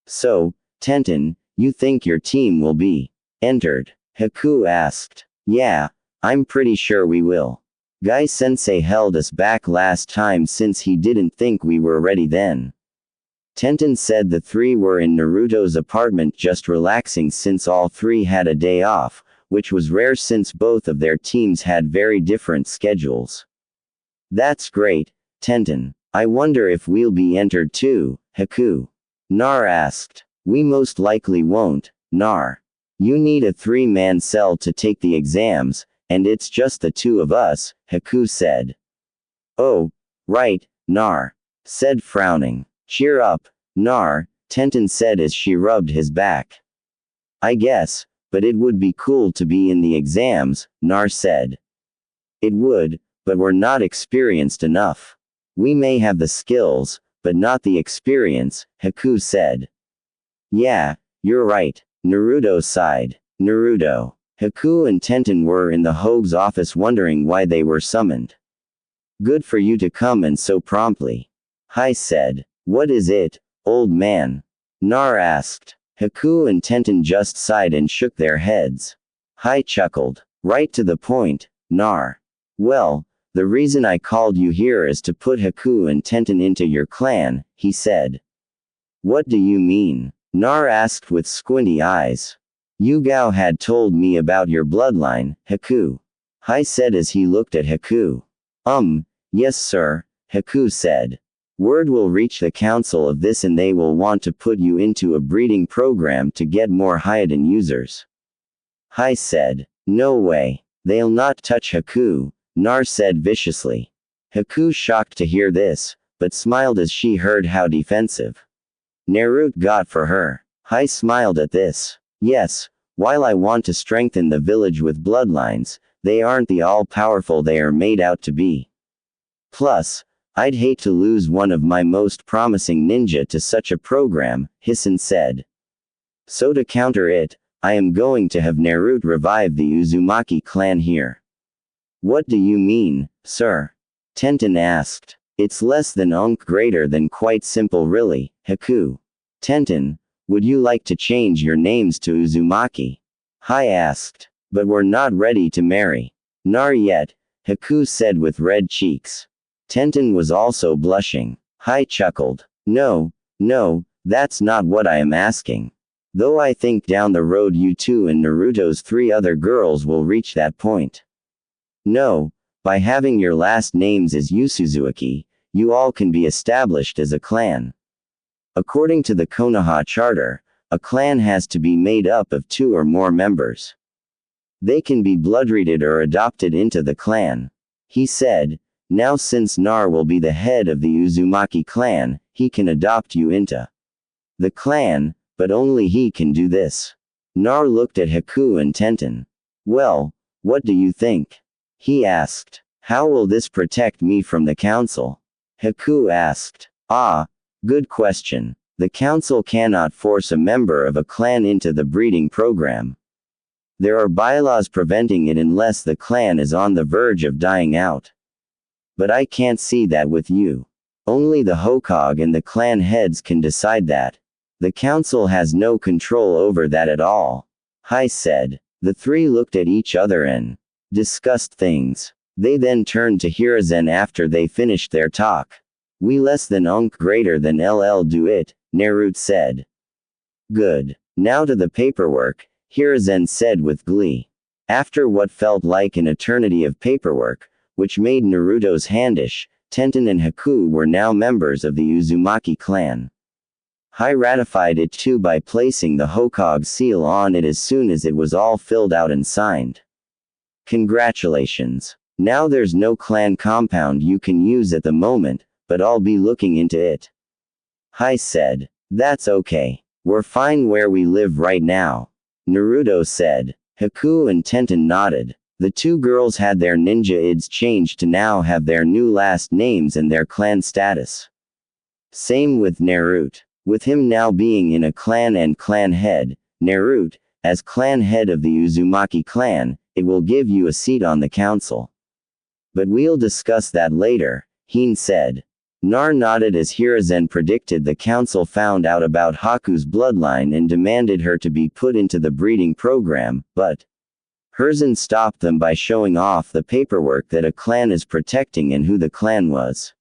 So, Tenten, you think your team will be entered? Haku asked. Yeah, I'm pretty sure we will. Guy-sensei held us back last time since he didn't think we were ready then. Tenten said the three were in Naruto's apartment just relaxing since all three had a day off, which was rare since both of their teams had very different schedules. That's great, Tenten. I wonder if we'll be entered too, Haku. Nar asked. We most likely won't, Nar. You need a 3-man cell to take the exams, and it's just the two of us, Haku said. Oh, right, Nar. Said frowning. Cheer up, Nar, Tenten said as she rubbed his back. I guess, but it would be cool to be in the exams, Nar said. It would, but we're not experienced enough. We may have the skills, but not the experience, Haku said. Yeah, you're right, Naruto sighed. Naruto. Haku and Tenten were in the Hogue's office wondering why they were summoned. Good for you to come and so promptly. Hai said. What is it, old man? Nar asked. Haku and Tenten just sighed and shook their heads. Hai chuckled. Right to the point, Nar. Well, the reason I called you here is to put Haku and Tenten into your clan, he said. What do you mean? Nar asked with squinty eyes. Yugao had told me about your bloodline, Haku. Hai said as he looked at Haku. Yes sir, Haku said. Word will reach the council of this and they will want to put you into a breeding program to get more Hyoden users. Hai said. No way. They'll not touch Haku, Nar said viciously. Haku shocked to hear this, but smiled as she heard how defensive Naruto got for her. Hai smiled at this. Yes, while I want to strengthen the village with bloodlines, they aren't the all-powerful they are made out to be. Plus, I'd hate to lose one of my most promising ninja to such a program, Hissen said. So to counter it, I am going to have Naruto revive the Uzumaki clan here. What do you mean, sir? Tenten asked. It's less than greater than quite simple really, Haku. Tenten, would you like to change your names to Uzumaki? Hai asked. But we're not ready to marry. Nar yet, Haku said with red cheeks. Tenten was also blushing. Hai chuckled. No, that's not what I am asking. Though I think down the road you two and Naruto's 3 other girls will reach that point. No, by having your last names as Usuzuki, you all can be established as a clan. According to the Konoha Charter, a clan has to be made up of 2 or more members. They can be bloodreeded or adopted into the clan. He said, now since Nar will be the head of the Uzumaki clan, he can adopt you into the clan, but only he can do this. Nar looked at Haku and Tenten. Well, what do you think? He asked. How will this protect me from the council? Haku asked. Good question. The council cannot force a member of a clan into the breeding program. There are bylaws preventing it unless the clan is on the verge of dying out. But I can't see that with you. Only the Hokage and the clan heads can decide that. The council has no control over that at all. Hai said. The 3 looked at each other and discussed things. They then turned to Hiruzen after they finished their talk. We less than greater than LL do it, Naruto said. Good. Now to the paperwork, Hiruzen said with glee. After what felt like an eternity of paperwork, which made Naruto's handish, Tenten and Haku were now members of the Uzumaki clan. Hai ratified it too by placing the Hokage seal on it as soon as it was all filled out and signed. Congratulations. Now there's no clan compound you can use at the moment, but I'll be looking into it. Hai said. That's okay. We're fine where we live right now. Naruto said. Haku and Tenten nodded. The 2 girls had their ninja ids changed to now have their new last names and their clan status. Same with Naruto. With him now being in a clan and clan head, Naruto, as clan head of the Uzumaki clan, it will give you a seat on the council. But we'll discuss that later, Hien said. Nar nodded as Hiruzen predicted the council found out about Haku's bloodline and demanded her to be put into the breeding program, but Hiruzen stopped them by showing off the paperwork that a clan is protecting and who the clan was.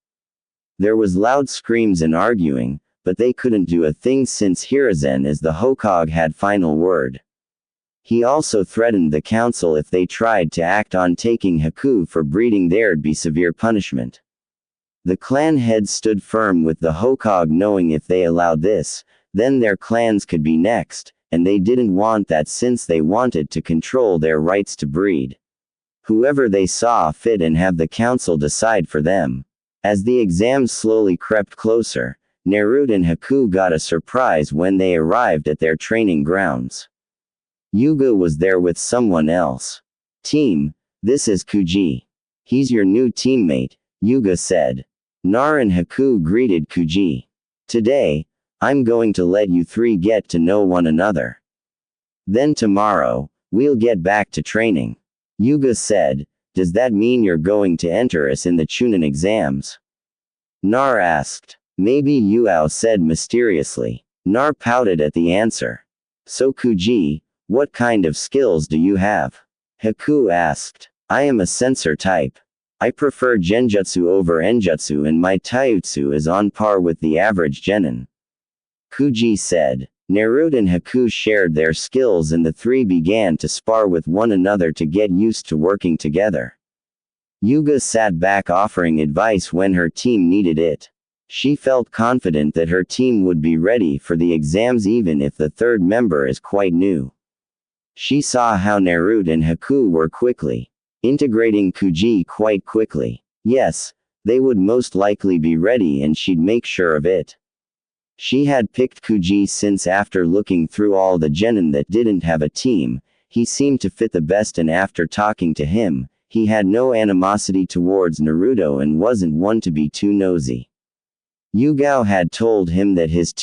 There was loud screams and arguing, but they couldn't do a thing since Hiruzen as the Hokage had final word. He also threatened the council if they tried to act on taking Haku for breeding there'd be severe punishment. The clan heads stood firm with the Hokage knowing if they allowed this, then their clans could be next, and they didn't want that since they wanted to control their rights to breed whoever they saw fit and have the council decide for them. As the exams slowly crept closer, Naruto and Haku got a surprise when they arrived at their training grounds. Yuga was there with someone else. Team, this is Kuji. He's your new teammate, Yuga said. Nar and Haku greeted Kuji. Today, I'm going to let you 3 get to know one another. Then tomorrow, we'll get back to training. Yuga said, does that mean you're going to enter us in the Chunin exams? Nar asked. Maybe Yuao said mysteriously. Nar pouted at the answer. So Kuji, What kind of skills do you have? Haku asked. I am a sensor type. I prefer genjutsu over enjutsu and my taijutsu is on par with the average genin. Kuji said. Naruto and Haku shared their skills and the three began to spar with one another to get used to working together. Yuga sat back offering advice when her team needed it. She felt confident that her team would be ready for the exams even if the third member is quite new. She saw how Naruto and Haku were quickly integrating Kuji quite quickly. Yes, they would most likely be ready and she'd make sure of it. She had picked Kuji since after looking through all the genin that didn't have a team, he seemed to fit the best and after talking to him, he had no animosity towards Naruto and wasn't one to be too nosy. Yugao had told him that his